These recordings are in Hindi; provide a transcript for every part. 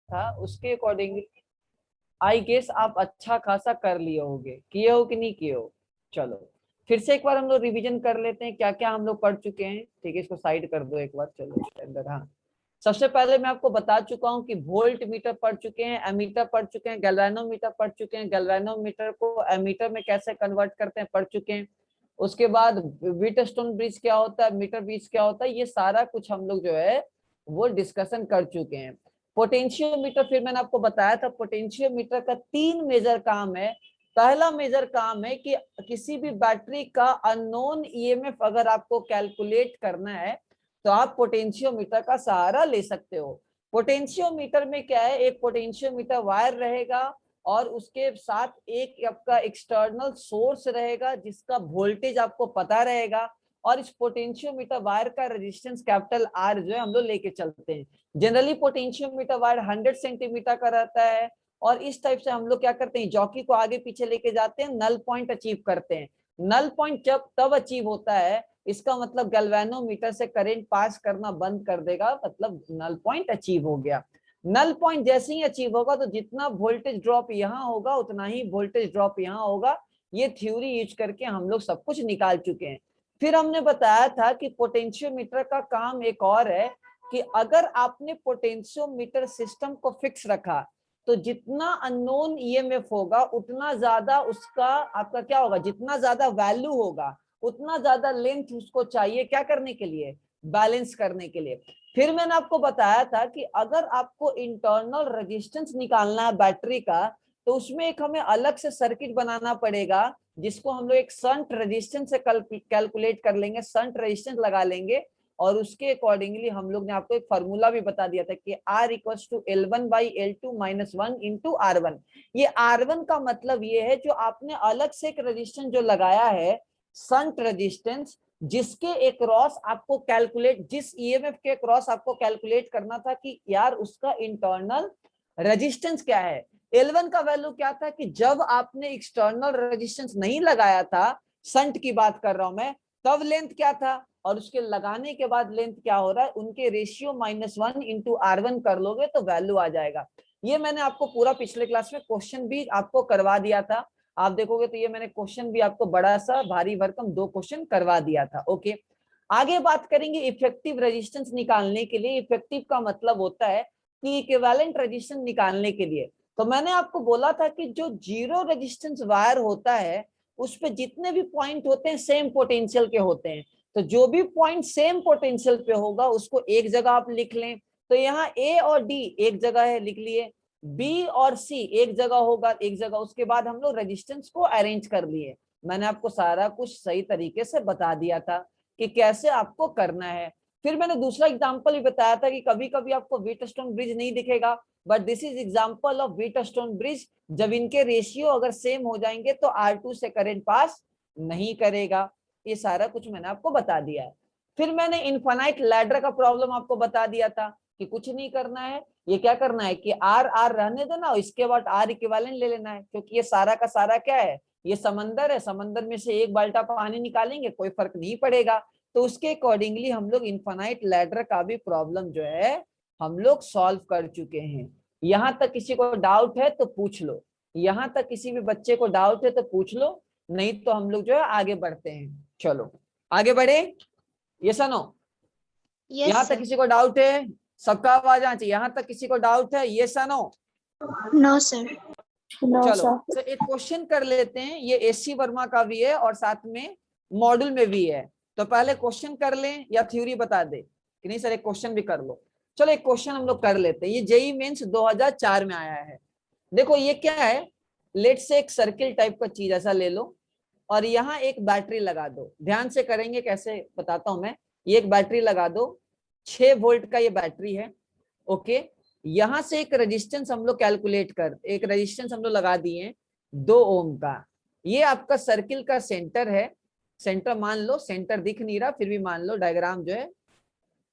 था उसके अकॉर्डिंगली आई गेस आप अच्छा खासा कर लिए होगे, किए हो कि नहीं किए हो। चलो फिर से एक बार हम लोग रिवीजन कर लेते हैं क्या क्या हम लोग पढ़ चुके हैं। ठीक है, इसको साइड कर दो एक बार। चलो इसके अंदर, हाँ, सबसे पहले मैं आपको बता चुका हूं कि वोल्ट मीटर पढ़ चुके हैं, एमीटर पढ़ चुके हैं, गैल्वेनोमीटर पढ़ चुके हैं, गैल्वेनोमीटर को एमीटर में कैसे कन्वर्ट करते हैं पढ़ चुके हैं। उसके बाद व्हीटस्टोन ब्रिज क्या होता है, मीटर ब्रिज क्या होता है, ये सारा कुछ हम लोग जो है वो डिस्कशन कर चुके हैं। पोटेंशियोमीटर फिर मैंने आपको बताया था, पोटेंशियोमीटर का 3 मेजर काम है। पहला मेजर काम है कि किसी भी बैटरी का अननोन ईएमएफ अगर आपको कैलकुलेट करना है तो आप पोटेंशियोमीटर का सहारा ले सकते हो। पोटेंशियोमीटर में क्या है, एक पोटेंशियोमीटर वायर रहेगा और उसके साथ एक आपका एक्सटर्नल सोर्स रहेगा जिसका वोल्टेज आपको पता रहेगा, और इस पोटेंशियोमीटर वायर का रेजिस्टेंस कैपिटल आर जो है हम लोग लेके चलते हैं। जनरली पोटेंशियोमीटर वायर 100 सेंटीमीटर का रहता है, और इस टाइप से हम लोग क्या करते हैं, जॉकी को आगे पीछे लेके जाते हैं, नल पॉइंट अचीव करते हैं। नल पॉइंट जब तब अचीव होता है, इसका मतलब गैल्वेनोमीटर से करंट पास करना बंद कर देगा, मतलब नल पॉइंट अचीव हो गया। नल पॉइंट जैसे ही अचीव होगा तो जितना वोल्टेज ड्रॉप यहाँ होगा उतना ही वोल्टेज ड्रॉप यहाँ होगा। ये थ्योरी यूज करके हम लोग सब कुछ निकाल चुके हैं। फिर हमने बताया था कि पोटेंशियोमीटर का काम एक और है कि अगर आपने पोटेंशियोमीटर सिस्टम को फिक्स रखा तो जितना अननोन ईएमएफ होगा उतना ज्यादा उसका आपका क्या होगा, जितना ज्यादा वैल्यू होगा उतना ज्यादा लेंथ उसको चाहिए क्या करने के लिए, बैलेंस करने के लिए। फिर मैंने आपको बताया था कि अगर आपको इंटरनल रेजिस्टेंस निकालना है बैटरी का तो उसमें एक हमें अलग से सर्किट बनाना पड़ेगा जिसको हम लोग एक शंट रेजिस्टेंस से कैलकुलेट कर लेंगे, शंट रेजिस्टेंस लगा लेंगे, और उसके अकॉर्डिंगली हम लोग ने आपको एक फॉर्मूला भी बता दिया था कि R equals to L1/L2 minus 1 into R1। ये R1 का मतलब ये है जो आपने अलग से एक रेजिस्टेंस जो लगाया है, शंट रेजिस्टेंस, जिसके अक्रॉस आपको कैलकुलेट, जिस ईएमएफ के अक्रॉस आपको कैलकुलेट करना था कि यार उसका इंटरनल रेजिस्टेंस क्या है। L1 का वैल्यू क्या था कि जब आपने एक्सटर्नल रेजिस्टेंस नहीं लगाया था, शंट की बात कर रहा हूं मैं, तब लेंथ क्या था, और उसके लगाने के बाद लेंथ क्या हो रहा है, उनके रेशियो -1 इंटू R1 कर लोगे तो वैल्यू आ जाएगा। ये मैंने आपको पूरा पिछले क्लास में क्वेश्चन भी आपको करवा दिया था। आप देखोगे तो ये मैंने क्वेश्चन भी आपको बड़ा सा भारी भरकम 2 क्वेश्चन करवा दिया था। ओके, आगे बात करेंगे इफेक्टिव रेजिस्टेंस निकालने के लिए। इफेक्टिव का मतलब होता है कि इक्विवेलेंट रेजिस्टेंस निकालने के लिए। तो मैंने आपको बोला था कि जो जीरो रेजिस्टेंस वायर होता है उस पे जितने भी पॉइंट होते हैं सेम पोटेंशियल के होते हैं। तो जो भी पॉइंट सेम पोटेंशियल पे होगा उसको एक जगह आप लिख लें। तो यहाँ ए और डी एक जगह है, लिख लिए। बी और सी एक जगह होगा, एक जगह। उसके बाद हम लोग रेजिस्टेंस को अरेंज कर लिए। मैंने आपको सारा कुछ सही तरीके से बता दिया था कि कैसे आपको करना है। फिर मैंने दूसरा एग्जांपल भी बताया था कि कभी कभी आपको व्हीटस्टोन ब्रिज नहीं दिखेगा, but this is example of Wheatstone bridge. जब इनके रेशियो अगर सेम हो जाएंगे तो R2 से करंट पास नहीं करेगा। ये सारा कुछ मैंने आपको बता दिया है। फिर मैंने इनफाइनाइट लैडर का प्रॉब्लम आपको बता दिया था कि कुछ नहीं करना है, ये क्या करना है कि आर आर रहने देना, इसके बाद आर इक्विवेलेंट ले लेना है, क्योंकि ये सारा का सारा क्या है, ये समंदर है, समंदर में से एक बाल्टा पानी निकालेंगे कोई फर्क नहीं पड़ेगा। तो उसके अकॉर्डिंगली हम लोग इनफाइनाइट लैडर का भी प्रॉब्लम जो है हम लोग सॉल्व कर चुके हैं। यहां तक किसी को डाउट है तो पूछ लो, यहां तक किसी भी बच्चे को डाउट है तो पूछ लो, नहीं तो हम लोग जो है आगे बढ़ते हैं। चलो आगे बढ़े, ये सुनो। यहां तक किसी को डाउट है, सबका आवाज आना चाहिए। यहां तक किसी को डाउट है, ये सुनो। No sir. चलो तो एक क्वेश्चन कर लेते हैं, ये एससी वर्मा का भी है और साथ में मॉड्यूल में भी है। तो पहले क्वेश्चन कर लें या थ्योरी बता दे कि नहीं सर एक क्वेश्चन भी कर लो। चलो एक क्वेश्चन हम लोग कर लेते हैं, ये जेई मेंस 2004 में आया है। देखो ये क्या है, लेट से एक सर्किल टाइप का चीज ऐसा ले लो और यहाँ एक बैटरी लगा दो। ध्यान से करेंगे कैसे बताता हूं मैं। ये एक बैटरी लगा दो, 6 वोल्ट का ये बैटरी है। ओके, यहां से एक रेजिस्टेंस हम लोग कैलकुलेट कर, एक रेजिस्टेंस हम लोग लगा दिए 2 ओम का। ये आपका सर्किल का सेंटर है, सेंटर मान लो, सेंटर दिख नहीं रहा फिर भी मान लो, डायग्राम जो है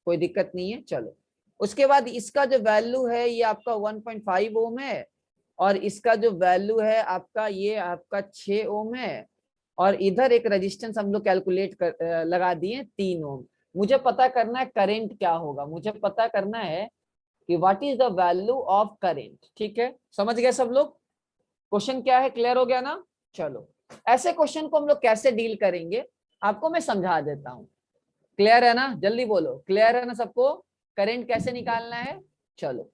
कोई दिक्कत नहीं है। चलो उसके बाद इसका जो वैल्यू है ये आपका 1.5 ओम है, और इसका जो वैल्यू है आपका ये आपका 6 ओम है, और इधर एक रेजिस्टेंस हम लोग कैलकुलेट कर लगा दिए 3 ओम। मुझे पता करना है करंट क्या होगा, मुझे पता करना है कि what is the value of current. ठीक है, समझ गए सब लोग? क्वेश्चन क्या है, क्लियर हो गया ना? चलो, ऐसे क्वेश्चन को हम लोग कैसे डील करेंगे आपको मैं समझा देता हूं। क्लियर है ना? जल्दी बोलो, क्लियर है ना सबको? करंट कैसे निकालना है? चलो,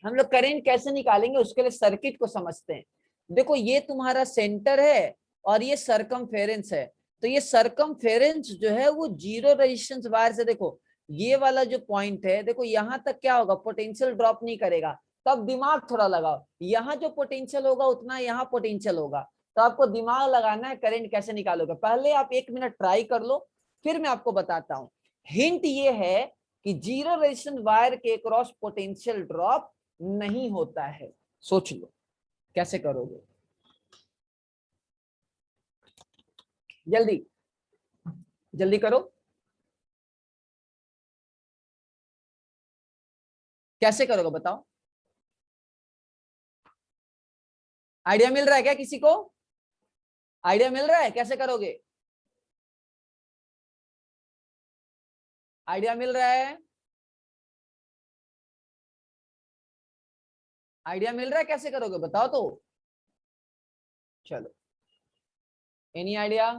हम लोग करंट कैसे निकालेंगे उसके लिए सर्किट को समझते हैं। देखो, ये तुम्हारा सेंटर है और ये सरकमफेरेंस है। तो ये सरकमफेरेंस जो है वो जीरो रेजिस्टेंस वायर से, देखो ये वाला जो पॉइंट है, देखो यहां तक क्या होगा, पोटेंशियल ड्रॉप नहीं करेगा। तब दिमाग थोड़ा लगाओ, यहाँ जो पोटेंशियल होगा उतना यहाँ पोटेंशियल होगा। तो आपको दिमाग लगाना है करंट कैसे निकालोगे। पहले आप 1 मिनट ट्राई कर लो, फिर मैं आपको बताता हूँ। हिंट ये है कि जीरो रेजिस्टेंस वायर के क्रॉस पोटेंशियल ड्रॉप नहीं होता है। सोच लो कैसे करोगे, जल्दी जल्दी करो। कैसे करोगे बताओ? आइडिया मिल रहा है क्या किसी को? आइडिया मिल रहा है कैसे करोगे? आइडिया मिल रहा है? आइडिया मिल रहा है कैसे करोगे बताओ तो। चलो, एनी आइडिया?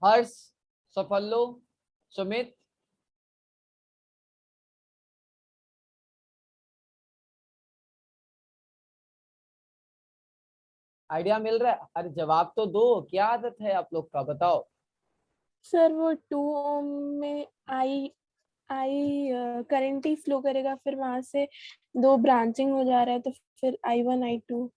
हर्ष, सफल्लो, सुमित? आइडिया मिल रहा है? अरे जवाब तो दो, क्या आदत है आप लोग का, बताओ। सर वो 2 ओम में आई आई करंट ही फ्लो करेगा, फिर वहां से 2 ब्रांचिंग हो जा रहा है, तो फिर I1 I2।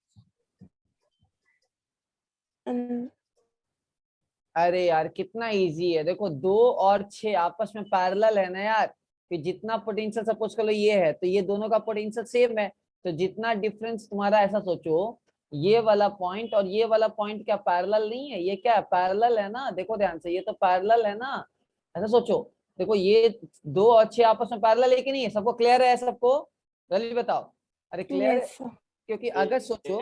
अरे यार कितना इजी है, देखो 2 और 6 आपस में पैरेलल है ना यार। कि जितना पोटेंशियल, सपोज कर लो ये है तो ये दोनों का पोटेंशियल सेम है। तो जितना डिफरेंस तुम्हारा, ऐसा सोचो ये वाला पॉइंट और ये वाला पॉइंट क्या पैरेलल नहीं है? ये क्या पैरेलल है ना, देखो ध्यान से, ये तो पैरेलल है ना। ऐसा सोचो, देखो ये 2 और 6 आपस में पैरेलल है कि नहीं है? सबको क्लियर है सबको? जल्दी बताओ। अरे क्लियर है, यस सर। क्योंकि अगर सोचो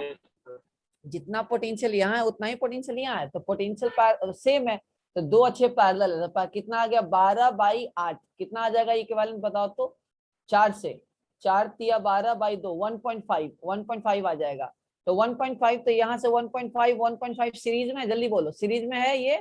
जितना पोटेंशियल यहाँ है उतना ही पोटेंशियल यहाँ है, तो पोटेंशियल सेम है। तो 2 और 6 पैरेलल है, तो कितना आ गया, 12/8। कितना आ जाएगा इक्विवेलेंट बताओ तो? 4 से 4 तिया 12/2, 1.5 आ जाएगा। तो 1.5, तो यहाँ से 1.5 सीरीज में, जल्दी बोलो सीरीज में है ये।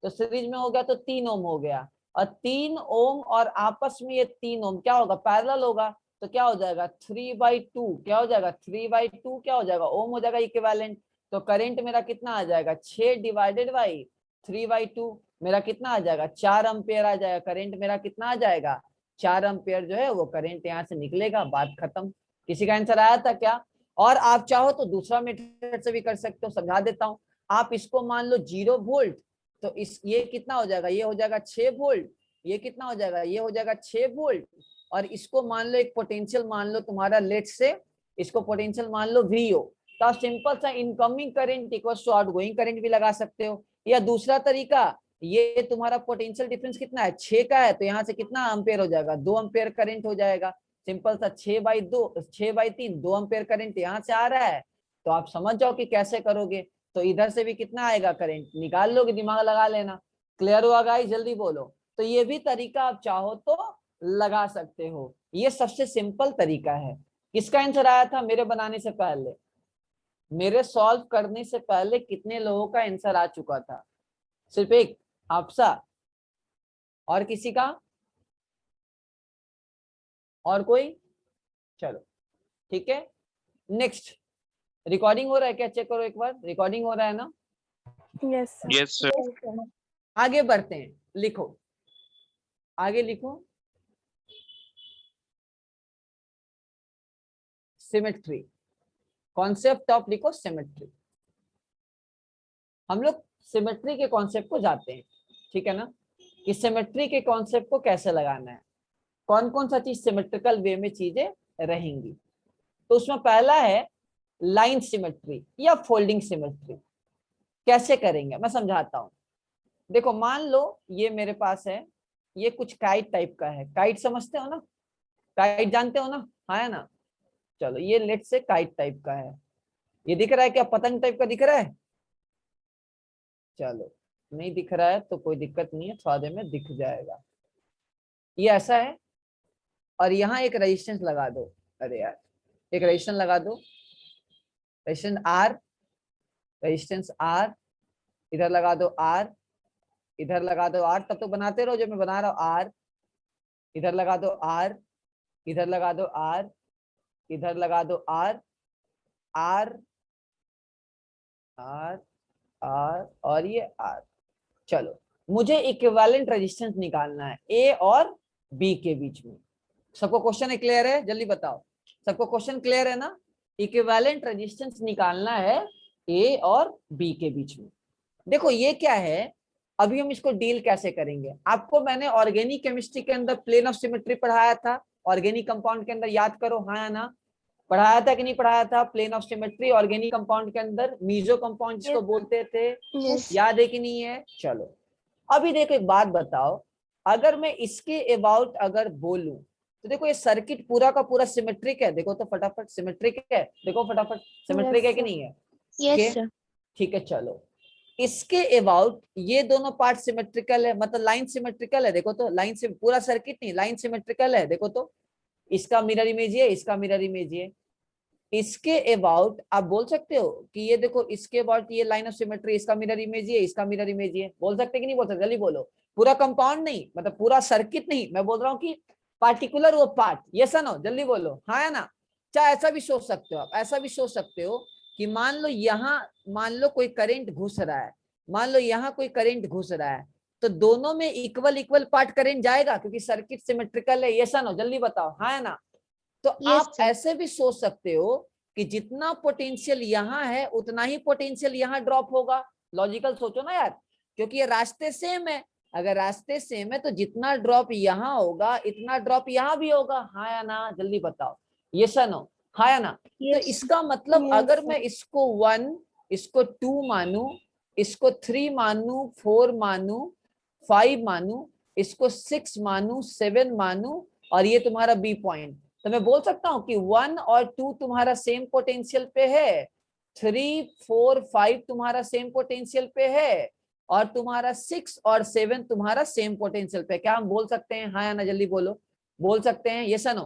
तो सीरीज में हो गया तो 3 ओम हो गया। और 3 ओम और आपस में ये 3 ओम क्या होगा, पैरेलल होगा। तो क्या हो जाएगा 3/2, क्या हो जाएगा 3/2, क्या हो जाएगा ओम हो जाएगा इक्विवेलेंट। तो करंट मेरा कितना आ जाएगा, 6 डिवाइडेड बाई 3/2, मेरा कितना आ जाएगा, 4 एम्पेयर आ जाएगा। करंट मेरा कितना आ जाएगा, 4 एम्पेयर जो है वो करंट यहाँ से निकलेगा, बात खत्म। किसी का आंसर आया था क्या? और आप चाहो तो दूसरा मेथड से भी कर सकते हो, समझा देता हूँ। आप इसको मान लो 0 वोल्ट, तो इस ये कितना हो जाएगा, ये हो जाएगा 6 वोल्ट। ये कितना हो जाएगा, ये हो जाएगा 6 वोल्ट। और इसको मान लो एक पोटेंशियल मान लो तुम्हारा, लेट से इसको पोटेंशियल मान लो VO। तो आप सिंपल सा incoming current equals to outgoing current भी लगा सकते हो। या दूसरा तरीका, ये तुम्हारा पोटेंशियल डिफरेंस कितना है, 6 का है, तो यहाँ से कितना एम्पेयर हो जाएगा, 2 एम्पेयर करंट हो जाएगा। सिंपल सा 6/2, 6/3, 2 एम्पेयर करंट यहाँ से आ रहा है। तो आप समझ जाओ कि कैसे करोगे। तो इधर से भी कितना आएगा करंट, निकाल लोगे, दिमाग लगा लेना। क्लियर हुआ गाइस? जल्दी बोलो। तो ये भी तरीका आप चाहो तो लगा सकते हो, ये सबसे सिंपल तरीका है। किसका आंसर आया था मेरे बनाने से पहले? मेरे सॉल्व करने से पहले कितने लोगों का आंसर आ चुका था? सिर्फ एक, आपसा? और किसी का? और कोई? चलो ठीक है, नेक्स्ट। रिकॉर्डिंग हो रहा है क्या, चेक करो एक बार, रिकॉर्डिंग हो रहा है ना? Yes sir. Yes sir. आगे बढ़ते हैं, लिखो, आगे लिखो। सिमेट्री, कॉन्सेप्ट ऑफ लिखो सिमेट्री। हम लोग सिमेट्री के कॉन्सेप्ट को जाते हैं, ठीक है ना? कि सिमेट्री के कॉन्सेप्ट को कैसे लगाना है, कौन कौन सा चीज सिमेट्रिकल वे में चीजें रहेंगी। तो उसमें पहला है लाइन सिमेट्री या फोल्डिंग सिमेट्री। कैसे करेंगे मैं समझाता हूं। देखो मान लो ये मेरे पास है, ये कुछ काइट टाइप का है। काइट समझते हो ना, काइट जानते हो ना, हाँ है ना? चलो ये लेट से काइट टाइप का है। ये दिख रहा है क्या, पतंग टाइप का दिख रहा है? चलो नहीं दिख रहा है तो कोई दिक्कत नहीं है, थोड़ा देर में दिख जाएगा। ये ऐसा है और यहाँ एक रेजिस्टेंस लगा दो। अरे यार, एक रेजिस्टेंस लगा दो, रेजिस्टेंस आर, रेजिस्टेंस आर, इधर लगा दो आर, इधर लगा दो आर। तब तो बनाते रहो जो मैं बना रहा हूँ। आर, इधर लगा दो आर, इधर लगा दो आर, इधर लगा दो आर, आर, आर, आर और ये आर। चलो, मुझे इक्विवेलेंट रेजिस्टेंस निकालना है ए और बी के बीच में। सबको क्वेश्चन क्लियर है? जल्दी बताओ, सबको क्वेश्चन क्लियर है ना? इक्विवेलेंट रेजिस्टेंस निकालना है ए और बी के बीच में। देखो ये क्या है, अभी हम इसको डील कैसे करेंगे। आपको मैंने ऑर्गेनिक केमिस्ट्री के अंदर प्लेन ऑफ सिमेट्री पढ़ाया था, ऑर्गेनिक कंपाउंड के अंदर, याद करो हाँ या ना? पढ़ाया था कि नहीं पढ़ाया था? Plane of symmetry organic compound के अंदर, मीजो कंपाउंड जिसको बोलते थे, यस याद है कि नहीं है? चलो अभी देखो एक बात बताओ, अगर मैं इसके अबाउट अगर बोलूं तो देखो ये सर्किट पूरा का पूरा सिमेट्रिक है। देखो तो फटाफट, सिमेट्रिक है, देखो फटाफट, सिमेट्रिक है कि नहीं है? Yes, sir. ठीक है। चलो इसके अबाउट ये दोनों पार्ट सिमेट्रिकल है, मतलब लाइन सिमेट्रिकल है। देखो तो लाइन से पूरा सर्किट नहीं, लाइन सिमेट्रिकल है। देखो तो इसका मिरर इमेज है, इसका मिरर इमेज है। इसके अबाउट आप बोल सकते हो कि ये देखो, इसके अबाउट ये लाइन ऑफ सिमेट्री, इसका मिरर इमेज है, इसका मिरर इमेज है। बोल सकते कि नहीं बोल सकते? जल्दी बोलो। पूरा कंपाउंड नहीं, मतलब पूरा सर्किट नहीं, मैं बोल रहा हूँ कि पार्टिकुलर वो पार्ट। ये नो, जल्दी बोलो हाँ या ना? चाहे ऐसा भी सोच सकते हो आप, ऐसा भी सोच सकते हो कि मान लो यहाँ, मान लो कोई करंट घुस रहा है, मान लो यहाँ कोई करंट घुस रहा है, तो दोनों में इक्वल इक्वल पार्ट करंट जाएगा क्योंकि सर्किट सिमेट्रिकल है। ये नो, जल्दी बताओ हाँ या ना? तो Yes, आप sir. ऐसे भी सोच सकते हो कि जितना पोटेंशियल यहाँ है उतना ही पोटेंशियल यहाँ ड्रॉप होगा। लॉजिकल सोचो ना यार, क्योंकि ये रास्ते सेम है। अगर रास्ते सेम है तो जितना ड्रॉप यहाँ होगा इतना ड्रॉप यहाँ भी होगा। हाँ या ना? जल्दी बताओ, ये नो, हाँ या ना? तो Yes, sir. इसका मतलब Yes, अगर sir. मैं इसको 1, इसको 2 मानू, इसको 3 मानू, 4 मानू, 5 मानू, इसको 6 मानू, 7 मानू और ये तुम्हारा बी पॉइंट, तो मैं बोल सकता हूं कि 1 और 2 तुम्हारा सेम पोटेंशियल पे है, 3, 4, 5 तुम्हारा सेम पोटेंशियल पे है और तुम्हारा 6 और 7 तुम्हारा सेम पोटेंशियल पे। क्या हम बोल सकते हैं हाँ या ना? जल्दी बोलो, बोल सकते हैं? ये नो,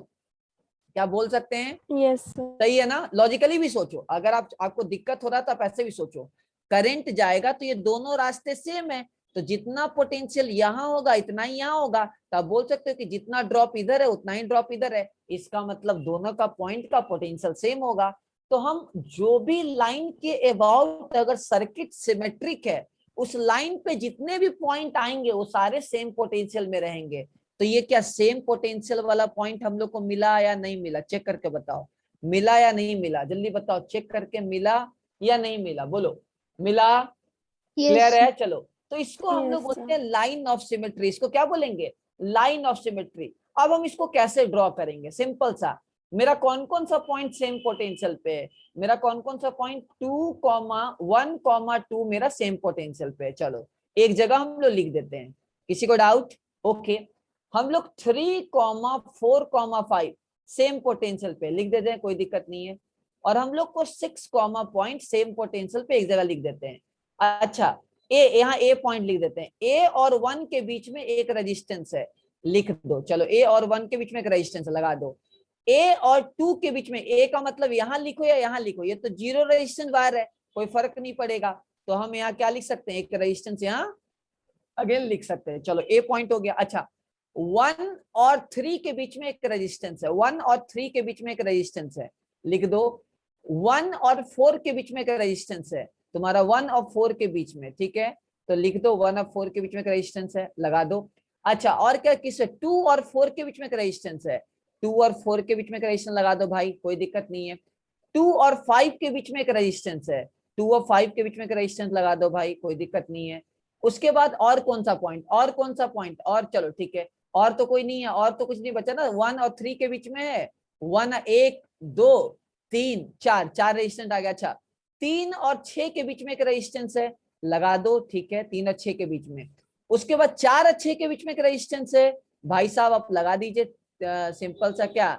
क्या बोल सकते हैं? Yes, sir. सही है ना? लॉजिकली भी सोचो, अगर आपको दिक्कत हो रहा है तो आप ऐसे भी सोचो, करंट जाएगा तो ये दोनों रास्ते सेम है, तो जितना पोटेंशियल यहाँ होगा इतना ही यहाँ होगा। तो आप बोल सकते हो कि जितना ड्रॉप इधर है उतना ही ड्रॉप इधर है, इसका मतलब दोनों का पॉइंट का पोटेंशियल सेम होगा। तो हम जो भी लाइन के अबाउट अगर सर्किट सिमेट्रिक है, उस लाइन पे जितने भी पॉइंट आएंगे वो सारे सेम पोटेंशियल में रहेंगे। तो ये क्या सेम पोटेंशियल वाला पॉइंट हम लोग को मिला या नहीं मिला? चेक करके बताओ, मिला या नहीं मिला? जल्दी बताओ, चेक करके मिला या नहीं मिला? बोलो, मिला? Yes, clear sir. है? चलो, तो इसको हम लोग Yes, बोलते sir. हैं लाइन ऑफ सिमेट्री। इसको क्या बोलेंगे? Line of symmetry. अब हम इसको कैसे ड्रॉ करेंगे? सिंपल सा, मेरा कौन कौन सा पॉइंट सेम पोटेंशियल पे है? मेरा कौन कौन सा पॉइंट 2, 1, 2 मेरा सेम पोटेंशियल पे है। चलो एक जगह हम लोग लिख देते हैं, किसी को डाउट? ओके, हम लोग 3, 4, 5 सेम पोटेंशियल पे लिख देते हैं, कोई दिक्कत नहीं है। और हम लोग को 6 पॉइंट सेम पोटेंशियल पे एक जगह लिख देते हैं। अच्छा, ए, यहाँ ए पॉइंट लिख देते हैं। ए और 1 के बीच में एक रेजिस्टेंस है, लिख दो। चलो ए और 1 के बीच में एक रेजिस्टेंस लगा दो। ए और 2 के बीच में, ए का मतलब यहाँ लिखो या यहाँ लिखो, ये तो 0 रेजिस्टेंस वायर है, कोई फर्क नहीं पड़ेगा। तो हम यहाँ क्या लिख सकते हैं? एक रेजिस्टेंस यहाँ अगेन लिख सकते हैं। चलो ए पॉइंट हो गया। अच्छा, 1 और 3 के बीच में एक रेजिस्टेंस है, 1 और 3 के बीच में एक रेजिस्टेंस है, लिख दो। 1 और 4 के बीच में एक रेजिस्टेंस है, तुम्हारा 1 और 4 के बीच में, ठीक है? तो लिख दो 1 और 4 के बीच में एक रेजिस्टेंस है, लगा दो। अच्छा, और क्या किस 2 और 4 के बीच में एक रेजिस्टेंस है, 2 और 4 के बीच में एक रेजिस्टेंस लगा दो भाई, कोई दिक्कत नहीं है। 2 और 5 के बीच में एक रेजिस्टेंस है, 2 और 5 के बीच में एक रेजिस्टेंस लगा दो भाई, कोई दिक्कत नहीं है। उसके बाद और कौन सा पॉइंट, और कौन सा पॉइंट, और चलो ठीक है, और तो कोई नहीं है, और तो कुछ नहीं बचा ना। 1 और 3 के बीच में है, 1, 1, 2, 3, 4, 4 रेजिस्टेंस आ गया। अच्छा, 3 और 6 के बीच में एक रेजिस्टेंस है, लगा दो, ठीक है, 3 और 6 के बीच में। उसके बाद 4 और 6 के बीच में एक रेजिस्टेंस है, भाई साहब आप लगा दीजिए, सिंपल सा, क्या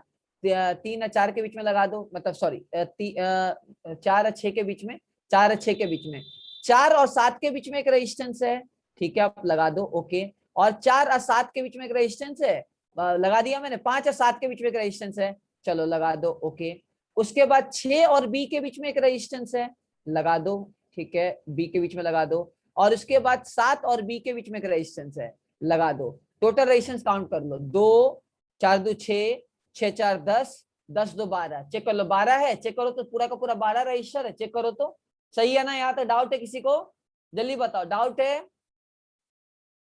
3 और 4 के बीच में लगा दो, मतलब सॉरी 4 और 6 के बीच में, 4 और 6 के बीच में। 4 और 7 के बीच में एक रेजिस्टेंस है, ठीक है, आप लगा दो, ओके। और 4 और 7 के बीच में एक रेजिस्टेंस है, लगा दिया मैंने। 5 और 7 के बीच में एक रेजिस्टेंस है, चलो लगा दो, ओके। उसके बाद 6 और बी के बीच में एक रेजिस्टेंस है, लगा दो, ठीक है, बी के बीच में लगा दो। और उसके बाद 7 और बी के बीच में एक रेजिस्टेंस है, लगा दो। टोटल रेजिस्टेंस काउंट कर लो, 2 4 2 6, 6 4 10, 10 2 12, चेक कर लो, 12 है, चेक करो तो पूरा का पूरा 12 रजिस्टर है, चेक करो तो सही है ना। यहाँ तक डाउट है किसी को? जल्दी बताओ, डाउट है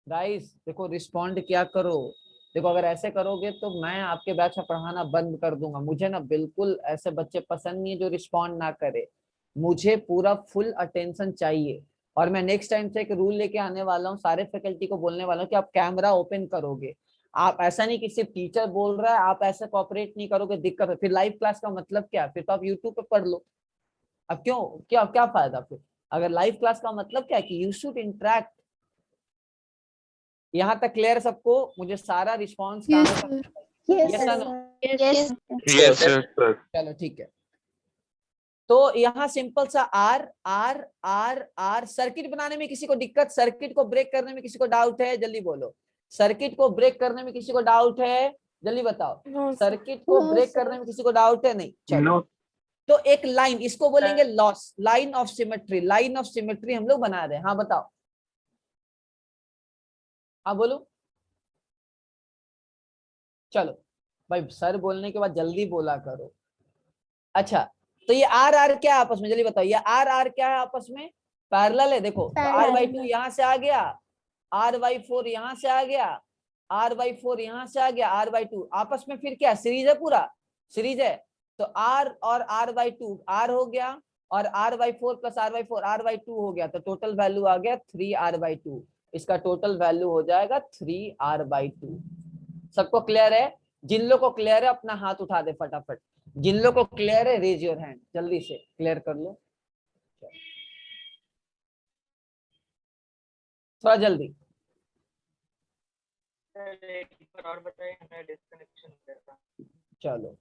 गाइस? देखो रिस्पॉन्ड क्या करो। देखो अगर ऐसे करोगे तो मैं आपके बैच में पढ़ाना बंद कर दूंगा। मुझे ना बिल्कुल ऐसे बच्चे पसंद नहीं है जो रिस्पॉन्ड ना करे। मुझे पूरा फुल अटेंशन चाहिए। और मैं नेक्स्ट टाइम से एक रूल लेके आने वाला हूँ, सारे फैकल्टी को बोलने वाला हूँ कि आप कैमरा ओपन करोगे। आप ऐसा नहीं कि सिर्फ टीचर बोल रहा है आप ऐसे कॉपरेट नहीं करोगे, दिक्कत है। फिर लाइव क्लास का मतलब क्या? फिर तो आप यूट्यूब पे पढ़ लो। अब क्यों, क्या क्या फायदा फिर? अगर लाइव क्लास का मतलब क्या है कि यू शुड इंटरेक्ट। यहाँ तक क्लियर सबको? मुझे सारा रिस्पॉन्स Yes, कहाँ sir. Yes Yes, or no? sir. Yes. Yes, sir. चलो ठीक है। तो यहाँ सिंपल सा R R R R. Circuit बनाने में किसी को दिक्कत? सर्किट को ब्रेक करने में किसी को डाउट है? जल्दी बोलो। सर्किट को ब्रेक करने में किसी को डाउट है? जल्दी बताओ। No, sir. सर्किट को No, ब्रेक sir. करने में किसी को डाउट है? नहीं, चलो। No. तो एक लाइन, इसको बोलेंगे loss, line of symmetry. Line of symmetry हम लोग बना रहे हैं। हाँ बताओ, हाँ बोलो। चलो भाई, सर बोलने के बाद जल्दी बोला करो। अच्छा, तो ये आर आर क्या है आपस में? जल्दी बताओ, ये आर आर क्या है आपस में? पैरेलल है। देखो तो आर बाई 2 यहां से आ गया, आर बाई 4 यहां से आ गया, आर बाई 4 यहां से आ गया, आर बाई 2 आपस में फिर क्या सीरीज है? पूरा सीरीज है। तो आर और आर बाई 2 आर हो गया, और R by 4 plus R by 4 R by 2 हो गया। तो टोटल वैल्यू आ गया 3 आर बाई 2। इसका टोटल वैल्यू हो जाएगा 3 आर बाई 2। सबको क्लियर है? जिन लोग को क्लियर है अपना हाथ उठा दे फटाफट। जिन लोग को क्लियर है रेज योर हैंड, जल्दी से क्लियर कर लो थोड़ा जल्दी। और बताइए, हमें डिस्कनेक्शन। चलो,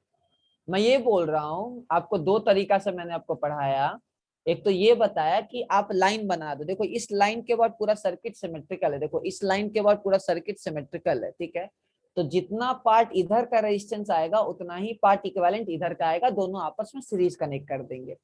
मैं ये बोल रहा हूँ आपको, दो तरीका से मैंने आपको पढ़ाया। एक तो ये बताया कि आप लाइन बना दो। देखो इस लाइन के बाद पूरा सर्किट सिमेट्रिकल है। देखो इस लाइन के बाद पूरा सर्किट सिमेट्रिकल है, ठीक है। तो जितना पार्ट इधर का रेजिस्टेंस आएगा उतना ही पार्ट इक्विवेलेंट इधर का आएगा, दोनों आपस में सीरीज कनेक्ट कर देंगे।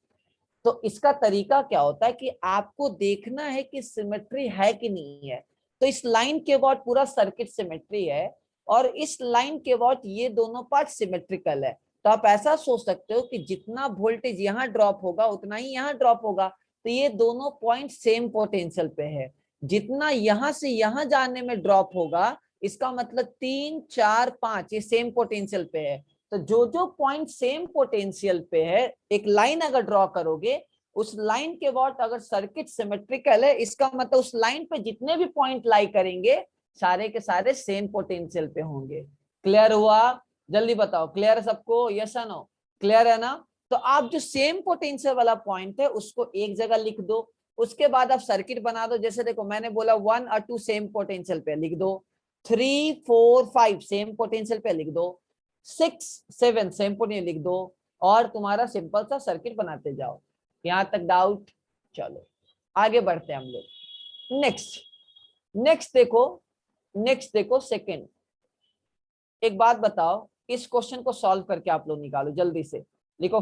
तो इसका तरीका क्या होता है कि आपको देखना है कि सिमेट्री है कि नहीं है। तो इस लाइन के बाद पूरा सर्किट सिमेट्री है, और इस लाइन के बाद ये दोनों पार्ट सिमेट्रिकल है। तो आप ऐसा सोच सकते हो कि जितना वोल्टेज यहाँ ड्रॉप होगा उतना ही यहाँ ड्रॉप होगा। तो ये दोनों पॉइंट सेम पोटेंशियल पे है। जितना यहाँ से यहाँ जाने में ड्रॉप होगा, इसका मतलब 3 4 5 ये सेम पोटेंशियल पे है। तो जो जो पॉइंट सेम पोटेंशियल पे है, एक लाइन अगर ड्रॉ करोगे, उस लाइन के बाद अगर सर्किट सिमेट्रिकल है, इसका मतलब उस लाइन पे जितने भी पॉइंट लाई करेंगे सारे के सारे सेम पोटेंशियल पे होंगे। क्लियर हुआ? जल्दी बताओ, क्लियर है सबको? यस या नो? क्लियर है ना? तो आप जो सेम पोटेंशियल वाला पॉइंट है उसको एक जगह लिख दो। उसके बाद आप सर्किट बना दो। जैसे देखो मैंने बोला 1 और 2 सेम पोटेंशियल पे लिख दो, 3 4 5 सेम पोटेंशियल पे लिख दो, 6 7 सेम पोटेंशियल लिख दो, और तुम्हारा सिंपल सा सर्किट बनाते जाओ। यहां तक डाउट? चलो आगे बढ़ते हैं हम लोग। नेक्स्ट देखो सेकंड। एक बात बताओ, इस क्वेश्चन को सॉल्व करके आप लोग निकालो जल्दी से। लिखो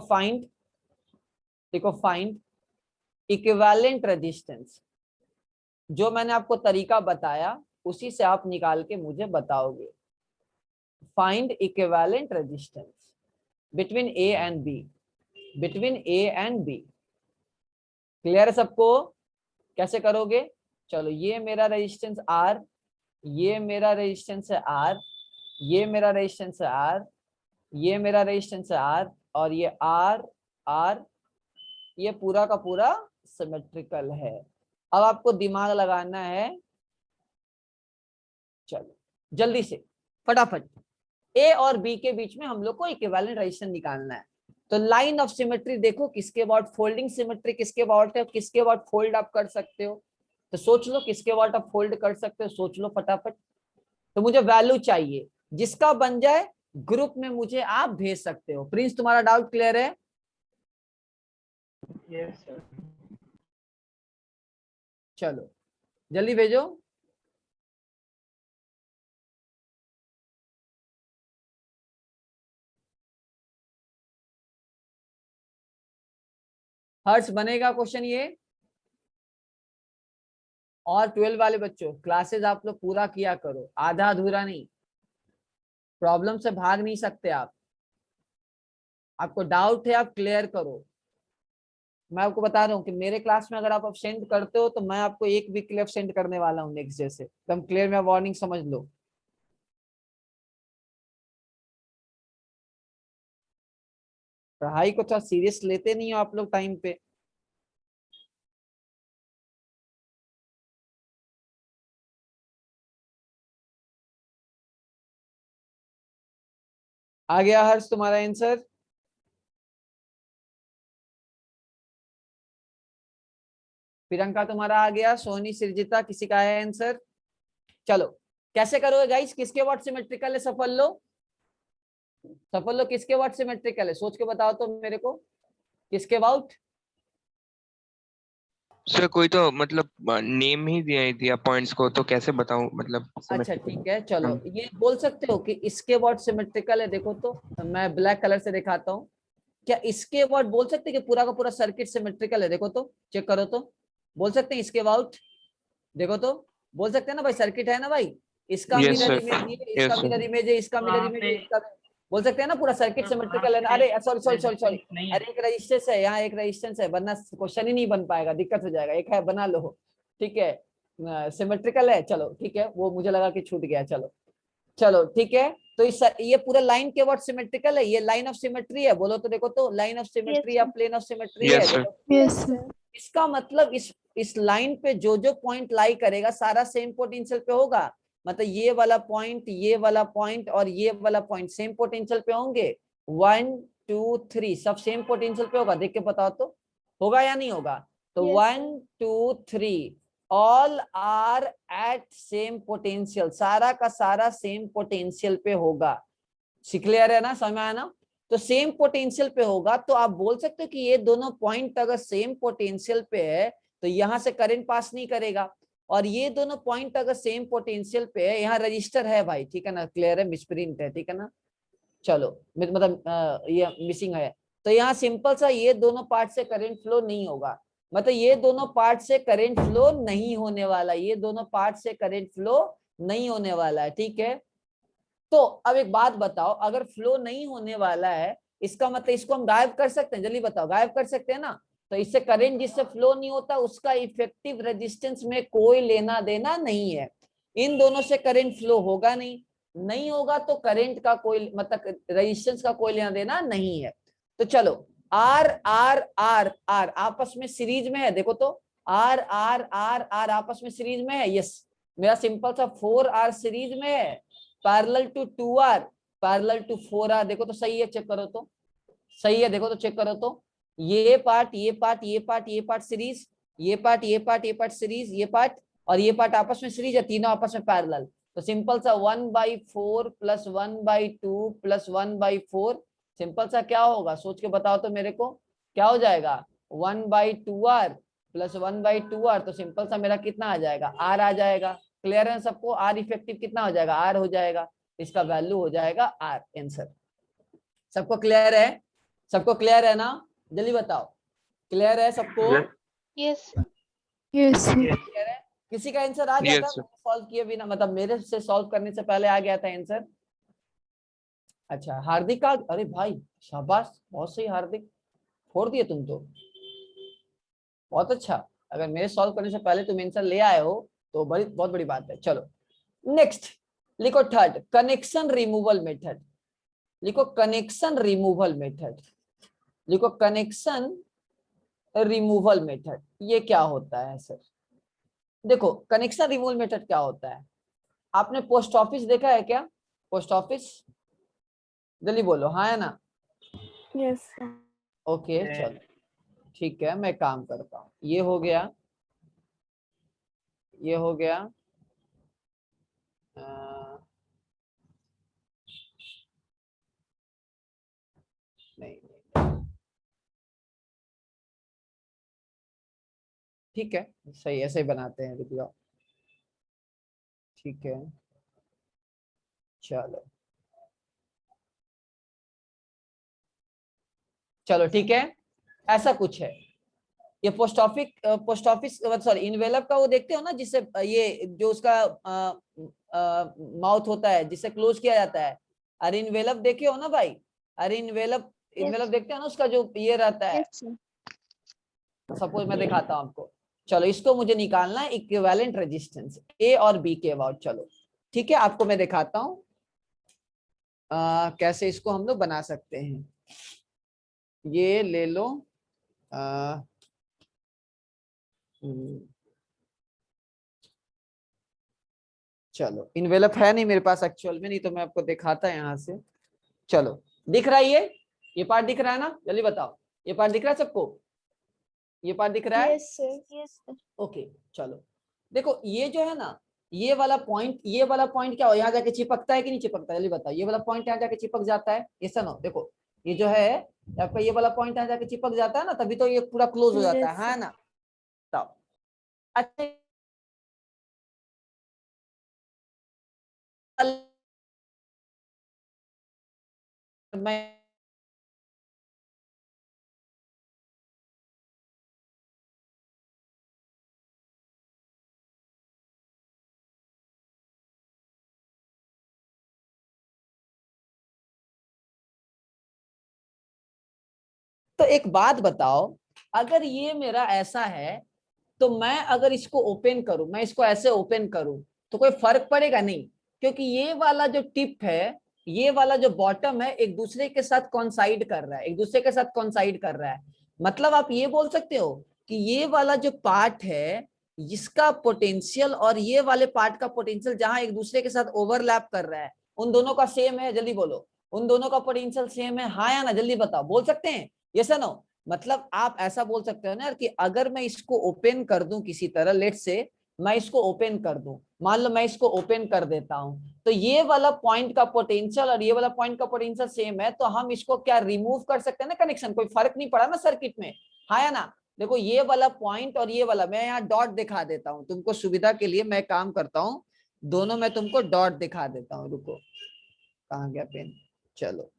फाइंड इक्विवेलेंट रेजिस्टेंस। जो मैंने आपको तरीका बताया उसी से आप निकाल के मुझे बताओगे। Find equivalent resistance between A and B. Clear है सबको? कैसे करोगे? चलो, ये मेरा रेजिस्टेंस आर, ये मेरा रेजिस्टेंस है आर, ये मेरा रेजिस्टेंस है आर, ये मेरा रेजिस्टेंस है आर, और ये आर आर, ये पूरा का पूरा सिमेट्रिकल है। अब आपको दिमाग लगाना है। चलो जल्दी से फटाफट, ए और बी के बीच में हम लोग को इक्विवेलेंट रेजिस्टेंस निकालना है। तो लाइन ऑफ सिमेट्री देखो, किसके बाद फोल्डिंग सिमेट्री किसके बाद है, किसके बाद फोल्ड आप कर सकते हो। तो सोच लो किसके बाद आप फोल्ड कर सकते हो, सोच लो फटाफट। तो मुझे वैल्यू चाहिए, जिसका बन जाए ग्रुप में मुझे आप भेज सकते हो। प्रिंस तुम्हारा डाउट क्लियर है? Yes sir. चलो जल्दी भेजो। हर्ष बनेगा क्वेश्चन ये। और 12 वाले बच्चों क्लासेस आप लोग पूरा किया करो, आधा अधूरा नहीं। प्रॉब्लम से भाग नहीं सकते आप। आपको डाउट है आप क्लियर करो। मैं आपको बता रहा हूँ कि मेरे क्लास में अगर आप अब्सेंट करते हो तो मैं आपको 1 वीक के लिए अब्सेंट करने वाला हूँ नेक्स्ट डे से। एकदम क्लियर में वार्निंग समझ लो। पढ़ाई को थोड़ा सीरियस लेते नहीं हो आप लोग टाइम पे। आ गया हर्ष तुम्हारा आंसर? प्रियंका तुम्हारा आ गया, सोनी, सृजिता, किसी का है आंसर? चलो कैसे करोगे गाइस? किसके वर्ड सिमेट्रिकल है? सफल लो, सफल लो। किसके वर्ड सिमेट्रिकल है सोच के बताओ तो मेरे को। किसके अबाउट? सर कोई तो मतलब नेम ही दिया पॉइंट्स को, तो कैसे बताऊं मतलब अच्छा symmetrical? ठीक है, चलो ये बोल सकते हो कि इसके वर्ड सिमेट्रिकल है। देखो तो मैं ब्लैक कलर से दिखाता हूँ। क्या इसके वर्ड बोल सकते हैं कि पूरा का पूरा सर्किट सिमेट्रिकल है? देखो तो, चेक करो तो। बोल सकते हैं इसके अबाउट? देखो तो, बोल सकते हैं ना भाई, सर्किट है ना भाई। इसका Yes, मिरर sir. इमेज ये, Yes, इसका sir. मिरर इमेज है, इसका मिरर वहाँ इमेज है, पे इसका। बोल सकते हैं ना पूरा सर्किट वहाँ सिमेट्रिकल है ना। पे अरे sorry sorry sorry sorry, resistance नहीं है। अरे एक रेजिस्टेंस है यहाँ, एक रेजिस्टेंस है, वरना क्वेश्चन ही नहीं बन पाएगा, दिक्कत हो जाएगा। एक है, बना लो। ठीक है, सिमेट्रिकल है। चलो ठीक है, वो मुझे लगा कि छूट गया। चलो चलो ठीक है। तो ये पूरा लाइन के वर्ड सिमेट्रिकल है, ये लाइन ऑफ सिमेट्री है। बोलो तो देखो तो, लाइन ऑफ सिमेट्री या sir. प्लेन ऑफ सिमेट्री है? Yes, sir. देखो Yes, Yes, sir. sir. इसका मतलब इस लाइन पे जो जो पॉइंट लाई करेगा सारा सेम पोटेंशियल पे होगा। मतलब ये वाला पॉइंट, ये वाला पॉइंट और ये वाला पॉइंट सेम पोटेंशियल पे होंगे। 1 2 3 सब सेम पोटेंशियल पे होगा। देख के बताओ तो, होगा या नहीं होगा? तो Yes, 1 sir. 2 3 all are at same potential, सारा का सारा सेम पोटेंशियल पे होगा। क्लियर है ना, समझ में आया ना? तो सेम पोटेंशियल पे होगा तो आप बोल सकते हो कि ये दोनों पॉइंट अगर सेम पोटेंशियल पे है तो यहाँ से करंट पास नहीं करेगा। और ये दोनों पॉइंट अगर सेम पोटेंशियल पे है, यहाँ रजिस्टर है भाई, ठीक है ना? क्लियर है, मिसप्रिंट है, ठीक है ना? चलो मतलब ये मिसिंग है। तो यहाँ सिंपल सा ये दोनों पार्ट से करंट फ्लो नहीं होगा। मतलब ये दोनों पार्ट से करंट फ्लो नहीं होने वाला, ये दोनों पार्ट से करंट फ्लो नहीं होने वाला है, ठीक है? तो अब एक बात बताओ, अगर फ्लो नहीं होने वाला है इसका मतलब इसको हम गायब कर सकते हैं? जल्दी बताओ, गायब कर सकते हैं ना? तो इससे करंट जिससे फ्लो नहीं होता उसका इफेक्टिव रेजिस्टेंस में कोई लेना देना नहीं है। इन दोनों से करंट फ्लो होगा नहीं, नहीं होगा तो करंट का कोई मतलब रेजिस्टेंस का कोई लेना देना नहीं है। तो चलो आर आर आर आर आपस में सीरीज में है। देखो तो आर आर आर आर आपस में सीरीज में है। यस, मेरा सिंपल सा 4R सीरीज में है parallel to 2R, parallel to 4R। देखो तो सही है, चेक करो तो सही है। देखो तो चेक करो तो, ये पार्ट ये पार्ट ये पार्ट ये पार्ट सीरीज, ये पार्ट ये पार्ट ये पार्ट सीरीज, ये पार्ट और ये पार्ट आपस में सीरीज है, तीनों आपस में पैरेलल। तो सिंपल सा 1/4 प्लस 1/2 प्लस 1/4, सिंपल सा क्या होगा सोच के बताओ तो मेरे को, क्या हो जाएगा? 1/2R plus 1/2R। तो सिंपल सा मेरा कितना आ जाएगा? R आ जाएगा। क्लियर है सबको? R इफेक्टिव कितना हो जाएगा? R हो जाएगा। इसका वैल्यू हो जाएगा R आंसर। सबको क्लियर है? सबको क्लियर है ना? जल्दी बताओ, क्लियर है सबको? Yes, sir. Yes, sir. Clear है? किसी का आंसर आ गया था Yes, sir. सॉल्व किए बिना, मतलब मेरे से सॉल्व करने से पहले आ गया था आंसर? अच्छा हार्दिक का, अरे भाई शाबाश, बहुत सही हार्दिक, छोड़ दिए तुम तो, बहुत अच्छा। अगर मेरे सॉल्व करने से पहले तुम आंसर ले आए हो तो बड़ी बहुत बड़ी बात है। चलो नेक्स्ट लिखो, थर्ड कनेक्शन रिमूवल मेथड। लिखो कनेक्शन रिमूवल मेथड, लिखो कनेक्शन रिमूवल मेथड। ये क्या होता है सर? देखो कनेक्शन रिमूवल मेथड क्या होता है? आपने पोस्ट ऑफिस देखा है क्या? पोस्ट ऑफिस, जल्दी बोलो, हाँ है ना? Yes, sir. ओके चलो ठीक है, मैं काम करता हूँ। ये हो गया, ये हो गया। नहीं नहीं, ठीक है, सही, ऐसे ही बनाते हैं, रुक जाओ। ठीक है, चलो चलो ठीक है, ऐसा कुछ है। ये पोस्ट ऑफिस सॉरी इनवेलप का वो देखते हो ना, जिससे ये जो उसका माउथ होता है जिससे क्लोज किया जाता है। अरे इनवेलप देखे हो ना भाई, अरे इनवेलप इनवेलप देखते हो ना, उसका जो ये रहता है। Yes, sir. सपोज मैं दिखाता हूँ आपको, चलो इसको मुझे निकालना है इक्विवेलेंट रेजिस्टेंस ए और बी के अबाउट। चलो ठीक है, आपको मैं दिखाता हूँ कैसे इसको हम लोग बना सकते हैं। ये ले लो, चलो इनवेलप है नहीं मेरे पास एक्चुअल में, नहीं तो मैं आपको दिखाता है यहाँ से। चलो दिख रहा है ये पार्ट दिख रहा है ना, जल्दी बताओ, ये पार्ट दिख रहा है सबको, ये पार्ट दिख रहा है? Yes sir. Yes, sir. Okay चलो, देखो ये जो है ना, ये वाला पॉइंट क्या हो, यहाँ जाके चिपकता है कि नहीं चिपकता है, जल्दी बताओ। ये वाला पॉइंट यहाँ जाके चिपक जाता है, ये सुनो देखो, ये जो है आपका ये वाला पॉइंट यहाँ जाके चिपक जाता है ना, तभी तो ये पूरा क्लोज हो जाता Yes, है ना। तब अच्छा, मैं तो एक बात बताओ, अगर ये मेरा ऐसा है तो मैं अगर इसको ओपन करूं, मैं इसको ऐसे ओपन करूं तो कोई फर्क पड़ेगा नहीं, क्योंकि ये वाला जो टिप है, ये वाला जो बॉटम है, एक दूसरे के साथ कॉन्साइड कर रहा है, एक दूसरे के साथ कॉन्साइड कर रहा है। मतलब आप ये बोल सकते हो कि ये वाला जो पार्ट है, इसका पोटेंशियल और ये वाले पार्ट का पोटेंशियल जहां एक दूसरे के साथ ओवरलैप कर रहा है, उन दोनों का सेम है। जल्दी बोलो, उन दोनों का पोटेंशियल सेम है, हाँ या ना, जल्दी बताओ, बोल सकते हैं यस या नो? मतलब आप ऐसा बोल सकते हो ना कि अगर मैं इसको ओपन कर दूं किसी तरह, लेट से मैं इसको ओपन कर दूं, मान लो मैं इसको ओपन कर देता हूं, तो ये वाला पॉइंट का पोटेंशियल और ये वाला पॉइंट का पोटेंशियल सेम है, तो हम इसको क्या रिमूव कर सकते हैं ना, कनेक्शन, कोई फर्क नहीं पड़ा ना सर्किट में, हाँ या ना? देखो ये वाला पॉइंट और ये वाला, मैं यहाँ डॉट दिखा देता हूँ तुमको सुविधा के लिए, मैं काम करता हूँ दोनों में तुमको डॉट दिखा देता हूँ। रुको, कहाँ गया पेन, चलो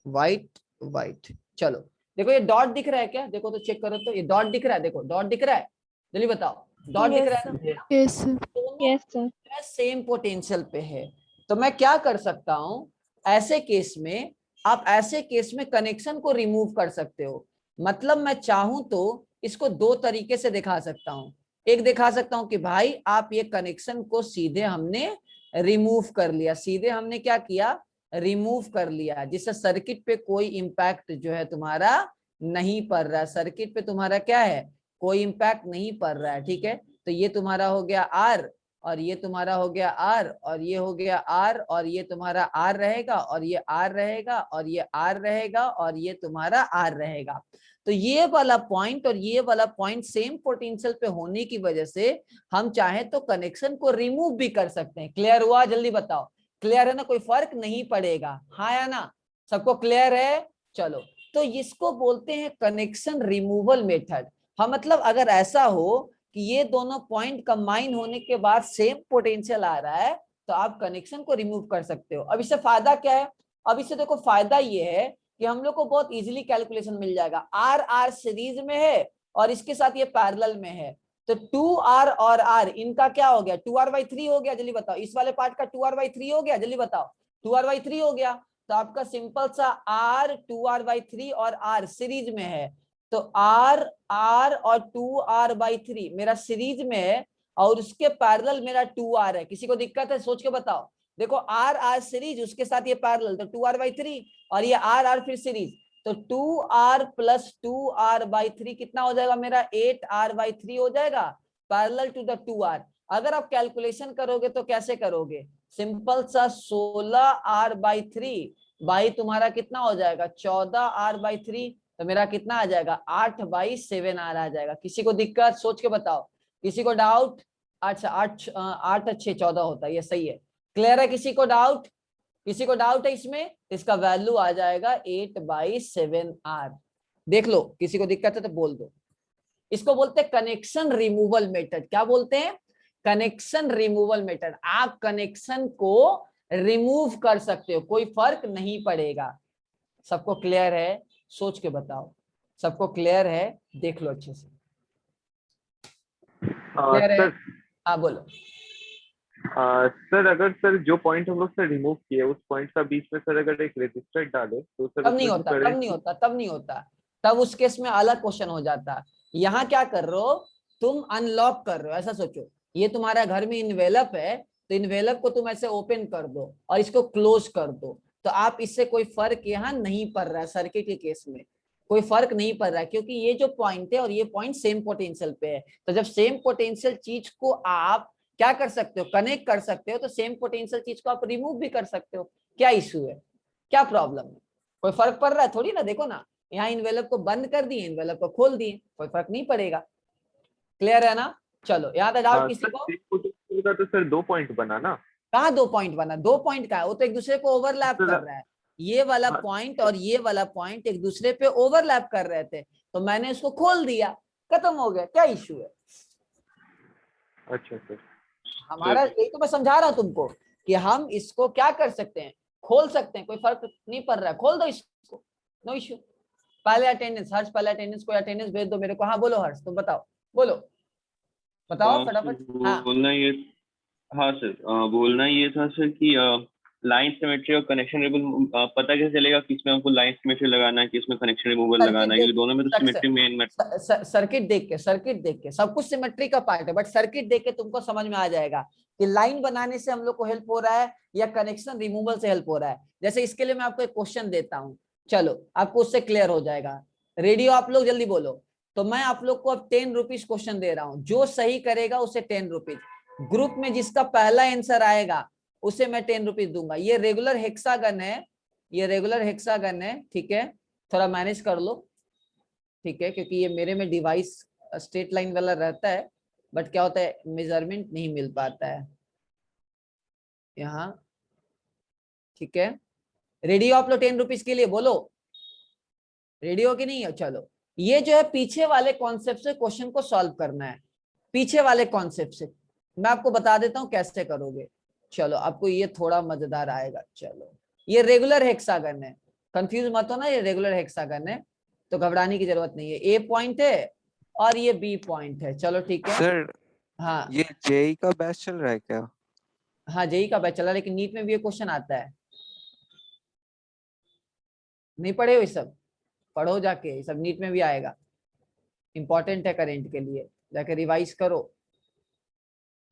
व्हाइट व्हाइट, चलो देखो ये डॉट दिख रहा है क्या, देखो तो चेक करो, तो ये डॉट दिख रहा है, देखो डॉट दिख रहा है, जल्दी बताओ, डॉट दिख Yes, रहा sir. है? Yes, sir. दोनों Yes, sir. सेम पोटेंशियल पे है, तो मैं क्या कर सकता हूं ऐसे केस में, आप ऐसे केस में कनेक्शन को रिमूव कर सकते हो। मतलब मैं चाहूं तो इसको दो तरीके से दिखा सकता हूं। एक दिखा सकता हूं कि भाई आप ये कनेक्शन को सीधे हमने रिमूव कर लिया, सीधे हमने क्या किया, रिमूव कर लिया, जिससे सर्किट पे कोई इंपैक्ट जो है तुम्हारा नहीं पड़ रहा है, सर्किट पे तुम्हारा क्या है, कोई इंपैक्ट नहीं पड़ रहा है। ठीक है, तो ये तुम्हारा हो गया आर, और ये तुम्हारा हो गया आर, और ये हो गया आर, और ये तुम्हारा आर रहेगा, और ये आर रहेगा, और ये आर रहेगा, और ये तुम्हारा आर रहेगा। तो ये वाला पॉइंट और ये वाला पॉइंट सेम पोटेंशियल पे होने की वजह से हम चाहे तो कनेक्शन को रिमूव भी कर सकते हैं। क्लियर हुआ, जल्दी बताओ, क्लियर है ना, कोई फर्क नहीं पड़ेगा, हाँ या ना, सबको क्लियर है? चलो, तो इसको बोलते हैं कनेक्शन रिमूवल मेथड। हाँ, मतलब अगर ऐसा हो कि ये दोनों पॉइंट कंबाइन होने के बाद सेम पोटेंशियल आ रहा है, तो आप कनेक्शन को रिमूव कर सकते हो। अब इससे फायदा क्या है, अब इससे देखो फायदा ये है कि हम लोग को बहुत इजीली कैलकुलेशन मिल जाएगा। आर आर सीरीज में है और इसके साथ ये पैरेलल में है, तो 2r और r इनका क्या हो गया, 2r/3 हो गया। जल्दी बताओ, इस वाले पार्ट का 2r/3 हो गया, जल्दी बताओ, 2r/3 हो गया। तो आपका सिंपल सा r 2r/3 और r सीरीज में है, तो r r और 2r/3 मेरा सीरीज में है, और उसके पैरेलल मेरा 2r है। किसी को दिक्कत है, सोच के बताओ। देखो r r सीरीज, उसके साथ ये पैरेलल, तो 2r/3, और ये r r फिर सीरीज, तो 2r प्लस 2r/3 कितना हो जाएगा मेरा, 8r/3 हो जाएगा, पैरेलल टू द 2r। अगर आप कैलकुलेशन करोगे तो कैसे करोगे, सिंपल सा 16r/3 बाई तुम्हारा कितना हो जाएगा, 14r/3, तो मेरा कितना आ जाएगा, 8/7r आ जाएगा। किसी को दिक्कत, सोच के बताओ, किसी को डाउट? अच्छा, 8 6 14 होता है, ये सही है। क्लियर है? किसी को डाउट? किसी को डाउट है इसमें? इसका वैल्यू आ जाएगा 8/7r। देख लो, किसी को दिक्कत है तो बोल दो। इसको बोलते हैं कनेक्शन रिमूवल मेथड। क्या बोलते हैं? Connection removal method. आप कनेक्शन को रिमूव कर सकते हो, कोई फर्क नहीं पड़ेगा। सबको क्लियर है? सोच के बताओ, सबको क्लियर है? देख लो अच्छे से, क्लियर है? सर हाँ बोलो। सर अगर सर जो पॉइंट हम लोग सर रिमूव किए उस पॉइंट का बीच में सर अगर एक रेजिस्टर डाले तो सर तब नहीं उसमें जो होता, तब current- नहीं होता, तब नहीं होता, तब उस केस में अलग क्वेश्चन हो जाता। यहाँ क्या कर रहे हो तुम? अनलॉक कर रहे हो। ऐसा सोचो, ये तुम्हारा घर में इन्वेलप है, तो इन्वेलप को तुम ऐसे ओपन कर दो और इसको क्लोज कर दो, तो आप इससे कोई फर्क यहाँ नहीं पड़ रहा है। सर्किट के केस में कोई फर्क नहीं पड़ रहा है, क्योंकि ये जो पॉइंट है और ये पॉइंट सेम पोटेंशियल पे है। तो जब सेम पोटेंशियल चीज को आप क्या कर सकते हो? कनेक्ट कर सकते हो, तो सेम पोटेंशियल चीज को आप रिमूव भी कर सकते हो। क्या इशू है? क्या प्रॉब्लम है? कोई फर्क पड़ रहा है थोड़ी ना। देखो ना, यहाँ इन्वेलप को बंद कर दिए, इन्वेलप को खोल दिए, कोई फर्क नहीं पड़ेगा। क्लियर है ना? चलो, यहाँ तक डाउट किसी सर को? एक पोटेंशियल का तो सर 2 पॉइंट बना ना। कहाँ 2 पॉइंट बना? 2 पॉइंट का है, वो तो एक दूसरे को ओवरलैप सर, कर रहा है। ये वाला हाँ। पॉइंट और ये वाला पॉइंट एक दूसरे पे ओवरलैप कर रहे थे, तो मैंने इसको खोल दिया, खत्म हो गया। क्या इशू है? अच्छा सर। हमारा यही तो मैं समझा रहा हूँ तुमको कि हम इसको क्या कर सकते हैं? खोल सकते हैं, कोई फर्क नहीं पड़ रहा है, खोल दो इसको, नो इश्यू। पहले अटेंडेंस, हर्ष पहले अटेंडेंस, कोई अटेंडेंस भेज दो मेरे को। हाँ बोलो हर्ष, तुम बताओ, बोलो बताओ फटाफट। हाँ बोलना ये हाँ सर बोलना ये था सर कि लाइन सिमेट्री और कनेक्शन रिमूवल पता कैसे चलेगा किसमें हमको लाइन सिमेट्री लगाना है किसमें कनेक्शन रिमूवल लगाना है, क्योंकि दोनों में तो सिमेट्री मेन सर्किट देख के, सर्किट देख के सब कुछ सिमेट्री का पार्ट है, बट सर्किट देख के तुमको समझ में आ जाएगा कि लाइन बनाने से हम लोग को हेल्प हो रहा है या कनेक्शन रिमूवल से हेल्प हो रहा है। जैसे इसके लिए मैं आपको एक क्वेश्चन देता हूँ, चलो आपको उससे क्लियर हो जाएगा। रेडियो आप लोग जल्दी बोलो। तो मैं आप लोग को अब 10 रुपीज क्वेश्चन दे रहा हूँ, जो सही करेगा उसे 10 रुपीज, ग्रुप में जिसका पहला आंसर आएगा उसे मैं 10 रुपीज दूंगा। ये रेगुलर हेक्सागन है, ये रेगुलर हेक्सागन है, ठीक है? थोड़ा मैनेज कर लो, ठीक है? क्योंकि ये मेरे में डिवाइस स्ट्रेट लाइन वाला रहता है, बट क्या होता है मेजरमेंट नहीं मिल पाता है यहाँ, ठीक है? रेडी आप लोग 10 रुपीज के लिए? बोलो रेडी हो कि नहीं हो? चलो, ये जो है पीछे वाले कॉन्सेप्ट से क्वेश्चन को सॉल्व करना है, पीछे वाले कॉन्सेप्ट से। मैं आपको बता देता हूं कैसे करोगे। चलो, आपको ये थोड़ा मजेदार आएगा। चलो, ये रेगुलर हेक्सागन है, कंफ्यूज मत हो ना, ये रेगुलर हेक्सागन है, तो घबराने की जरूरत नहीं है। ए पॉइंट है और ये बी पॉइंट है। चलो ठीक है सर, हाँ ये जेई का बैच चल रहा है क्या? हाँ, जेई का बैच चला, लेकिन नीट में भी ये क्वेश्चन आता है। नहीं पढ़े हो ये सब? पढ़ो जाके, ये सब नीट में भी आएगा, इंपॉर्टेंट है करेंट के लिए, जाके रिवाइज करो।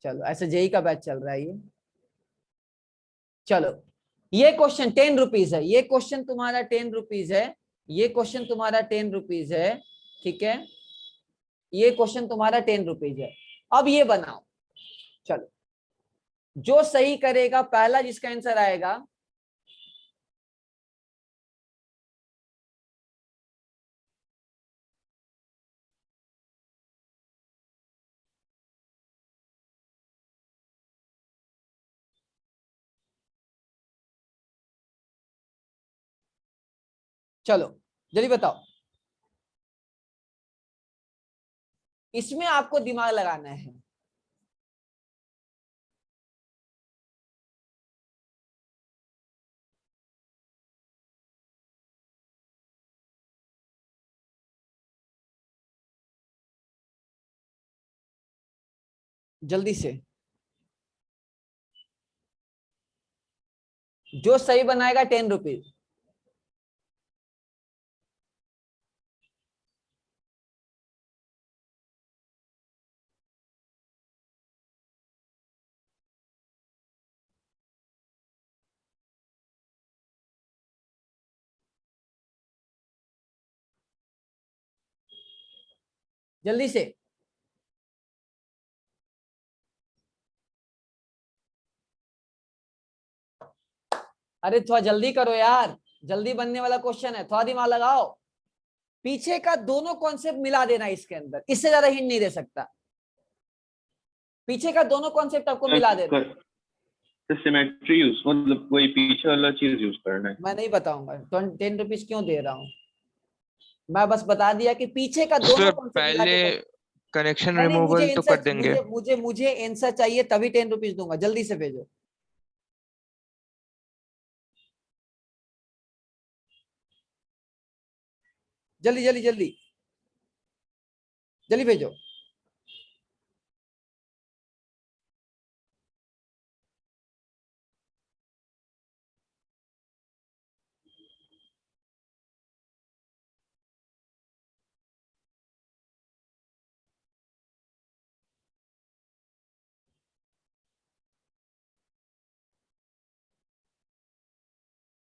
चलो, ऐसे जेई का बैच चल रहा है ये। चलो, ये क्वेश्चन 10 रुपीज है, ये क्वेश्चन तुम्हारा 10 रुपीज है, ये क्वेश्चन तुम्हारा 10 रुपीज है, ठीक है? ये क्वेश्चन तुम्हारा 10 रुपीज है। अब ये बनाओ, चलो, जो सही करेगा पहला जिसका आंसर आएगा, चलो जल्दी बताओ। इसमें आपको दिमाग लगाना है। जल्दी से, जो सही बनाएगा 10 रुपीज। जल्दी से, अरे थोड़ा जल्दी करो यार, जल्दी बनने वाला क्वेश्चन है, थोड़ा दिमाग लगाओ। पीछे का दोनों कॉन्सेप्ट मिला देना इसके अंदर, इससे ज्यादा हिंट नहीं दे सकता। पीछे का दोनों कॉन्सेप्ट आपको मिला देना। सिमेट्री यूज मतलब वही पीछे वाला चीज यूज करना है। मैं नहीं बताऊंगा 10 रुपीज क्यों दे रहा हूँ, मैं बस बता दिया कि पीछे का दोनों सर कॉन्सेप्ट मिला पहले के कनेक्शन नहीं नहीं, मुझे रिमूवल तो कर आंसर, देंगे। मुझे आंसर चाहिए, तभी 10 रुपीज दूंगा, जल्दी से भेजो। जल्दी जल्दी जल्दी जल्दी भेजो।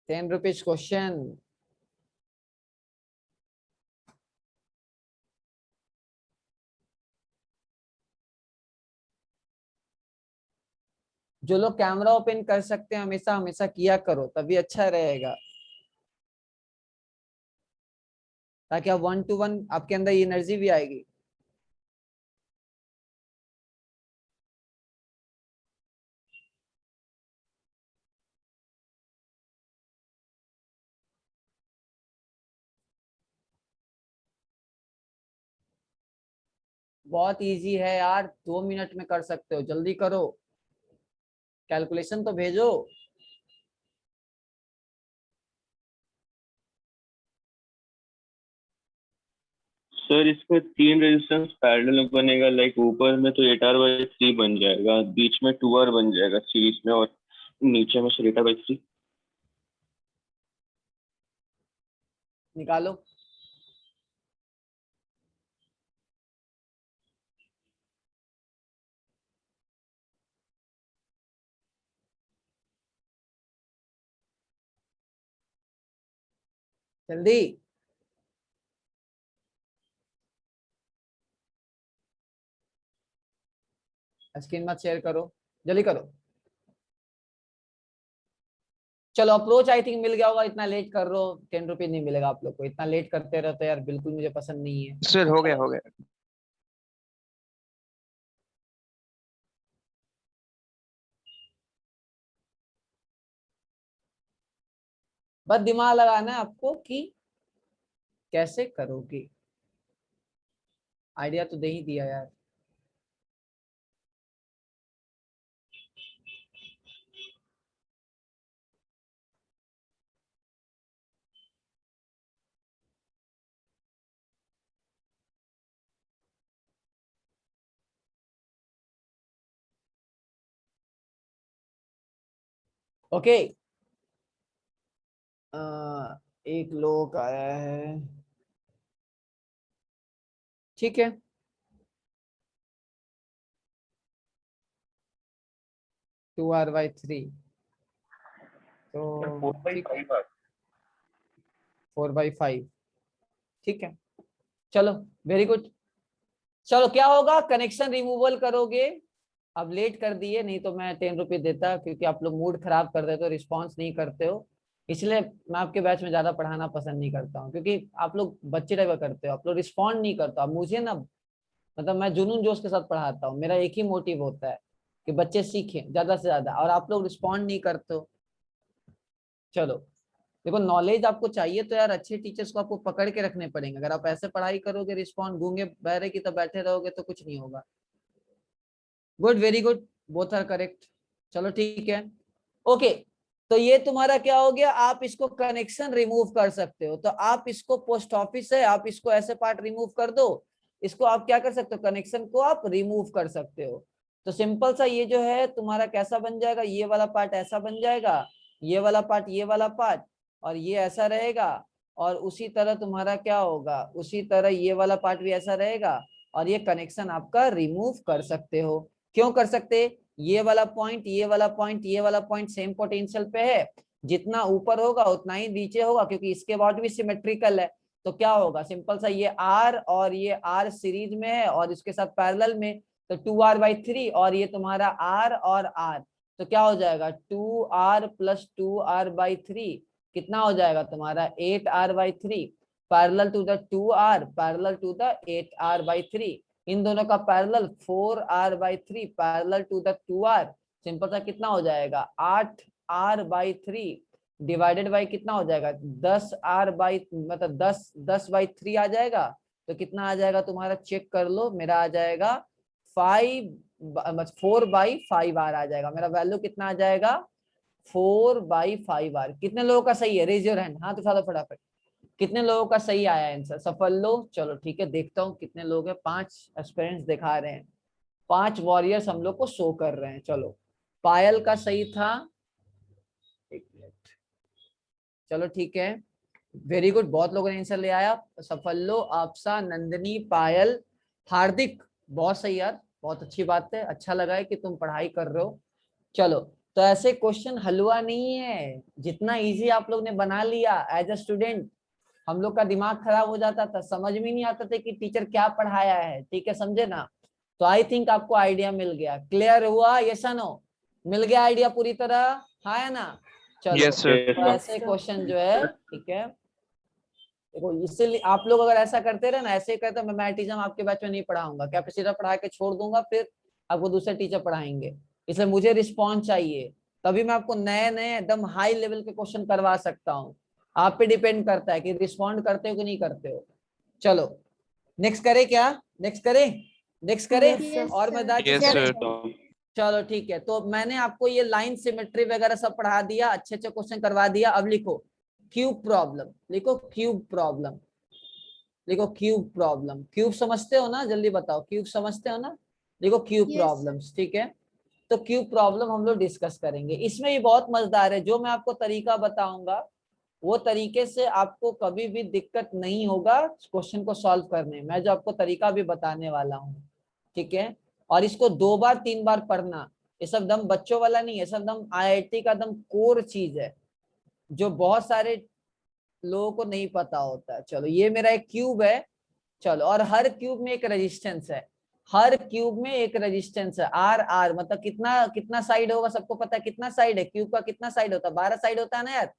₹10 क्वेश्चन। जो लोग कैमरा ओपन कर सकते हैं हमेशा हमेशा किया करो, तभी अच्छा रहेगा, ताकि आप 1 to 1 आपके अंदर एनर्जी भी आएगी। बहुत इजी है यार, 2 मिनट में कर सकते हो, जल्दी करो, कैलकुलेशन तो भेजो। सर इसका 3 रेजिस्टेंस पैरेलल बनेगा, लाइक ऊपर में तो 8R/3 बन जाएगा, बीच में 2R बन जाएगा सीरीज में, और नीचे में सर 8R/3। निकालो। जल्दी। स्क्रीन मत शेयर करो, जल्दी करो। चलो अप्रोच आई थिंक मिल गया होगा, इतना लेट कर रहे हो, 10 रुपीज नहीं मिलेगा आप लोग को, इतना लेट करते रहते हो यार, बिल्कुल मुझे पसंद नहीं है। सर हो गया हो गया। बस दिमाग लगाना है आपको कि कैसे करोगे, आइडिया तो दे ही दिया यार। ओके, एक लोग आया है, ठीक है, 2R/3, तो ठीक है 4/5, ठीक है, चलो वेरी गुड। चलो क्या होगा, कनेक्शन रिमूवल करोगे, अब लेट कर दिए, नहीं तो मैं 10 रुपये देता, क्योंकि आप लोग मूड खराब कर देते हो, रिस्पॉन्स नहीं करते हो, इसलिए मैं आपके बैच में ज्यादा पढ़ाना पसंद नहीं करता हूँ, क्योंकि आप लोग बच्चे टाइप करते हो, आप लोग रिस्पॉन्ड नहीं करते हो। अब मुझे ना, मतलब मैं जुनून जोश के साथ पढ़ाता हूँ, मेरा एक ही मोटिव होता है कि बच्चे सीखें ज्यादा से ज्यादा, और आप लोग रिस्पॉन्ड नहीं करते हो। चलो देखो, नॉलेज आपको चाहिए तो यार अच्छे टीचर्स को आपको पकड़ के रखने पड़ेंगे, अगर आप ऐसे पढ़ाई करोगे, रिस्पॉन्ड गूंगे बहरे की तो बैठे रहोगे तो कुछ नहीं होगा। Good, very good, both are correct. चलो ठीक है, ओके, तो ये तुम्हारा क्या हो गया, आप इसको कनेक्शन रिमूव कर सकते हो, तो आप इसको पोस्ट ऑफिस है, आप इसको ऐसे पार्ट रिमूव कर दो, इसको आप क्या कर सकते हो, कनेक्शन को आप रिमूव कर सकते हो। तो सिंपल सा ये जो है तुम्हारा कैसा बन जाएगा, ये वाला पार्ट ऐसा बन जाएगा, ये वाला पार्ट, ये वाला पार्ट, और ये ऐसा रहेगा, और उसी तरह तुम्हारा क्या होगा, उसी तरह ये वाला पार्ट भी ऐसा रहेगा, और ये कनेक्शन आपका रिमूव कर सकते हो। क्यों कर सकते, ये वाला पॉइंट, ये वाला पॉइंट, ये वाला पॉइंट सेम पोटेंशियल पे है, जितना ऊपर होगा उतना ही नीचे होगा, क्योंकि इसके बाद भी सिमेट्रिकल है, तो क्या होगा, सिंपल सा, ये आर और ये आर सीरीज में है और इसके साथ पैरेलल में, तो 2R/3, और ये तुम्हारा आर और आर, तो क्या हो जाएगा 2R + 2R/3, कितना हो जाएगा तुम्हारा 8R/3, parallel to the 2R, parallel to the 8R/3, इन दोनों का parallel 4R/3, parallel to the 2R, simple सा कितना हो जाएगा 8R/3, डिवाइडेड बाई कितना हो जाएगा 10R/, मतलब 10/3 आ जाएगा, तो कितना आ जाएगा तुम्हारा, चेक कर लो, मेरा आ जाएगा 4/5R आ जाएगा। मेरा वैल्यू कितना आ जाएगा, 4/5R। कितने लोगों का सही है, रेज योर हैंड, हाथ उठा दो फटाफट। कितने लोगों का सही आया आंसर, सफल लो। चलो ठीक है, देखता हूँ कितने लोग हैं। 5 एस्पिरेंट्स दिखा रहे हैं, 5 वॉरियर्स हम लोग को शो कर रहे हैं। चलो पायल का सही था, एक मिनट, चलो ठीक है, वेरी गुड, बहुत लोगों ने आंसर ले आया। सफल लो, आपसा, नंदिनी, पायल, हार्दिक, बहुत सही यार, बहुत अच्छी बात है, अच्छा लगा है कि तुम पढ़ाई कर रहे हो। चलो, तो ऐसे क्वेश्चन हलवा नहीं है, जितना इजी आप लोग ने बना लिया एज अ स्टूडेंट, हम लोग का दिमाग खराब हो जाता था, समझ में नहीं आता था कि टीचर क्या पढ़ाया है, ठीक है, समझे ना। तो आई थिंक आपको आइडिया मिल गया, क्लियर हुआ, यस और नो, मिल गया आइडिया पूरी तरह, हाँ या ना। चलो Yes, sir. Yes, तो sir. ऐसे क्वेश्चन जो है, ठीक है, देखो इसीलिए आप लोग अगर ऐसा करते रहे ना, ऐसे ही करते, मैं मैथमेटिज्म आपके बैच में नहीं पढ़ाऊंगा, कैपेसिटर पढ़ा के छोड़ दूंगा, फिर आपको दूसरे टीचर पढ़ाएंगे। इसलिए मुझे रिस्पॉन्स चाहिए, तभी मैं आपको नए नए एकदम हाई लेवल के क्वेश्चन करवा सकता हूँ। आप पे डिपेंड करता है कि रिस्पॉन्ड करते हो कि नहीं करते हो। चलो नेक्स्ट करें क्या, नेक्स्ट करें, नेक्स्ट करें, और मजेदार चीज Yes, करें। sir. चलो ठीक है, तो मैंने आपको ये लाइन सिमेट्री वगैरह सब पढ़ा दिया, अच्छे अच्छे क्वेश्चन करवा दिया। अब लिखो क्यूब प्रॉब्लम, लिखो क्यूब प्रॉब्लम, लिखो क्यूब प्रॉब्लम। क्यूब समझते हो ना, जल्दी बताओ, क्यूब समझते हो ना, लिखो क्यूब प्रॉब्लम्स, ठीक है। तो क्यूब प्रॉब्लम हम लोग डिस्कस करेंगे, इसमें भी बहुत मजेदार है, जो मैं आपको तरीका बताऊंगा वो तरीके से आपको कभी भी दिक्कत नहीं होगा क्वेश्चन को सॉल्व करने में। मैं जो आपको तरीका भी बताने वाला हूँ, ठीक है, और इसको 2 बार 3 बार पढ़ना, ये सब दम बच्चों वाला नहीं है, सब दम IIT का दम कोर चीज है, जो बहुत सारे लोगों को नहीं पता होता है। चलो ये मेरा एक क्यूब है, चलो, और हर क्यूब में एक रेजिस्टेंस है, हर क्यूब में एक रेजिस्टेंस है, R मतलब कितना कितना साइड होगा, सबको पता है कितना साइड है क्यूब का, कितना साइड होता है, 12 साइड होता है ना यार,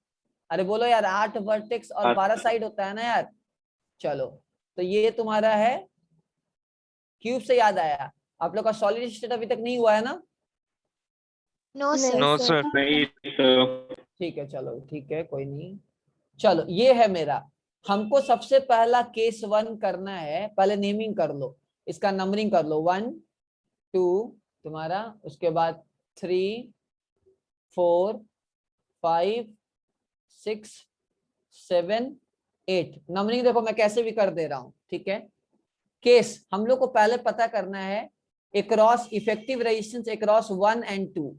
अरे बोलो यार, 8 वर्टेक्स और 12 साइड होता है ना यार। चलो, तो ये तुम्हारा है क्यूब, से याद आया, आप लोग का सॉलिड स्टेट अभी तक नहीं हुआ है ना, No, sir. No, sir. नहीं sir. ठीक है, चलो ठीक है, कोई नहीं। चलो ये है मेरा, हमको सबसे पहला केस 1 करना है, पहले नेमिंग कर लो, इसका नंबरिंग कर लो, 1 2 तुम्हारा, उसके बाद 3 4 5 6 7 8, नंबरिंग देखो मैं कैसे भी कर दे रहा हूं, ठीक है। केस हम लोग को पहले पता करना है एक्रॉस इफेक्टिव रेजिस्टेंस एक्रॉस 1 और 2,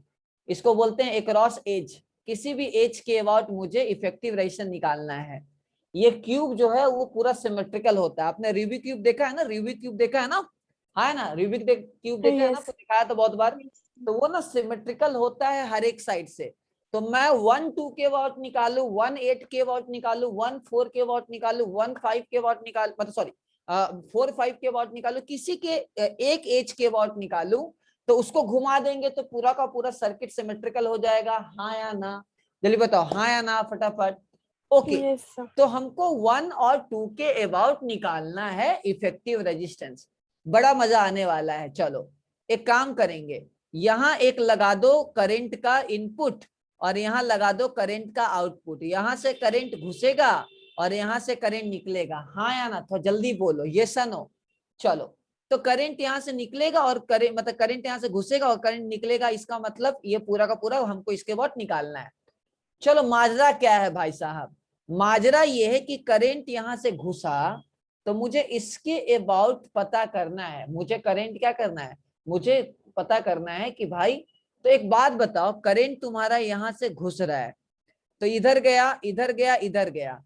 इसको बोलते हैं एक्रॉस एज, किसी भी एज के अबाउट मुझे इफेक्टिव रेजिस्टेंस निकालना है। ये क्यूब जो है वो पूरा सिमेट्रिकल होता है, आपने रूबिक क्यूब देखा है ना, रूबिक क्यूब देखा है ना, हाँ ना, रूबिक क्यूब देखा है ना, आपको दिखाया तो बहुत बार, तो वो ना सिमेट्रिकल होता है हर एक साइड से। तो मैं 1 2 के वॉट निकालू, 1 8 के वॉट निकालू, 1 4 के वॉट निकालू, 1 5 के वॉट निकाल, मतलब सॉरी 4 5 के वॉट निकालू, किसी के एक एज के वॉट निकालू, तो उसको घुमा देंगे तो पूरा का पूरा सर्किट सिमेट्रिकल हो जाएगा, हाँ या ना, जल्दी बताओ, हाँ या ना फटाफट। ओके, तो हमको 1 और 2 के अबाउट निकालना है इफेक्टिव रेजिस्टेंस, बड़ा मजा आने वाला है। चलो एक काम करेंगे, यहाँ एक लगा दो करंट का इनपुट और यहाँ लगा दो करंट का आउटपुट, यहाँ से करंट घुसेगा और यहाँ से करंट निकलेगा, हाँ या ना, तो जल्दी बोलो यस या नो। चलो, तो करंट यहाँ से निकलेगा और करंट मतलब करंट यहाँ से घुसेगा और करंट निकलेगा, इसका मतलब ये पूरा का पूरा हमको इसके वॉट निकालना है। चलो माजरा क्या है भाई साहब, माजरा ये है कि करंट यहाँ से घुसा तो मुझे इसके अबाउट पता करना है, मुझे करंट क्या करना है, मुझे पता करना है कि भाई, तो एक बात बताओ, करंट तुम्हारा यहाँ से घुस रहा है, तो इधर गया इधर गया इधर गया,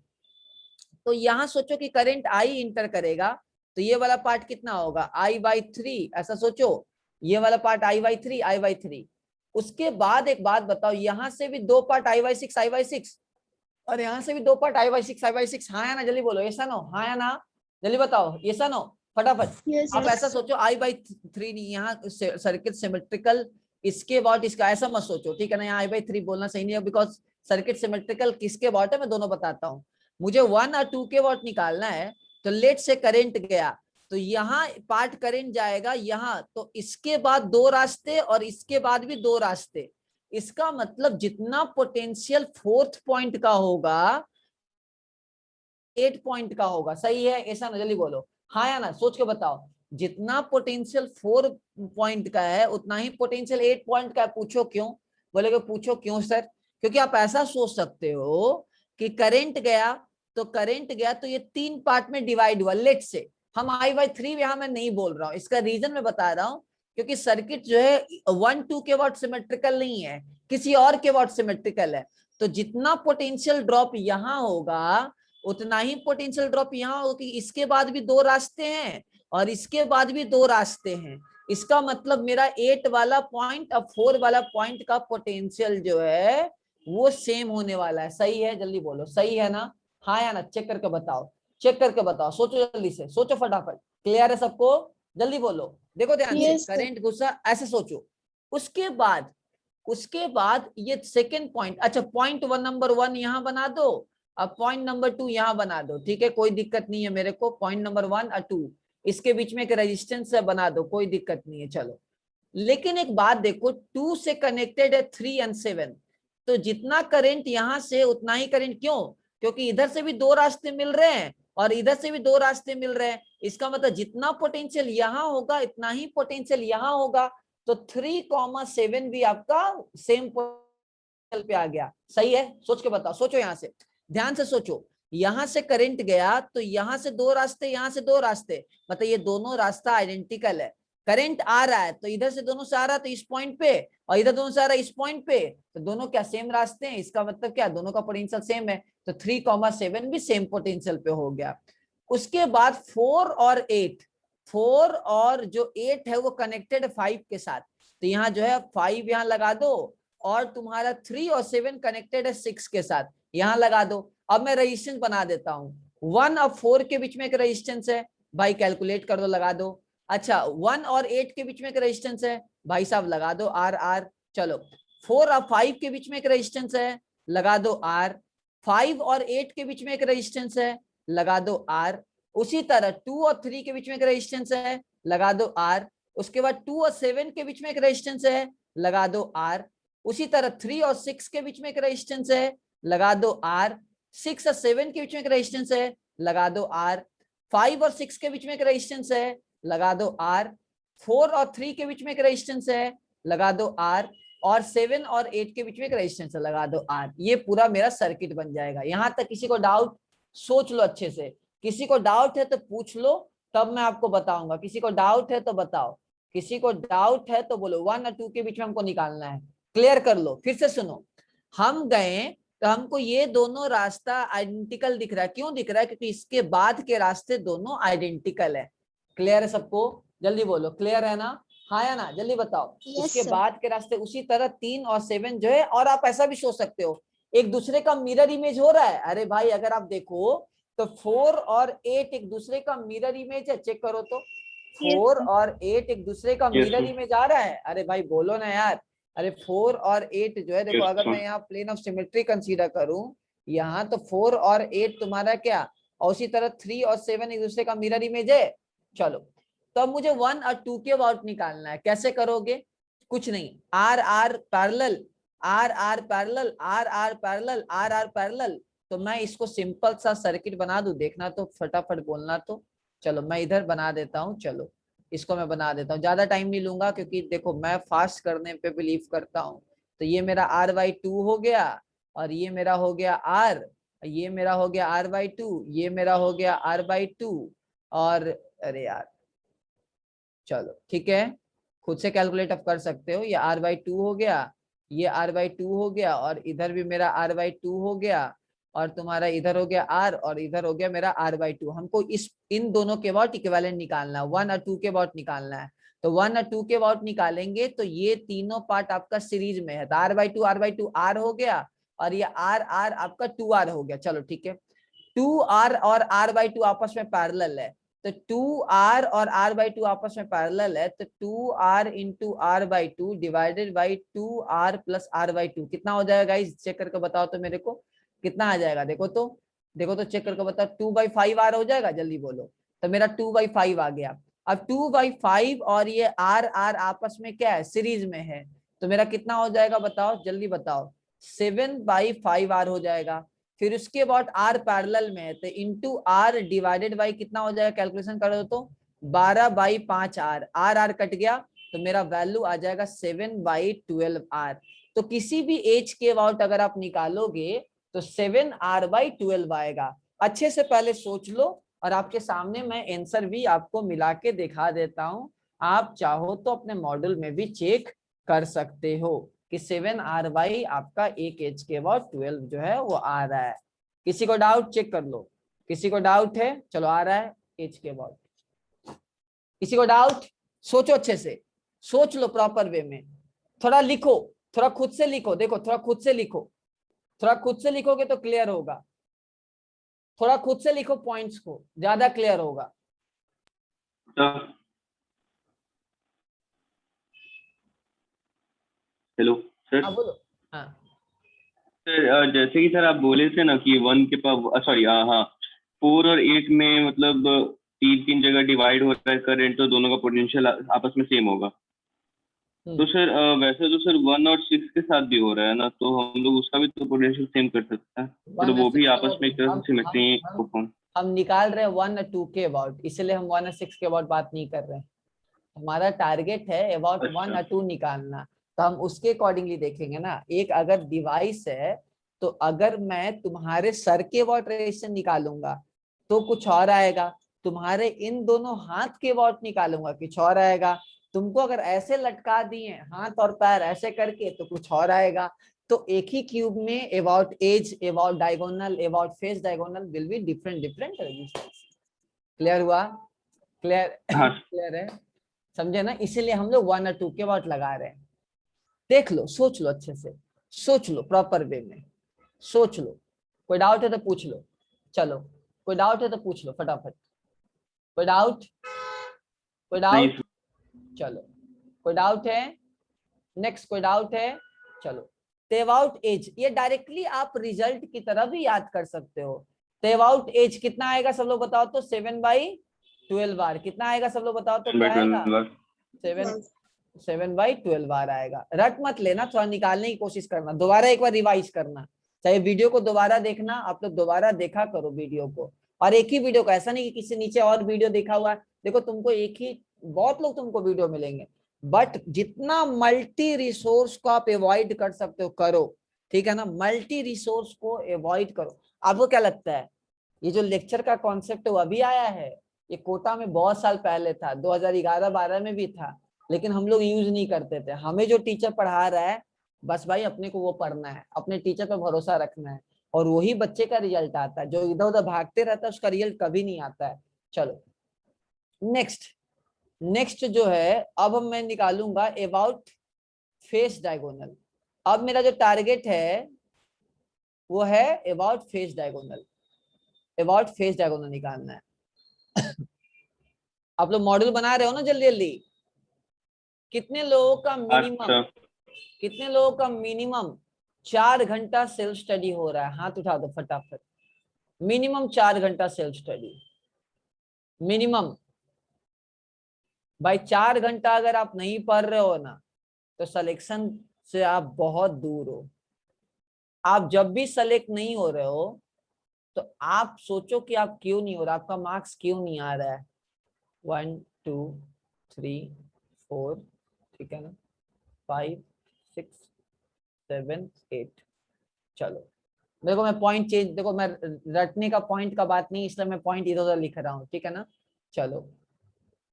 तो यहाँ सोचो कि करंट I इंटर करेगा, तो ये वाला पार्ट कितना होगा, I/3, ऐसा सोचो, ये वाला पार्ट I/3 I/3। उसके बाद एक बात बताओ, यहाँ से भी 2 पार्ट I/6 I/6 और यहाँ से भी 2 पार्ट I/6 I/6, हाँ या ना, जल्दी बोलो ऐसा नो, हाँ या ना, जल्दी बताओ ऐसा नो फटाफट। आप ऐसा सोचो I/3 नहीं, यहाँ सर्किट सिमेट्रिकल, इसके अबाउट इसका, ऐसा मत सोचो, ठीक है ना, यहाँ I/3 बोलना सही नहीं है, बिकॉज सर्किट सिमेट्रिकल किसके अबाउट है मैं दोनों बताता हूँ। मुझे 1 और 2 के अबाउट निकालना है, तो लेट से करंट गया, तो यहाँ पार्ट करंट जाएगा यहाँ, तो इसके बाद 2 रास्ते और इसके बाद भी 2 रास्ते, इसका मतलब जितना पोटेंशियल 4th पॉइंट का होगा 8 पॉइंट का होगा, सही है ऐसा ना, जल्दी बोलो, हाँ या ना, सोच के बताओ। जितना पोटेंशियल 4 पॉइंट का है उतना ही पोटेंशियल 8 पॉइंट का है। पूछो क्यों? बोलेगे पूछो क्यों सर? क्योंकि आप ऐसा सोच सकते हो कि करंट गया तो ये 3 पार्ट में डिवाइड हुआ। लेट से हम I/3 यहाँ मैं नहीं बोल रहा हूँ, इसका रीजन मैं बता रहा हूँ क्योंकि सर्किट जो है 1-2 के वाट सिमेट्रिकल नहीं है, किसी और के वाट सिमेट्रिकल है। तो जितना पोटेंशियल ड्रॉप यहाँ होगा उतना ही पोटेंशियल ड्रॉप यहाँ होगी। इसके बाद भी 2 रास्ते हैं और इसके बाद भी 2 रास्ते हैं। इसका मतलब मेरा 8 वाला पॉइंट और 4 वाला पॉइंट का पोटेंशियल जो है वो सेम होने वाला है। सही है? जल्दी बोलो, सही है ना? हाँ या ना? चेक करके बताओ, चेक करके बताओ, सोचो जल्दी से, सोचो फटाफट। क्लियर है सबको? जल्दी बोलो, देखो ध्यान से। Yes, sir. करंट घुसा, ऐसे सोचो। उसके बाद ये सेकेंड पॉइंट, अच्छा पॉइंट नंबर 1 यहाँ बना दो, अब पॉइंट नंबर 2 यहाँ बना दो। ठीक है, कोई दिक्कत नहीं है मेरे को। पॉइंट नंबर 1 और 2 इसके बीच में एक रेजिस्टेंस बना दो, कोई दिक्कत नहीं है। चलो, लेकिन एक बात देखो, 2 से कनेक्टेड है 3 और 7, तो जितना करंट यहाँ से उतना ही करंट। क्यों? क्योंकि इधर से भी 2 रास्ते मिल रहे हैं और इधर से भी 2 रास्ते मिल रहे हैं। इसका मतलब जितना पोटेंशियल यहाँ होगा इतना ही पोटेंशियल यहाँ होगा। तो 3,7 भी आपका सेम पोटेंशियल पे आ गया। सही है? सोच के बताओ, सोचो, यहाँ से ध्यान से सोचो। यहां से करंट गया तो यहां से 2 रास्ते, यहां से 2 रास्ते, मतलब ये दोनों रास्ता आइडेंटिकल है। करंट आ रहा है तो इधर से दोनों से आ रहा है तो इस पॉइंट पे, और इधर दोनों से आ रहा है इस पॉइंट पे, तो दोनों क्या सेम रास्ते हैं। इसका मतलब क्या, दोनों का पोटेंशियल सेम है। तो 3,7 भी सेम पोटेंशियल पे हो गया। उसके बाद 4 और 8, 4 और जो 8 है वो कनेक्टेड 5 के साथ, तो यहाँ जो है 5 यहाँ लगा दो, और तुम्हारा 3 और 7 कनेक्टेड है 6 के साथ, यहाँ लगा दो। अब मैं रेजिस्टेंस बना देता हूँ। 1 और 4 के बीच में एक रेजिस्टेंस है, भाई कैलकुलेट कर दो, लगा दो। अच्छा, 1 और 8 के बीच में एक रेजिस्टेंस है, भाई साहब लगा दो R। चलो, 4 और 5 के बीच में एक रेजिस्टेंस है, लगा दो R। 5 और 8 के बीच में एक रेजिस्टेंस है, लगा दो R। उसी तरह 2 और 3 के बीच में एक रेजिस्टेंस है, लगा दो R। उसके बाद 2 और 7 के बीच में एक रेजिस्टेंस है, लगा दो R। उसी तरह 3 और 6 के बीच में एक रेजिस्टेंस है, लगा दो R। 6 और 7 के बीच में एक रेजिस्टेंस है, लगा दो R। 5 और 6 के बीच में एक रेजिस्टेंस है, लगा दो R। 4 और 3 के बीच में एक रेजिस्टेंस है, लगा दो R। और 7 और 8 के बीच में एक रेजिस्टेंस है, लगा दो R। ये पूरा मेरा सर्किट बन जाएगा। यहां तक किसी को डाउट? सोच लो अच्छे से, किसी को डाउट है तो पूछ लो, तब मैं आपको बताऊंगा। किसी को डाउट है तो बताओ, किसी को डाउट है तो बोलो। 1 और 2 के बीच में हमको निकालना है, क्लियर कर लो। फिर से सुनो, हम गए तो हमको ये दोनों रास्ता आइडेंटिकल दिख रहा है। क्यों दिख रहा है? क्योंकि इसके बाद के रास्ते दोनों आइडेंटिकल है। क्लियर है सबको? जल्दी बोलो, क्लियर है ना? हाँ या ना? जल्दी बताओ। Yes, इसके sir. बाद के रास्ते उसी तरह 3 और 7 जो है। और आप ऐसा भी सोच सकते हो, एक दूसरे का मिरर इमेज हो रहा है। अरे भाई, अगर आप देखो तो 4 और 8 एक दूसरे का मिरर इमेज है, चेक करो तो। 4 और 8 एक दूसरे का मिरर इमेज आ रहा है। अरे भाई बोलो ना यार। अरे 4 और 8 जो है, देखो अगर मैं यहाँ प्लेन ऑफ सिमेट्री कंसीडर करूं यहाँ, तो 4 और 8 तुम्हारा क्या, और उसी तरह 3 और 7 एक दूसरे का मिरर इमेज है। चलो, तो अब मुझे 1 और 2 के अबाउट निकालना है। कैसे करोगे? कुछ नहीं, R parallel, R parallel, R parallel, R parallel. तो मैं इसको सिंपल सा सर्किट बना दूं, देखना तो, फटाफट बोलना तो। चलो मैं इधर बना देता हूँ। चलो इसको मैं बना देता हूँ, ज्यादा टाइम नहीं लूंगा क्योंकि देखो मैं फास्ट करने पे बिलीव करता हूँ। तो ये मेरा R/2 हो गया, और ये मेरा हो गया R, ये मेरा हो गया R/2, ये मेरा हो गया R/2। और अरे यार, चलो ठीक है, खुद से कैलकुलेट आप कर सकते हो। ये R/2 हो गया, ये R/2 हो गया, और इधर भी मेरा R/2 हो गया, और तुम्हारा इधर हो गया R, और इधर हो गया मेरा R/2। हमको इन दोनों के अबाउट इक्विवेलेंट निकालना है, 1 और 2 के अबाउट निकालना है। तो 1 और 2 के अबाउट निकालेंगे तो ये तीनों पार्ट आपका सीरीज में है। तो R/2 R हो गया, और ये R आपका 2R हो गया। चलो ठीक है, 2R और R/2 आपस में पैरेलल है, तो 2R और R/2 आपस में पैरेलल है, तो 2R into R/2 divided by 2R plus R/2 कितना हो जाएगा? इस चेक करके बताओ तो मेरे को, कितना आ जाएगा? देखो तो चेक करके बताओ। 2/5R हो जाएगा, जल्दी बोलो। तो मेरा 2/5 आ गया। अब 2/5 और ये R आपस में क्या है? सीरीज में है। तो मेरा कितना हो जाएगा बताओ, जल्दी बताओ। 7/5R हो जाएगा। फिर उसके बाद आर पैरेलल में है, तो इंटू आर डिवाइडेड बाई कितना हो जाएगा, कैलकुलेशन करो तो 12/5 आर, आर कट गया तो मेरा वैल्यू आ जाएगा 7/12 आर। तो किसी भी एज के अबाउट अगर आप निकालोगे तो 7r/12 आएगा। अच्छे से पहले सोच लो, और आपके सामने मैं आंसर भी आपको मिला के दिखा देता हूं, आप चाहो तो अपने मॉडल में भी चेक कर सकते हो कि 7r/ आपका एक एज के अबाउट 12 जो है वो आ रहा है। किसी को डाउट चेक कर लो, किसी को डाउट है, चलो आ रहा है एज के अबाउट, किसी को डाउट, सोचो अच्छे से, सोच लो प्रॉपर वे में, थोड़ा लिखो, थोड़ा खुद से लिखो, देखो थोड़ा खुद से लिखो, थोड़ा खुद से लिखोगे तो क्लियर होगा, थोड़ा खुद से लिखो पॉइंट्स को, ज्यादा क्लियर होगा। Hello sir. हाँ बोलो। हाँ सर जैसे कि सर आप बोले थे ना कि 1 के पावर सॉरी हाँ 4 और 8 में मतलब 3 जगह डिवाइड हो रहा है करंट, तो दोनों का पोटेंशियल आपस में सेम होगा। तो सर वैसे तो सर 1 और 6 के साथ भी हो रहा है ना, तो हम लोग उसका भी तो पोटेंशियल सेम कर सकते हैं, मतलब वो भी आपस में एक तरह से सिमेट्री परफॉर्म। हम निकाल रहे हैं 1 और 2 के अबाउट, इसलिए हम 1 और 6 के अबाउट बात नहीं कर रहे हैं। हमारा टारगेट है अबाउट 1 और 2 निकालना, तो हम उसके अकॉर्डिंगली देखेंगे ना। एक अगर डिवाइस है तो अगर मैं तुम्हारे सर के अबाउट रेडिएशन निकालूंगा तो कुछ और आएगा, तुम्हारे इन दोनों हाथ के अबाउट निकालूंगा कुछ और आएगा, तुमको अगर ऐसे लटका दिए हाथ और पैर ऐसे करके तो कुछ और आएगा। तो एक ही क्यूब में about edge, about diagonal, about face diagonal will be different different resistance. Clear हुआ? क्लियर? क्लियर है, समझे ना? इसीलिए हम लोग 1 और 2 के अबाउट लगा रहे हैं। देख लो, सोच लो अच्छे से, सोच लो प्रॉपर वे में, सोच लो। कोई डाउट है तो पूछ लो, चलो कोई डाउट है तो पूछ लो फटाफट। कोई डाउट? कोई डाउट? चलो कोई डाउट है? नेक्स्ट कोई डाउट है? चलो अबाउट एज, ये डायरेक्टली आप रिजल्ट की तरह भी याद कर सकते हो। अबाउट एज कितना आएगा सब लोग बताओ तो 7/12 बार कितना आएगा सब लोग बताओ तो क्या आएगा? 7/12 बार आएगा। रट मत लेना, थोड़ा निकालने की कोशिश करना, दोबारा एक बार रिवाइज करना, चाहे वीडियो को दोबारा देखना, आप लोग दोबारा देखा करो वीडियो को, और एक ही वीडियो को, ऐसा नहीं कि किसी नीचे और वीडियो देखा हुआ है। देखो तुमको एक ही, बहुत लोग तुमको वीडियो मिलेंगे, बट जितना मल्टी रिसोर्स को आप अवॉइड कर सकते हो करो, ठीक है ना? मल्टी रिसोर्स को अवॉइड करो। आपको क्या लगता है ये जो लेक्चर का कॉन्सेप्ट है वो अभी आया है? ये कोटा में बहुत साल पहले था, 2011-12 में भी था, लेकिन हम लोग यूज नहीं करते थे। हमें जो टीचर पढ़ा रहा है बस भाई अपने को वो पढ़ना है, अपने टीचर पर भरोसा रखना है, और वही बच्चे का रिजल्ट आता है। जो इधर उधर भागते रहता है उसका रिजल्ट कभी नहीं आता है। चलो नेक्स्ट जो है, अब मैं निकालूंगा अबाउट फेस डायगोनल। अब मेरा जो टारगेट है वो है about face diagonal, about face diagonal निकालना है। आप लोग मॉडल बना रहे हो ना जल्दी जल्दी? कितने लोगों का मिनिमम, कितने लोगों का मिनिमम 4 घंटा सेल्फ स्टडी हो रहा है? हाथ उठा दो फटाफट। मिनिमम 4 घंटा सेल्फ स्टडी, मिनिमम। भाई 4 घंटा अगर आप नहीं पढ़ रहे हो ना तो सिलेक्शन से आप बहुत दूर हो। आप जब भी सेलेक्ट नहीं हो रहे हो तो आप सोचो कि आप क्यों नहीं हो रहा, आपका मार्क्स क्यों नहीं आ रहा है। 1 2 3 4, ठीक है ना, 5 6 7 8। चलो देखो मैं पॉइंट चेंज, देखो मैं रटने का पॉइंट का बात नहीं, इसलिए मैं पॉइंट इधर उधर लिख रहा हूँ, ठीक है ना? चलो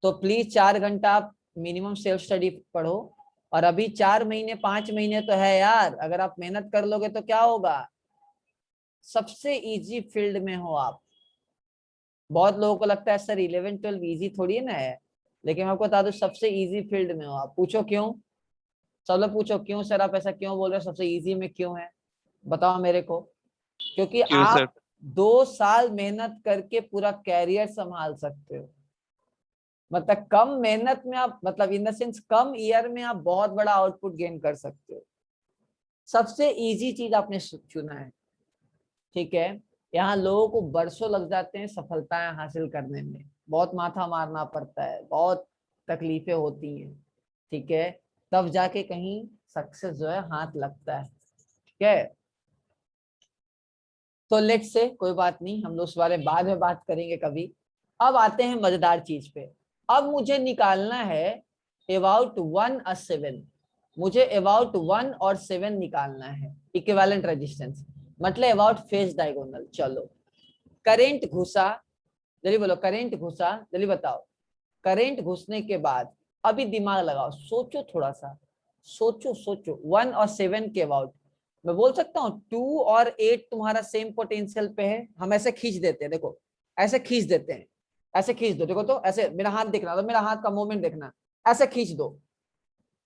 तो प्लीज 4 घंटा आप मिनिमम सेल्फ स्टडी पढ़ो, और अभी 4 महीने 5 महीने तो है यार, अगर आप मेहनत कर लोगे तो क्या होगा, सबसे इजी फील्ड में हो आप। बहुत लोगों को लगता है सर 11-12 इजी थोड़ी ना है, लेकिन मैं आपको बता दूं सबसे इजी फील्ड में हो आप। पूछो क्यों, सब लोग पूछो क्यों सर आप ऐसा क्यों बोल रहे हो, सबसे इजी में क्यों है, बताओ मेरे को। क्योंकि क्यों आप सर? 2 साल मेहनत करके पूरा कैरियर संभाल सकते हो। मतलब कम मेहनत में आप, मतलब in the sense come year में आप बहुत बड़ा आउटपुट गेन कर सकते हो। सबसे इजी चीज आपने चुना है, ठीक है? यहाँ लोगों को बरसों लग जाते हैं सफलताएं हासिल करने में, बहुत माथा मारना पड़ता है, बहुत तकलीफें होती हैं, ठीक है? तब जाके कहीं सक्सेस जो है हाथ लगता है, ठीक है? तो लेट से कोई बात नहीं, हम लोग उस बारे में बाद में बात करेंगे कभी। अब आते हैं मजेदार चीज पे। अब मुझे निकालना है अबाउट 1 और 7। मुझे अबाउट 1 और 7 निकालना है, इक्विवेलेंट रेजिस्टेंस मतलब अबाउट फेज डायगोनल। चलो करेंट घुसा, जल्दी बोलो करेंट घुसा, जल्दी बताओ। करेंट घुसने के बाद अभी दिमाग लगाओ, सोचो थोड़ा सा, सोचो सोचो 1 और 7 के अबाउट। मैं बोल सकता हूँ 2 और 8 तुम्हारा सेम पोटेंशियल पे है। हम ऐसे खींच देते हैं, देखो ऐसे खींच देते हैं, ऐसे खींच दो, देखो तो ऐसे मेरा हाथ देखना, तो मेरा हाथ का मूवमेंट देखना, ऐसे खींच दो।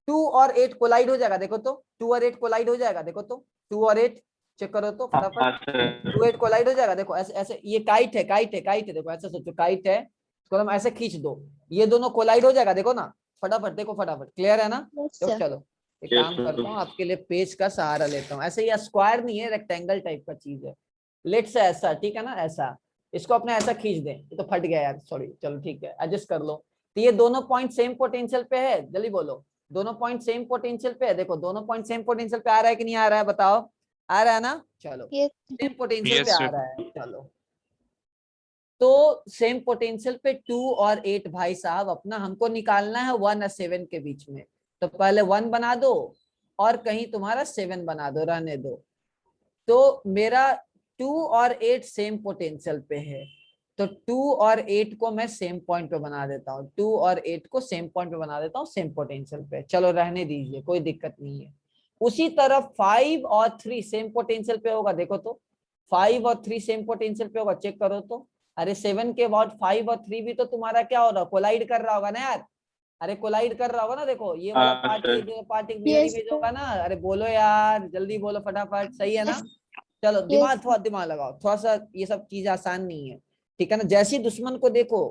2 और 8 कोलाइड हो जाएगा, देखो तो 2 और 8 कोलाइड हो जाएगा, देखो तो 2 और 8 चेक करो तो हाँ फटाफट। सर 2 8 कोलाइड हो जाएगा, देखो ऐसे ऐसे, ये काइट है, काइट है, काइट है, देखो ऐसे सोचो काइट है, इसको हम ऐसे खींच दो, ये दोनों कोलाइड हो जाएगा, देखो ना फटाफट, देखो फटाफट, क्लियर है ना। Yes, तो sir. चलो एक Yes, काम sir. करता हूँ, आपके लिए पेज का सहारा लेता हूँ। ऐसे ये स्क्वायर नहीं है, रेक्टेंगल टाइप का चीज है। लेट से ऐसा, ठीक है ना, ऐसा इसको अपने ऐसा खींच दें। ये तो फट गया यार, सॉरी, चलो ठीक है एडजस्ट कर लो। तो ये दोनों पॉइंट सेम पोटेंशियल पे है, जल्दी बोलो दोनों पॉइंट सेम पोटेंशियल पे है। देखो दोनों पॉइंट सेम पोटेंशियल पे आ रहा है कि नहीं आ रहा है, बताओ आ रहा है ना। चलो Yes. सेम पोटेंशियल Yes, पे आ sir. रहा है। चलो तो सेम पोटेंशियल पे 2 और 8 भाई साहब अपना हमको निकालना है 1 और 7 के बीच में। तो पहले 1 बना दो और कहीं तुम्हारा 7 बना दो, रहने दो। तो मेरा 2 और 8 सेम पोटेंशियल पे है, तो 2 और 8 को मैं सेम पॉइंट पे बना देता हूँ, 2 और 8 को सेम पॉइंट पे बना देता हूँ, सेम पोटेंशियल पे। चलो रहने दीजिए, कोई दिक्कत नहीं है। उसी तरह 5 और 3 सेम पोटेंशियल पे होगा, देखो तो 5 और 3 सेम पोटेंशियल पे होगा, चेक करो तो। अरे 7 के बाद 5 और 3 भी तो तुम्हारा क्या हो रहा है, कोलाइड कर रहा होगा ना यार। अरे कोलाइड कर रहा होगा ना, देखो ये वाला हाँ पार्ट, सर ये जो part mirror Yes, image sir. होगा ना। अरे बोलो यार, जल्दी बोलो फटाफट, सही है ना। Yes. चलो Yes. दिमाग, थोड़ा दिमाग लगाओ, थोड़ा सा, ये सब चीज आसान नहीं है, ठीक है ना। जैसे ही दुश्मन को देखो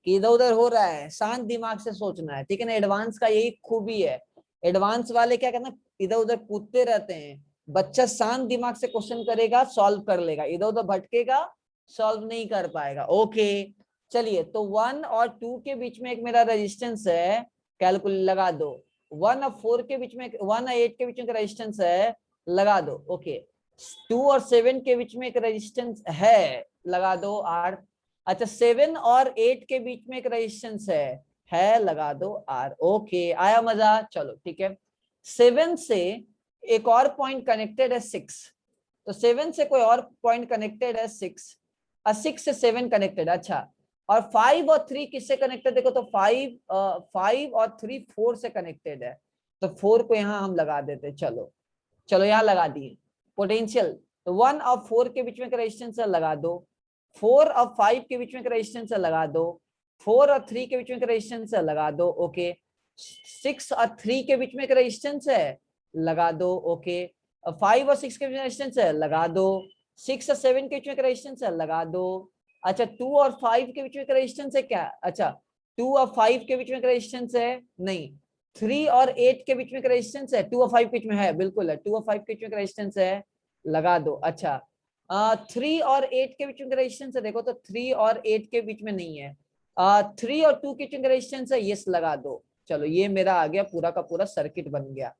कि इधर उधर हो रहा है, शांत दिमाग से सोचना है, ठीक है ना। एडवांस का यही खूबी है, एडवांस वाले क्या करना, इधर उधर कूदते रहते हैं। बच्चा शांत दिमाग से क्वेश्चन करेगा, सॉल्व कर लेगा, इधर उधर भटकेगा, सॉल्व नहीं कर पाएगा। ओके चलिए, तो 1 और 2 के बीच में एक मेरा रेजिस्टेंस है, कैलकुलेट लगा दो। 1 और 4 के बीच में, 1 और 8 के बीच में रेजिस्टेंस है, लगा दो। ओके 2 और 7 के बीच में एक रेजिस्टेंस है, लगा दो आर। अच्छा 7 और 8 के बीच में एक रेजिस्टेंस है, लगा दो आर। ओके आया मजा, चलो ठीक है। 7 से एक और पॉइंट कनेक्टेड है 6, तो 7 से कोई और पॉइंट कनेक्टेड है 6, और 6 से 7 कनेक्टेड। अच्छा और 5 और 3 किससे कनेक्टेड, देखो तो 5 और 3 4 से कनेक्टेड है, तो 4 को यहाँ हम लगा देते। चलो चलो यहाँ लगा दिए पोटेंशियल। तो 1 और 4 के बीच में रेजिस्टेंस लगा दो, 4 और 5 के बीच में रेजिस्टेंस लगा दो, 4 और 3 के बीच में रेजिस्टेंस लगा दो। ओके 6 और 3 के बीच में रेजिस्टेंस है, लगा दो। ओके 5 और 6 के बीच में रेजिस्टेंस है, लगा दो। 6 और 7 के बीच में रेजिस्टेंस है, लगा दो। अच्छा 2 और 5 के बीच में रेजिस्टेंस है क्या, अच्छा 2 और 5 के बीच में रेजिस्टेंस है, नहीं। 3 और 8 के बीच में रेजिस्टेंस है, 2 और 5 के बीच में है, बिल्कुल है, 2 और 5 के बीच में रेजिस्टेंस है, लगा दो। अच्छा 3 और 8 के बीच में रेजिस्टेंस है, देखो तो 3 और 8 के बीच में नहीं है। 3 और 2 के बीच में रेजिस्टेंस है, यस लगा दो। चलो ये मेरा आ गया, पूरा का पूरा सर्किट बन गया।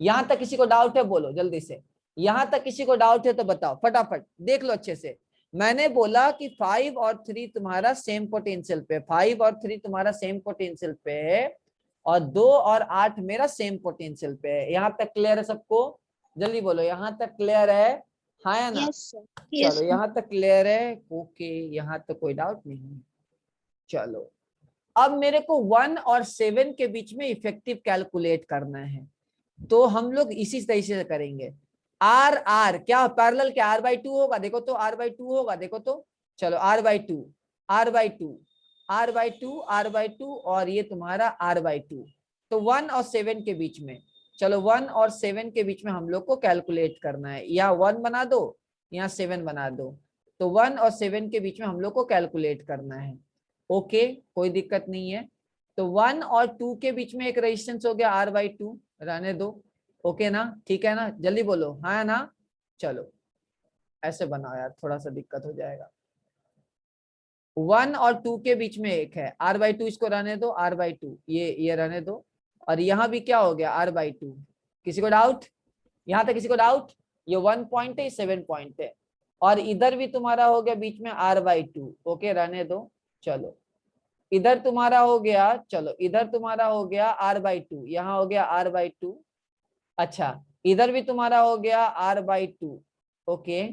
यहां तक किसी को डाउट है, बोलो जल्दी से। यहां तक किसी को डाउट है तो बताओ फटाफट, देख लो अच्छे से। मैंने बोला कि 5 और 3 तुम्हारा सेम पोटेंशियल पे, 5 और 3 तुम्हारा सेम पोटेंशियल पे है, और 2 और 8 मेरा सेम पोटेंशियल पे है। यहाँ तक क्लियर है सबको, जल्दी बोलो यहाँ तक क्लियर है, हाँ या ना। Yes, sir. Yes, चलो sir. यहाँ तक क्लियर है, ओके यहाँ तक कोई डाउट नहीं है। चलो अब मेरे को 1 और 7 के बीच में इफेक्टिव कैलकुलेट करना है, तो हम लोग इसी तरीके से करेंगे। आर आर क्या पैरेलल, क्या आर बाई 2 होगा, देखो तो आर बाई 2 होगा, देखो तो। चलो R by 2, R by 2, R by 2, R by 2, और ये तुम्हारा आर बाई 2। तो 1 और 7 के बीच में, चलो 1 और 7 के बीच में हम लोग को कैलकुलेट करना है। यहाँ 1 बना दो, यहाँ 7 बना दो, तो 1 और 7 के बीच में हम लोग को कैलकुलेट करना है। ओके कोई दिक्कत नहीं है। तो 1 और 2 के बीच में एक रेजिस्टेंस हो गया आर बाई 2, रहने दो। ओके ना, ठीक है ना, जल्दी बोलो हाँ ना। चलो ऐसे बनाओ यार, थोड़ा सा दिक्कत हो जाएगा। 1 और 2 के बीच में एक है आर बाई 2, इसको रहने दो, आर बाई 2 ये रहने दो। और यहाँ भी क्या हो गया आर बाई 2। किसी को डाउट, यहाँ तक किसी को डाउट, ये 1 पॉइंट है, 7 पॉइंट है। और इधर भी तुम्हारा हो गया बीच में r/2। ओके रहने दो। चलो इधर तुम्हारा हो गया, चलो इधर तुम्हारा हो गया r/2, यहाँ हो गया r/2। अच्छा इधर भी तुम्हारा हो गया r/2। ओके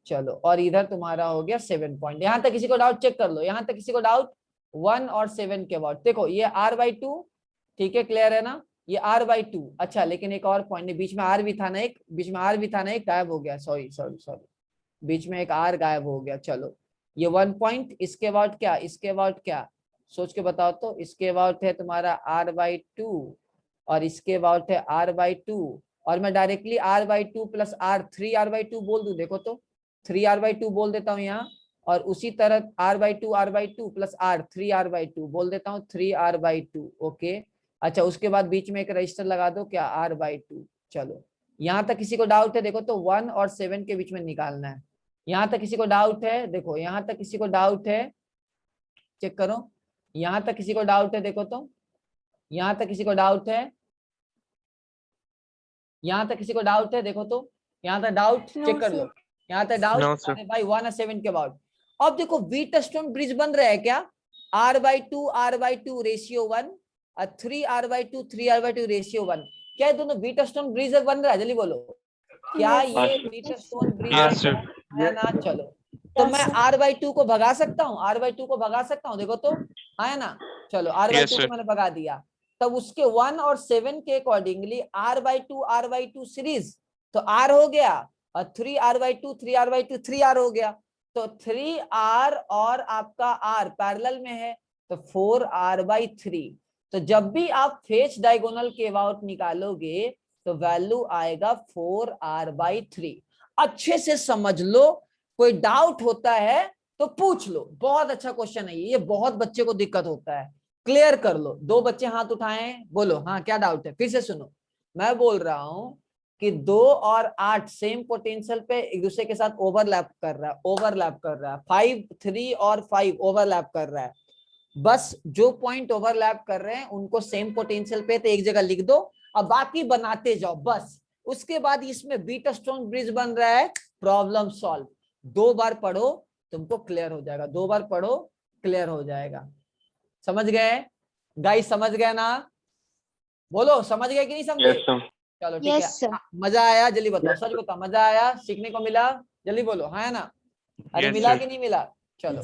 चलो और इधर तुम्हारा हो गया 7 पॉइंट। यहाँ तक किसी को डाउट चेक कर लो, यहाँ तक किसी को डाउट 1 और 7 के बाद देखो ये r/2 ठीक है, क्लियर है ना, ये r/2। अच्छा लेकिन एक और पॉइंट, बीच में r भी था ना एक, बीच में r भी था ना एक, गायब हो गया, सॉरी सॉरी सॉरी, बीच में एक r गायब हो गया। चलो ये 1 पॉइंट, इसके बाद क्या, इसके बाद क्या, सोच के बताओ तो, इसके बाद है तुम्हारा r/2 और इसके बाद है r/2 और मैं directly r/2 plus r 3r/2 बोल दूं, देखो तो 3r/2 बोल देता हूँ यहाँ, और उसी तरह r/2 प्लस r 3r/2 बोल देता हूँ 3r/2। ओके अच्छा उसके बाद बीच में एक रजिस्टर लगा दो, क्या r/2। चलो यहाँ तक किसी को डाउट है, देखो तो 1 और 7 के बीच में निकालना है। यहाँ तक किसी को डाउट है, देखो यहाँ तक किसी को डाउट है, चेक करो, यहाँ तक किसी को डाउट है, देखो तो यहाँ तक किसी को डाउट है, यहाँ तक किसी को डाउट है, देखो तो यहाँ तक डाउट चेक कर लो, यहाँ तक डाउट। No, sir. अरे भाई 1 और 7 के बाद अब देखो व्हीटस्टोन ब्रिज बन रहा है क्या, r/2 रेशियो 1 और 3r/2 रेशियो 1, क्या ये दोनों व्हीटस्टोन ब्रिज बन रहा है, जल्दी बोलो, क्या ये व्हीटस्टोन ब्रिज Yes, sir. है ना। चलो तो मैं r/2 को भगा सकता हूँ, r/2 को भगा सकता हूँ, देखो तो है ना। चलो r/2 Yes, sir. को मैंने भगा दिया, तब उसके 1 और 7 के अकॉर्डिंगली r/2 सीरीज, तो r हो गया और 3r/2 3r हो गया, तो 3r और आपका r पैरेलल में है, तो 4r/3। तो जब भी आप फेस डायगोनल के अबाउट निकालोगे तो वैल्यू आएगा 4r/3। अच्छे से समझ लो, कोई डाउट होता है तो पूछ लो, बहुत अच्छा क्वेश्चन है ये, बहुत बच्चे को दिक्कत होता है, क्लियर कर लो। 2 बच्चे हाथ उठाए, बोलो हाँ क्या डाउट है, फिर से सुनो, मैं बोल रहा हूं कि 2 और 8 सेम पोटेंशियल पे एक दूसरे के साथ ओवरलैप कर रहा है, ओवरलैप कर रहा है, 5 3 और 5 ओवरलैप कर रहा है, बस जो पॉइंट ओवरलैप कर रहे हैं उनको सेम पोटेंशियल पे तो एक जगह लिख दो और बाकी बनाते जाओ बस। उसके बाद इसमें व्हीटस्टोन ब्रिज बन रहा है, प्रॉब्लम सॉल्व। 2 बार पढ़ो तुमको क्लियर हो जाएगा, 2 बार पढ़ो क्लियर हो जाएगा। समझ गए गाइस, समझ गए ना, बोलो समझ गए कि नहीं समझे। Yes, sir. चलो ठीक Yes, sir. है, मजा आया, जल्दी बताओ, सच बताओ, मजा आया, सीखने को मिला, जल्दी बोलो हाँ है ना। अरे Yes, मिला sir. कि नहीं मिला। चलो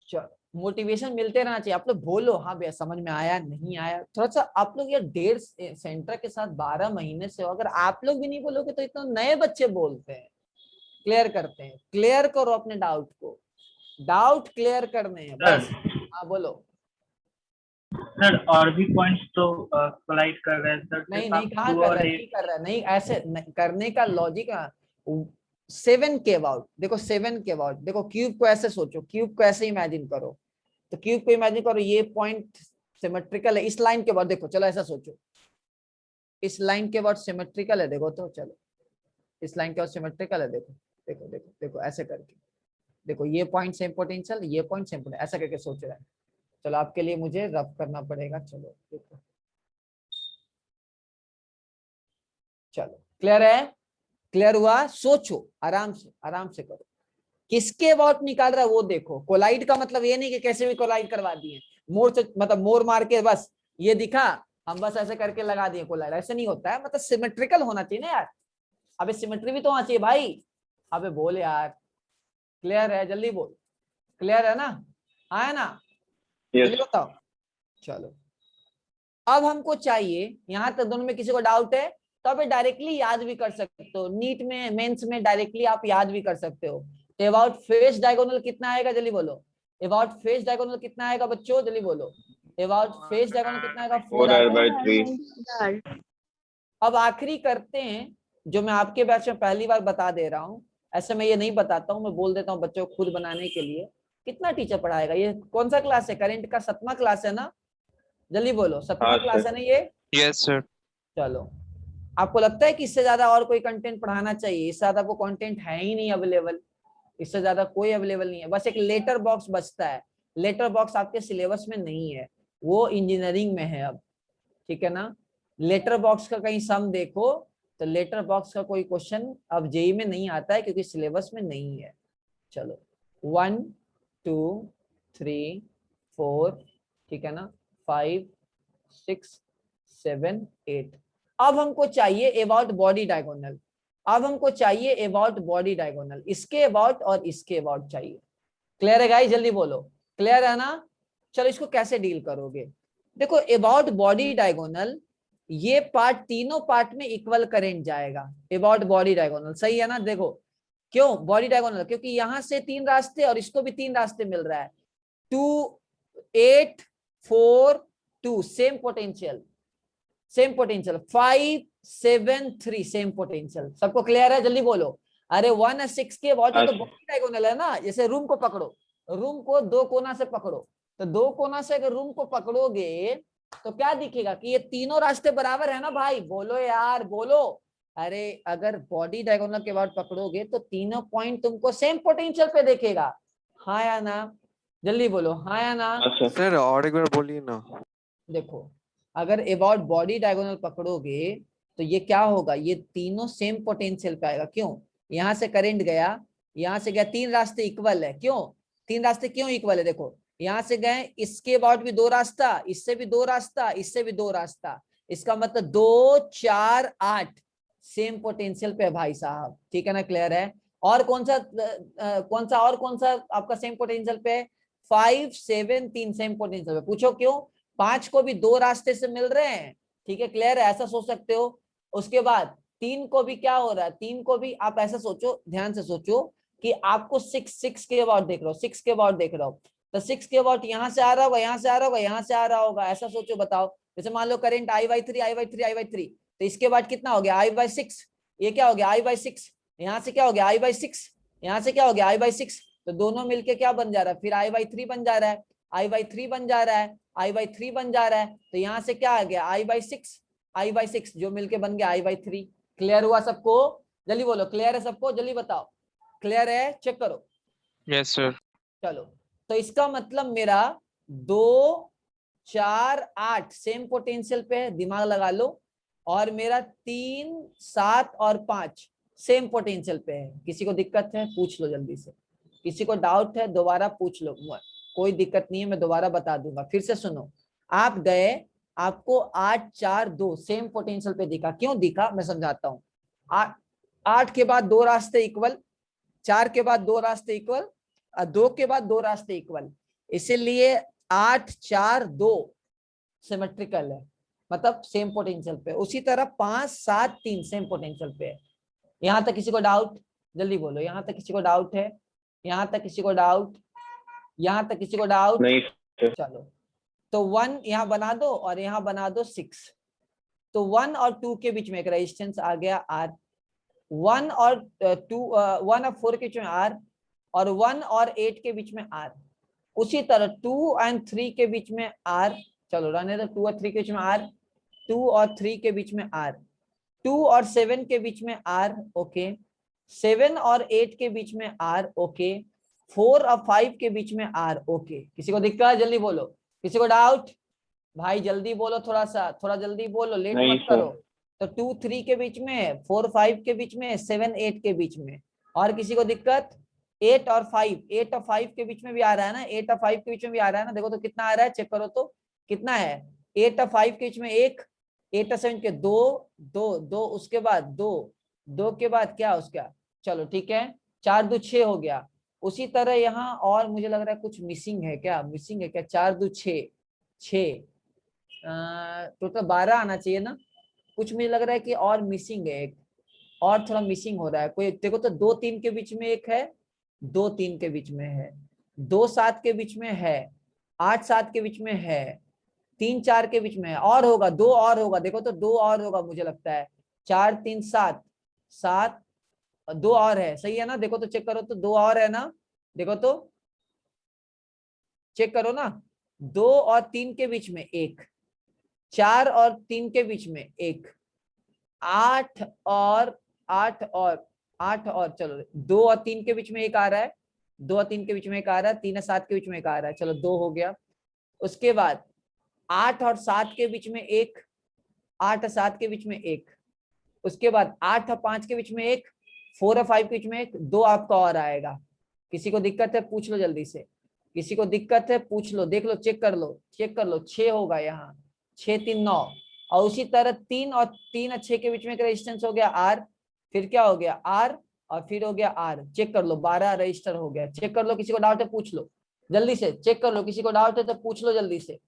चलो मोटिवेशन मिलते रहना चाहिए, आप लोग बोलो हाँ भैया समझ में आया नहीं आया, थोड़ा सा आप लोग यार 1.5 सेंटर के साथ 12 महीने से हो, अगर आप लोग भी नहीं बोलोगे तो इतना नए बच्चे बोलते हैं, क्लियर करते हैं, क्लियर करो अपने डाउट को, डाउट क्लियर करने हैं बस। हाँ बोलो। सर और भी पॉइंट्स तो कोलाइड कर रहे हैं सर, नहीं सिर्फ नहीं आप कहाँ 2 कर और रहा है, 8 नहीं कर रहा है, नहीं ऐसे नहीं, करने का लॉजिक 7 के अबाउट देखो, 7 के अबाउट देखो, क्यूब को ऐसे सोचो, क्यूब को ऐसे इमेजिन करो, तो क्यूब को इमेजिन करो ये पॉइंट सिमेट्रिकल है, इस लाइन के बाद देखो, चलो ऐसा सोचो, इस लाइन के बाद सिमेट्रिकल है, देखो तो चलो इस लाइन के बाद सिमेट्रिकल है, देखो देखो देखो देखो ऐसे करके देखो, ये पॉइंट सेम पोटेंशियल, ये पॉइंट सेम पोटेंशियल, ऐसा करके सोच रहा है। चलो आपके लिए मुझे रफ करना पड़ेगा, चलो देखो, चलो क्लियर है, क्लियर हुआ, सोचो आराम से करो, किसके अबाउट निकाल रहा है वो देखो। कोलाइड का मतलब ये नहीं कि कैसे भी कोलाइड करवा दिए, मोर से मतलब मोर मार के बस ये दिखा, हम बस ऐसे करके लगा दिए कोलाइड, ऐसे नहीं होता है, मतलब सिमेट्रिकल होना चाहिए ना यार, अबे सिमेट्री भी तो होना चाहिए भाई, अबे बोल यार, क्लियर है, जल्दी बोल, क्लियर है ना, हाँ है ना, जल्दी बताओ। चलो अब हमको चाहिए, यहां तक दोनों में किसी को डाउट है तो आप डायरेक्टली याद भी कर सकते हो, नीट में मेंस में डायरेक्टली आप याद भी कर सकते हो। तो अबाउट फेस डायगोनल कितना आएगा, जल्दी बोलो, अबाउट फेस डायगोनल कितना आएगा बच्चों, जल्दी बोलो, अबाउट फेस डायगोनल कितना आएगा, 4r/3। अब आखिरी करते हैं, जो मैं आपके बैच में पहली बार बता दे रहा हूँ, ऐसे मैं ये नहीं बताता हूँ, मैं बोल देता हूँ बच्चों को खुद बनाने के लिए। कितना टीचर पढ़ाएगा, ये कौन सा क्लास है, करेंट का 7वां क्लास है ना, जल्दी बोलो 7वां क्लास है ना ये। Yes, sir. चलो आपको लगता है कि इससे ज्यादा और कोई कंटेंट पढ़ाना चाहिए, इससे ज्यादा को कंटेंट है ही नहीं अवेलेबल, इससे ज्यादा कोई अवेलेबल नहीं है, बस एक लेटर बॉक्स बचता है, लेटर बॉक्स आपके सिलेबस में नहीं है, वो इंजीनियरिंग में है अब, ठीक है ना। लेटर बॉक्स का कहीं सम देखो तो लेटर बॉक्स का कोई क्वेश्चन अब जेई में नहीं आता है क्योंकि सिलेबस में नहीं है। चलो 1 2 3 4, ठीक है ना, 5 6 7 8। अब हमको चाहिए अबाउट बॉडी डायगोनल। अब हमको चाहिए अबाउट बॉडी डायगोनल, इसके अबाउट और इसके अबाउट चाहिए। क्लियर है गाइस? जल्दी बोलो, क्लियर है ना? चलो इसको कैसे डील करोगे? देखो अबाउट बॉडी डायगोनल, ये पार्ट तीनों पार्ट में इक्वल करंट जाएगा अबाउट बॉडी डायगोनल, सही है ना? देखो क्यों बॉडी डायगोनल, क्योंकि यहां से 3 रास्ते और इसको भी 3 रास्ते मिल रहा है। 2 8 4 2 same potential, same potential. 5 7 3 same potential. सबको क्लियर है? जल्दी बोलो। अरे 1 और 6 के अबाउट तो बॉडी डायगोनल है ना। जैसे रूम को पकड़ो, रूम को 2 कोना से पकड़ो, तो 2 कोना से अगर रूम को पकड़ोगे तो क्या दिखेगा कि ये तीनों रास्ते बराबर है ना भाई? बोलो यार बोलो। अरे अगर बॉडी डायगोनल के बाद पकड़ोगे तो तीनों पॉइंट तुमको सेम पोटेंशियल पे देखेगा, हाँ या ना? जल्दी बोलो, हाँ या ना? सर और एक बार बोलिए ना। देखो अगर अबाउट बॉडी डायगोनल पकड़ोगे तो ये क्या होगा, ये तीनों सेम पोटेंशियल पे आएगा। क्यों? यहां से करंट गया, यहां से गया, 3 रास्ते इक्वल है। क्यों 3 रास्ते क्यों इक्वल है? देखो यहां से गए, इसके अबाउट भी 2 रास्ता, इससे भी 2 रास्ता, इससे भी 2 रास्ता, इसका मतलब 2 4 8 सेम पोटेंशियल पे है भाई साहब, ठीक है ना? क्लियर है? और कौन सा और कौन सा आपका सेम पोटेंशियल पे है? 5 7 3 सेम पोटेंशियल पे। पूछो क्यों? 5 को भी 2 रास्ते से मिल रहे हैं, ठीक है? क्लियर है? ऐसा सोच सकते हो। उसके बाद 3 को भी क्या हो रहा है? 3 को भी आप ऐसा सोचो, ध्यान से सोचो कि आपको 6 के अबाउट देख रहे हो, 6 के अबाउट देख रहे हो, तो 6 के अबाउट यहाँ से आ रहा होगा, यहाँ से आ रहा होगा, यहाँ से आ रहा होगा, ऐसा सोचो। बताओ जैसे मान लो करंट I/3 I/3 I/3, तो इसके बाद कितना हो गया? I/6। ये क्या हो गया? I/6। यहाँ से क्या हो गया? I/6। यहाँ से क्या हो गया? I/6। तो दोनों मिलके क्या बन जा रहा है? फिर I/3 बन जा रहा है, I/3 बन जा रहा है, I/3 बन जा रहा है। तो यहाँ से क्या आ गया? I/6 जो मिलके बन गया I/3। क्लियर हुआ सबको? जल्दी बोलो, क्लियर है सबको? जल्दी बताओ, क्लियर है? चेक करो। Yes sir. चलो तो इसका मतलब मेरा 2 4 8 सेम पोटेंशियल पे है, दिमाग लगा लो। और मेरा 3 7 और 5 सेम पोटेंशियल पे है। किसी को दिक्कत है पूछ लो जल्दी से, किसी को डाउट है दोबारा पूछ लो, कोई दिक्कत नहीं है, मैं दोबारा बता दूंगा। फिर से सुनो, आप गए, आपको 8 4 2 सेम पोटेंशियल पे दिखा। क्यों दिखा मैं समझाता हूँ। 8 के बाद 2 रास्ते इक्वल, 4 के बाद 2 रास्ते इक्वल, 2 के बाद 2 रास्ते इक्वल, इसीलिए 8 4 2 सिमेट्रिकल है, मतलब सेम पोटेंशियल पे। उसी तरह 5 7 3 सेम पोटेंशियल पे है। यहां तक किसी को डाउट? जल्दी बोलो, यहां तक किसी को डाउट है? यहां तक किसी को डाउट? यहां तक किसी को डाउट? नहीं। चलो तो 1 यहाँ बना दो और यहाँ बना दो 6। तो 1 और 2 के बीच में एक रेजिस्टेंस आ गया R। 1 और 1 और 4 के बीच में R, और 1 और 8 के बीच में R। उसी तरह 2 और 3 के बीच में R। चलो रहने दो, 2 और 3 के बीच में R, 2 और 3 के बीच में R, 2 और 7 के बीच में R, ओके। 7 और 8 के बीच में R, ओके। 4 और 5 के बीच में R, ओके। किसी को दिक्कत है? जल्दी बोलो, किसी को डाउट? भाई जल्दी बोलो, थोड़ा सा, थोड़ा जल्दी बोलो, लेट नहीं मत करो। तो 2 3 के बीच में, 4 5 के बीच में, 7 8 के बीच में। और किसी को दिक्कत? 8 और 5 के बीच में भी आ रहा है ना, 8 और 5 के बीच में भी आ रहा है ना। देखो तो कितना आ रहा है, चेक करो तो कितना है। 8 और 5 के बीच में 1, 8 और 7 के 2 2 2, उसके बाद 2 2 के बाद क्या उसका? चलो ठीक है, 4 2 6 हो गया। उसी तरह यहाँ और मुझे लग रहा है कुछ मिसिंग है क्या? मिसिंग है क्या? 4 2 6 6, टोटल 12 आना चाहिए ना। कुछ मुझे लग रहा है कि और मिसिंग है, एक और थोड़ा मिसिंग हो रहा है। कोई देखो तो 2 3 के बीच में एक है, 2 3 के बीच में है, 2 7 के बीच में है, 8 7 के बीच में है, 3 4 के बीच में है, और होगा 2 और होगा। देखो तो 2 और होगा मुझे लगता है, 4 3 7 7, 2 और है, सही है ना? देखो तो चेक करो तो 2 और है ना, देखो तो चेक करो ना। 2 और 3 के बीच में एक, 4 और 3 के बीच में एक, 8 और 8 और चलो 2 और 3 के बीच में एक आ रहा है, 2 और 3 के बीच में एक आ रहा है, 3 और 7 के बीच में एक आ रहा है, चलो 2 हो गया। उसके बाद 8 और 7 के बीच में एक, 8 और 7 के बीच में एक, उसके बाद 8 और 5 के बीच में एक, 4 और 5 के बीच में एक, 2 आपका और आएगा। किसी को दिक्कत है पूछ लो जल्दी से, किसी को दिक्कत है पूछ लो, देख लो, चेक कर लो, 6 होगा यहाँ, 6 3 9। और उसी तरह 3 और 6 के बीच में एक रेजिस्टेंस हो गया आर, फिर क्या हो गया आर, और फिर हो गया आर। चेक कर लो, 12 रजिस्टर हो गया। चेक कर लो, किसी को डाउट है पूछ लो जल्दी से, चेक कर लो, किसी को डाउट है तो पूछ लो जल्दी से,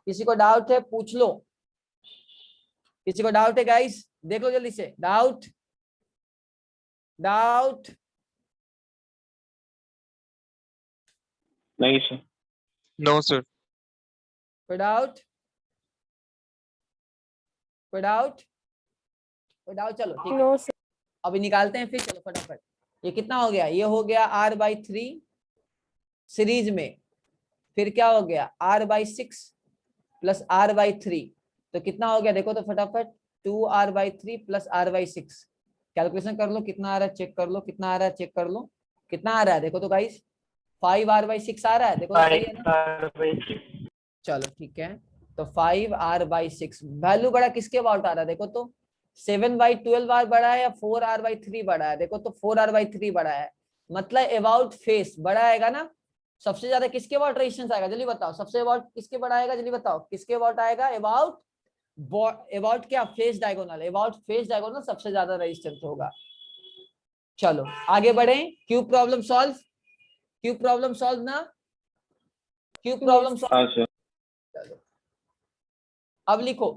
किसी को डाउट है पूछ लो, किसी को डाउट है गाइस, देख लो जल्दी से, डाउट डाउट। नहीं सर। No sir. कोई डाउट, कोई डाउट, कोई डाउट? चलो ठीक है, नो सर। अभी निकालते हैं फिर, चलो फटाफट। ये कितना हो गया, ये हो गया r/3 सीरीज में, फिर क्या हो गया r/6 प्लस r/3, तो कितना हो गया देखो तो फटाफट, 2r/3 प्लस r/6। कैलकुलेशन कर लो कितना आ रहा है, चेक कर लो कितना आ रहा है, चेक कर लो कितना आ रहा है, देखो तो गाइस 5r/6 आ रहा है, देखो तो सही है ना? चलो ठीक है, तो 5r/6 वैल्यू बड़ा किसके अबाउट आ रहा है, देखो तो 7/12 बड़ा है या 4r/3 बड़ा है, देखो तो 4r/3 बड़ा है, मतलब अबाउट फेस बड़ा आएगा ना। सबसे ज्यादा किसके अबाउट रेजिस्टेंस आएगा जल्दी बताओ, सबसे अबाउट किसके बड़ा आएगा जल्दी बताओ, किसके अबाउट आएगा, अबाउट क्या, face diagonal, about face diagonal सबसे ज्यादा रेजिस्टेंस होगा। चलो आगे बढ़े, cube problem solve, cube problem solve ना, क्यूब प्रॉब्लम सॉल्व। हाँ सर। चलो अब लिखो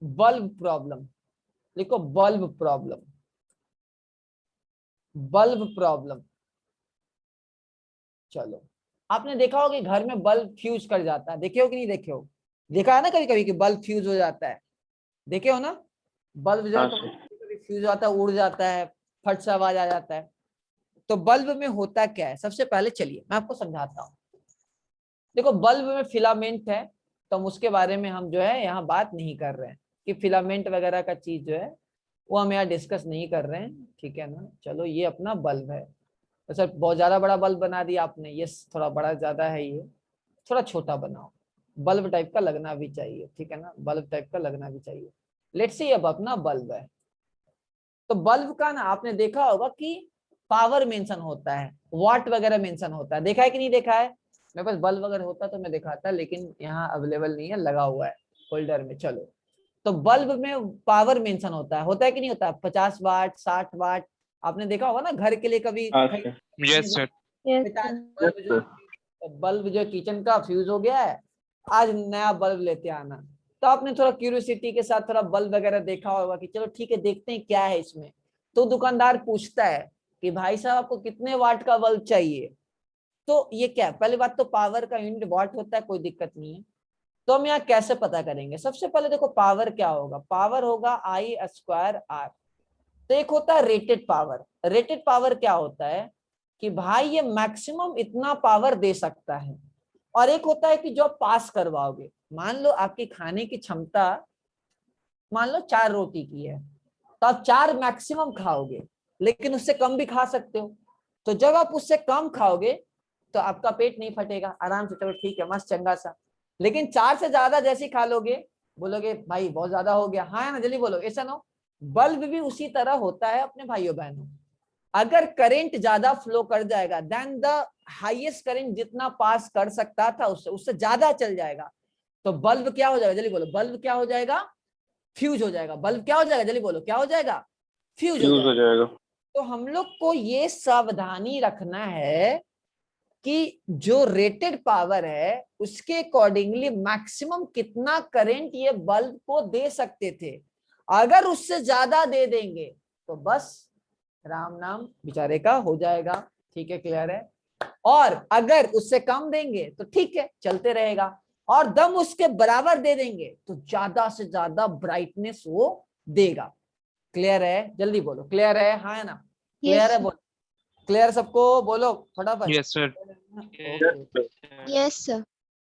बल्ब प्रॉब्लम, लिखो बल्ब प्रॉब्लम, बल्ब प्रॉब्लम। चलो आपने देखा होगा कि घर में बल्ब फ्यूज कर जाता है, देखे हो कि नहीं देखे हो, देखा है ना कभी कभी कि बल्ब फ्यूज हो जाता है, देखे हो ना, बल्ब जो है हाँ, कभी फ्यूज होता है, उड़ जाता है, फट से आवाज आ जाता है। तो बल्ब में होता क्या है, सबसे पहले चलिए मैं आपको समझाता हूँ। देखो बल्ब में फिलामेंट है, तो हम उसके बारे में हम जो है यहाँ बात नहीं कर रहे हैं कि फिलामेंट वगैरह का चीज जो है वो हम यहाँ डिस्कस नहीं कर रहे हैं, ठीक है ना। चलो ये अपना बल्ब है, तो सर बहुत ज्यादा बड़ा बल्ब बना दिया आपने, ये थोड़ा बड़ा ज्यादा है, ये थोड़ा छोटा बनाओ, बल्ब टाइप का लगना भी चाहिए, ठीक है ना, बल्ब टाइप का लगना भी चाहिए। लेट्स सी अब अपना बल्ब है, तो बल्ब का ना आपने देखा होगा कि पावर मेंशन होता है, वाट वगैरह मेंशन होता है, देखा है कि नहीं देखा है, मेरे पास बल्ब वगैरह होता तो मैं दिखाता, लेकिन यहाँ अवेलेबल नहीं है, लगा हुआ है होल्डर में। चलो तो बल्ब में पावर मेंशन होता है कि नहीं होता, 50 वाट 60 वाट, आपने देखा होगा ना घर के लिए कभी हाँ सर। Yes sir. बल्ब जो किचन का फ्यूज हो गया है, आज नया बल्ब लेते आना। तो आपने थोड़ा क्यूरियोसिटी के साथ थोड़ा बल्ब वगैरह देखा होगा कि चलो ठीक है देखते हैं क्या है इसमें, तो दुकानदार पूछता है कि भाई साहब आपको कितने वाट का बल्ब चाहिए, तो ये क्या है, पहली बात तो पावर का यूनिट वाट होता है, कोई दिक्कत नहीं है। तो हम यहाँ कैसे पता करेंगे, सबसे पहले देखो पावर क्या होगा, पावर होगा I²R। तो एक होता है रेटेड पावर, रेटेड पावर क्या होता है कि भाई ये मैक्सिमम इतना पावर दे सकता है, और एक होता है कि जो आप पास करवाओगे, मान लो आपकी खाने की क्षमता मान लो 4 रोटी की है, तो आप 4 मैक्सिमम खाओगे, लेकिन उससे कम भी खा सकते हो। तो जब आप उससे कम खाओगे तो आपका पेट नहीं फटेगा, आराम से, चलो ठीक है मस्त चंगा सा। लेकिन 4 से ज्यादा जैसे खा लोगे, बोलोगे भाई बहुत ज्यादा हो गया, हाँ है ना, जल्दी बोलो, ऐसा ना हो। बल्ब भी उसी तरह होता है अपने भाइयों बहनों, अगर करंट ज्यादा फ्लो कर जाएगा देन द हाईएस्ट करंट जितना पास कर सकता था उससे ज्यादा चल जाएगा, तो बल्ब क्या हो जाएगा जल्दी बोलो, बल्ब क्या हो जाएगा, फ्यूज हो जाएगा। बल्ब क्या हो जाएगा जल्दी बोलो, क्या हो जाएगा, फ्यूज हो जाएगा। तो हम लोग को ये सावधानी रखना है कि जो रेटेड पावर है उसके अकॉर्डिंगली मैक्सिमम कितना करंट ये बल्ब को दे सकते थे, अगर उससे ज्यादा दे देंगे तो बस राम नाम बेचारे का हो जाएगा, ठीक है, क्लियर है। और अगर उससे कम देंगे तो ठीक है चलते रहेगा, और दम उसके बराबर दे देंगे तो ज्यादा से ज्यादा ब्राइटनेस वो देगा। क्लियर है, जल्दी बोलो, क्लियर है, हाँ है ना, क्लियर है, बोलो क्लियर सबको, बोलो फटाफट। Yes sir. Yes sir.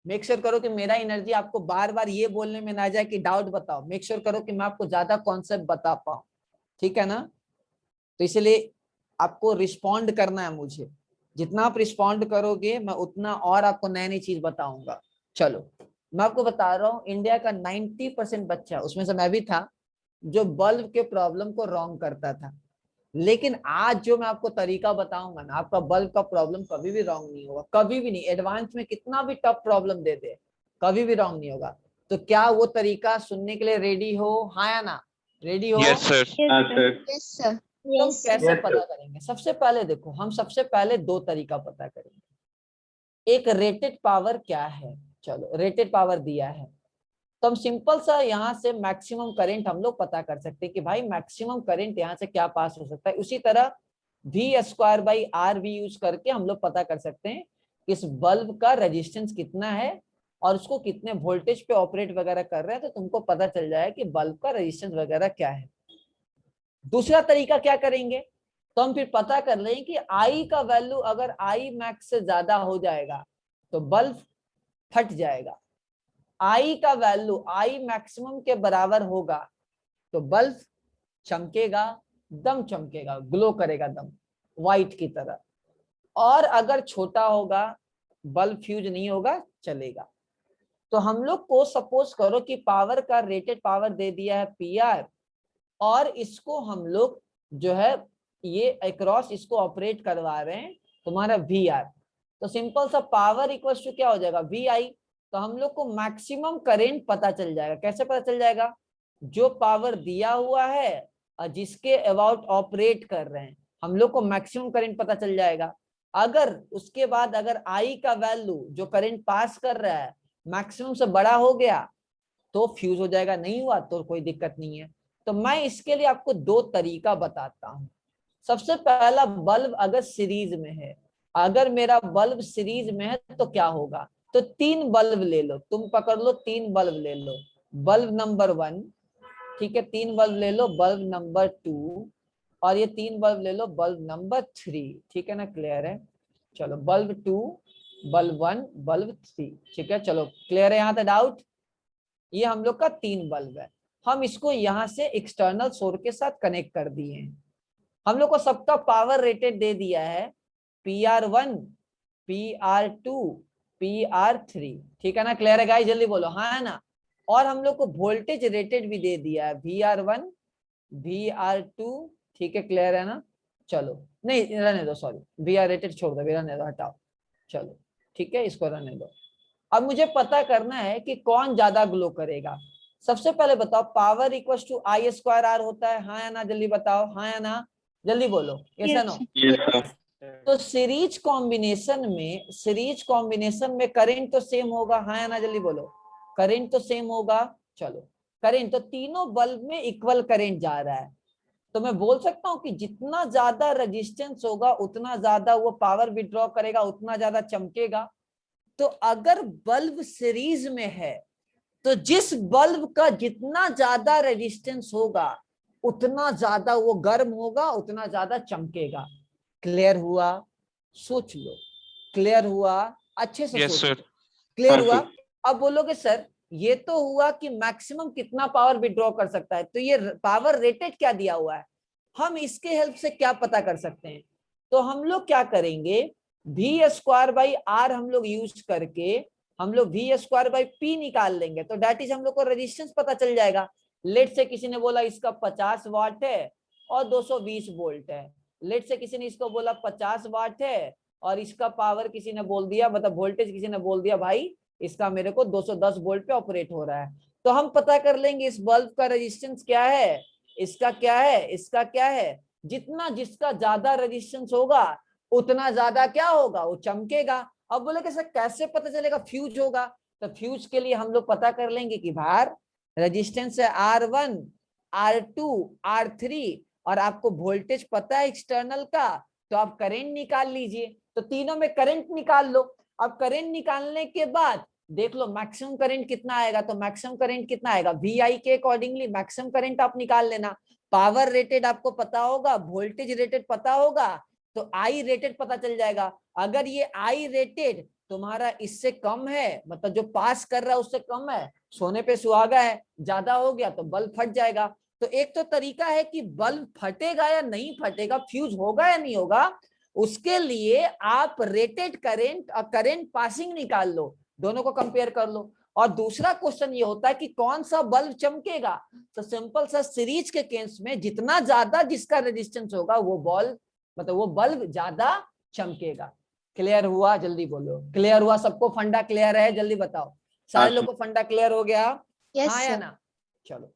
Make sure करो कि मेरा एनर्जी आपको बार बार ये बोलने में ना जाए कि डाउट बताओ, मेक श्योर करो कि मैं आपको ज्यादा कॉन्सेप्ट बता पाऊं, ठीक है ना। तो इसलिए आपको रिस्पॉन्ड करना है मुझे, जितना आप रिस्पॉन्ड करोगे मैं उतना और आपको नई नई चीज बताऊंगा। चलो मैं आपको बता रहा हूँ, इंडिया का 90% बच्चा, उसमें से मैं भी था, जो बल्ब के प्रॉब्लम को रॉन्ग करता था। लेकिन आज जो मैं आपको तरीका बताऊंगा ना, आपका बल्ब का प्रॉब्लम कभी भी रॉन्ग नहीं होगा, कभी भी नहीं। एडवांस में कितना भी टफ प्रॉब्लम दे दे, कभी भी रॉन्ग नहीं होगा। तो क्या वो तरीका सुनने के लिए रेडी हो? हाँ या ना? रेडी हो? Yes sir. हाँ सर। Yes sir. तो हम यस कैसे Yes, पता करेंगे? सबसे पहले देखो, हम सबसे पहले दो तरीका पता करेंगे। एक रेटेड पावर क्या है, चलो रेटेड पावर दिया है तो हम सिंपल सा यहाँ से मैक्सिमम करंट हम लोग पता कर सकते हैं कि भाई मैक्सिमम करंट यहाँ से क्या पास हो सकता है। उसी तरह V² भी यूज करके हम लोग पता कर सकते हैं कि इस बल्ब का रेजिस्टेंस कितना है और उसको कितने वोल्टेज पे ऑपरेट वगैरह कर रहे हैं, तो तुमको पता चल जाएगा कि बल्ब का रेजिस्टेंस वगैरह क्या है। दूसरा तरीका क्या करेंगे, तो हम फिर पता कर लेंगे कि आई का वैल्यू अगर आई मैक्स से ज्यादा हो जाएगा तो बल्ब फट जाएगा। आई का वैल्यू आई मैक्सिमम के बराबर होगा तो बल्ब चमकेगा, दम चमकेगा, ग्लो करेगा दम व्हाइट की तरह। और अगर छोटा होगा बल्ब फ्यूज नहीं होगा, चलेगा। तो हम लोग को सपोज करो कि पावर का रेटेड पावर दे दिया है PR और इसको हम लोग जो है ये अक्रॉस इसको ऑपरेट करवा रहे हैं तुम्हारा VR। तो सिंपल सा पावर इक्वल टू क्या हो जाएगा, VI। तो हम लोग को मैक्सिमम करंट पता चल जाएगा। कैसे पता चल जाएगा? जो पावर दिया हुआ है और जिसके अबाउट ऑपरेट कर रहे हैं, हम लोग को मैक्सिमम करंट पता चल जाएगा। अगर उसके बाद अगर आई का वैल्यू जो करंट पास कर रहा है मैक्सिमम से बड़ा हो गया तो फ्यूज हो जाएगा, नहीं हुआ तो कोई दिक्कत नहीं है। तो मैं इसके लिए आपको दो तरीका बताता हूं। सबसे पहला, बल्ब अगर सीरीज में है, अगर मेरा बल्ब सीरीज में है तो क्या होगा, तो 3 बल्ब ले लो, तुम पकड़ लो 3 बल्ब ले लो। बल्ब नंबर 1, ठीक है, 3 बल्ब ले लो, बल्ब नंबर 2 और ये 3 बल्ब ले लो, बल्ब नंबर 3, ठीक है ना, क्लियर है? चलो बल्ब 2, बल्ब 1, बल्ब 3, ठीक है, चलो क्लियर है यहाँ तक डाउट? ये हम लोग का 3 बल्ब है। हम इसको यहाँ से एक्सटर्नल सोर्स के साथ कनेक्ट कर दिए हैं। हम लोग को सबका पावर रेटेड दे दिया है PR1, PR2, PR3, ठीक है ना, क्लियर है गाइस? जल्दी बोलो हाँ है ना? और हम लोग को वोल्टेज रेटेड भी दे दिया है VR1, VR2, ठीक है, क्लियर है ना? चलो नहीं रहने दो, सॉरी VR रेटेड छोड़ दो, रहने दो, हटाओ, चलो ठीक है, इसको रहने दो। अब मुझे पता करना है कि कौन ज्यादा ग्लो करेगा। सबसे पहले बताओ, पावर इक्वल टू I²R होता है, हाँ या ना? जल्दी बताओ हाँ या ना? जल्दी बोलो, यस या नो? Yes sir. तो सीरीज कॉम्बिनेशन में करंट तो सेम होगा, हाँ या ना? जल्दी बोलो, करंट तो सेम होगा। चलो करंट तो तीनों बल्ब में इक्वल करंट जा रहा है, तो मैं बोल सकता हूं कि जितना ज्यादा रेजिस्टेंस होगा उतना ज्यादा वो पावर विड्रॉ करेगा, उतना ज्यादा चमकेगा। तो अगर बल्ब सीरीज में है तो जिस बल्ब का जितना ज्यादा रेजिस्टेंस होगा उतना ज्यादा वो गर्म होगा, उतना ज्यादा चमकेगा। क्लियर हुआ? सोच लो, क्लियर हुआ? अच्छे से यस सोच सर। लो, क्लियर हाँ, हुआ? सर। अब बोलोगे सर ये तो हुआ कि मैक्सिमम कितना पावर विड्रॉ कर सकता है, तो ये पावर रेटेड क्या दिया हुआ है, हम इसके हेल्प से क्या पता कर सकते हैं? तो हम लोग क्या करेंगे, V²/R हम लोग यूज करके हम लोग V²/P निकाल लेंगे, तो दैट इज हम लोग को रेजिस्टेंस पता चल जाएगा। लेट से किसी ने बोला इसका 50 वाट है और 220 वोल्ट है, लेट से किसी ने इसको बोला 50 वाट है और इसका पावर किसी ने बोल दिया, मतलब वोल्टेज किसी ने बोल दिया भाई इसका मेरे को 210 वोल्ट पे ऑपरेट हो रहा है। तो हम पता कर लेंगे इस बल्ब का रेजिस्टेंस क्या है, इसका क्या है, इसका क्या है। जितना जिसका ज्यादा रेजिस्टेंस होगा उतना ज्यादा क्या होगा, वो चमकेगा। अब बोले कि सर कैसे पता चलेगा, फ्यूज होगा। तो फ्यूज के लिए हम लोग पता कर लेंगे कि बाहर रेजिस्टेंस है R1, R2, R3 और आपको वोल्टेज पता है एक्सटर्नल का, तो आप करंट निकाल लीजिए। तो तीनों में करंट निकाल लो। अब करंट निकालने के बाद देख लो मैक्सिमम करंट कितना आएगा, तो मैक्सिमम करंट कितना आएगा, VI के अकॉर्डिंगली मैक्सिमम करंट आप निकाल लेना। पावर रेटेड आपको पता होगा, वोल्टेज रेटेड पता होगा, तो आई रेटेड पता चल जाएगा। अगर ये आई रेटेड तुम्हारा इससे कम है, मतलब जो पास कर रहा है उससे कम है, सोने पे सुहागा है, ज्यादा हो गया तो बल्ब फट जाएगा। तो एक तो तरीका है कि बल्ब फटेगा या नहीं फटेगा, फ्यूज होगा या नहीं होगा, उसके लिए आप रेटेड करंट और करंट पासिंग निकाल लो, दोनों को कंपेयर कर लो। और दूसरा क्वेश्चन ये होता है कि कौन सा बल्ब चमकेगा। तो सिंपल सा सीरीज के केस में जितना ज्यादा जिसका रेजिस्टेंस होगा वो बल्ब मतलब वो बल्ब ज्यादा चमकेगा। क्लियर हुआ? जल्दी बोलो। क्लियर हुआ? सबको फंडा क्लियर है? जल्दी बताओ। सारे लोग को फंडा क्लियर हो गया? यस हाँ या सर। ना? चलो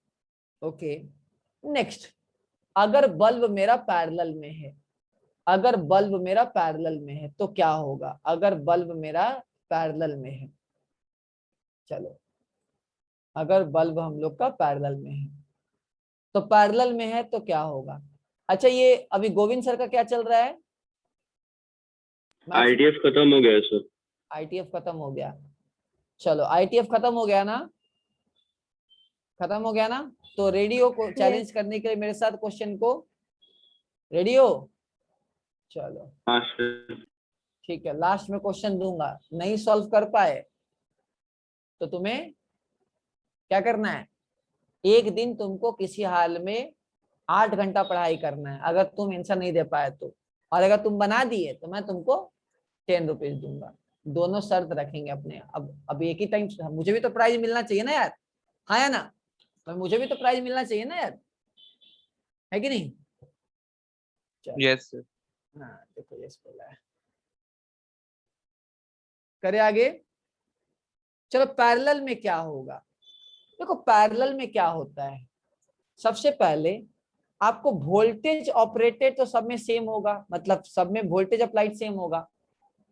ओके। नेक्स्ट, अगर बल्ब मेरा पैरेलल में है, अगर बल्ब मेरा पैरेलल में है तो क्या होगा? अगर बल्ब मेरा पैरेलल में है, चलो अगर बल्ब हम लोग का पैरेलल में है तो पैरेलल में है तो क्या होगा? अच्छा ये अभी गोविंद सर का क्या चल रहा है? आईटीएफ खत्म हो गया सर। आईटीएफ खत्म हो गया। चलो आईटीएफ खत्म हो गया ना? खत्म हो गया ना? तो रेडियो को चैलेंज करने के लिए मेरे साथ क्वेश्चन को रेडी हो? चलो हाँ सर। ठीक है, लास्ट में क्वेश्चन दूंगा, नहीं सॉल्व कर पाए तो तुम्हें क्या करना है? एक दिन तुमको किसी हाल में 8 घंटा पढ़ाई करना है, अगर तुम आंसर नहीं दे पाए तो। और अगर तुम बना दिए तो मैं तुमको 10 रुपीज दूंगा। दोनों शर्त रखेंगे अपने। अब एक ही टाइम मुझे भी तो प्राइज मिलना चाहिए ना यार, हाँ या ना? तो मुझे भी तो प्राइज मिलना चाहिए ना यार, है कि नहीं? Yes sir. हाँ देखो यस बोला है। करे आगे। चलो पैरेलल में क्या होगा? देखो पैरेलल में क्या होता है, सबसे पहले आपको वोल्टेज ऑपरेटेड तो सब में सेम होगा, मतलब सब में वोल्टेज अप्लाइड सेम होगा।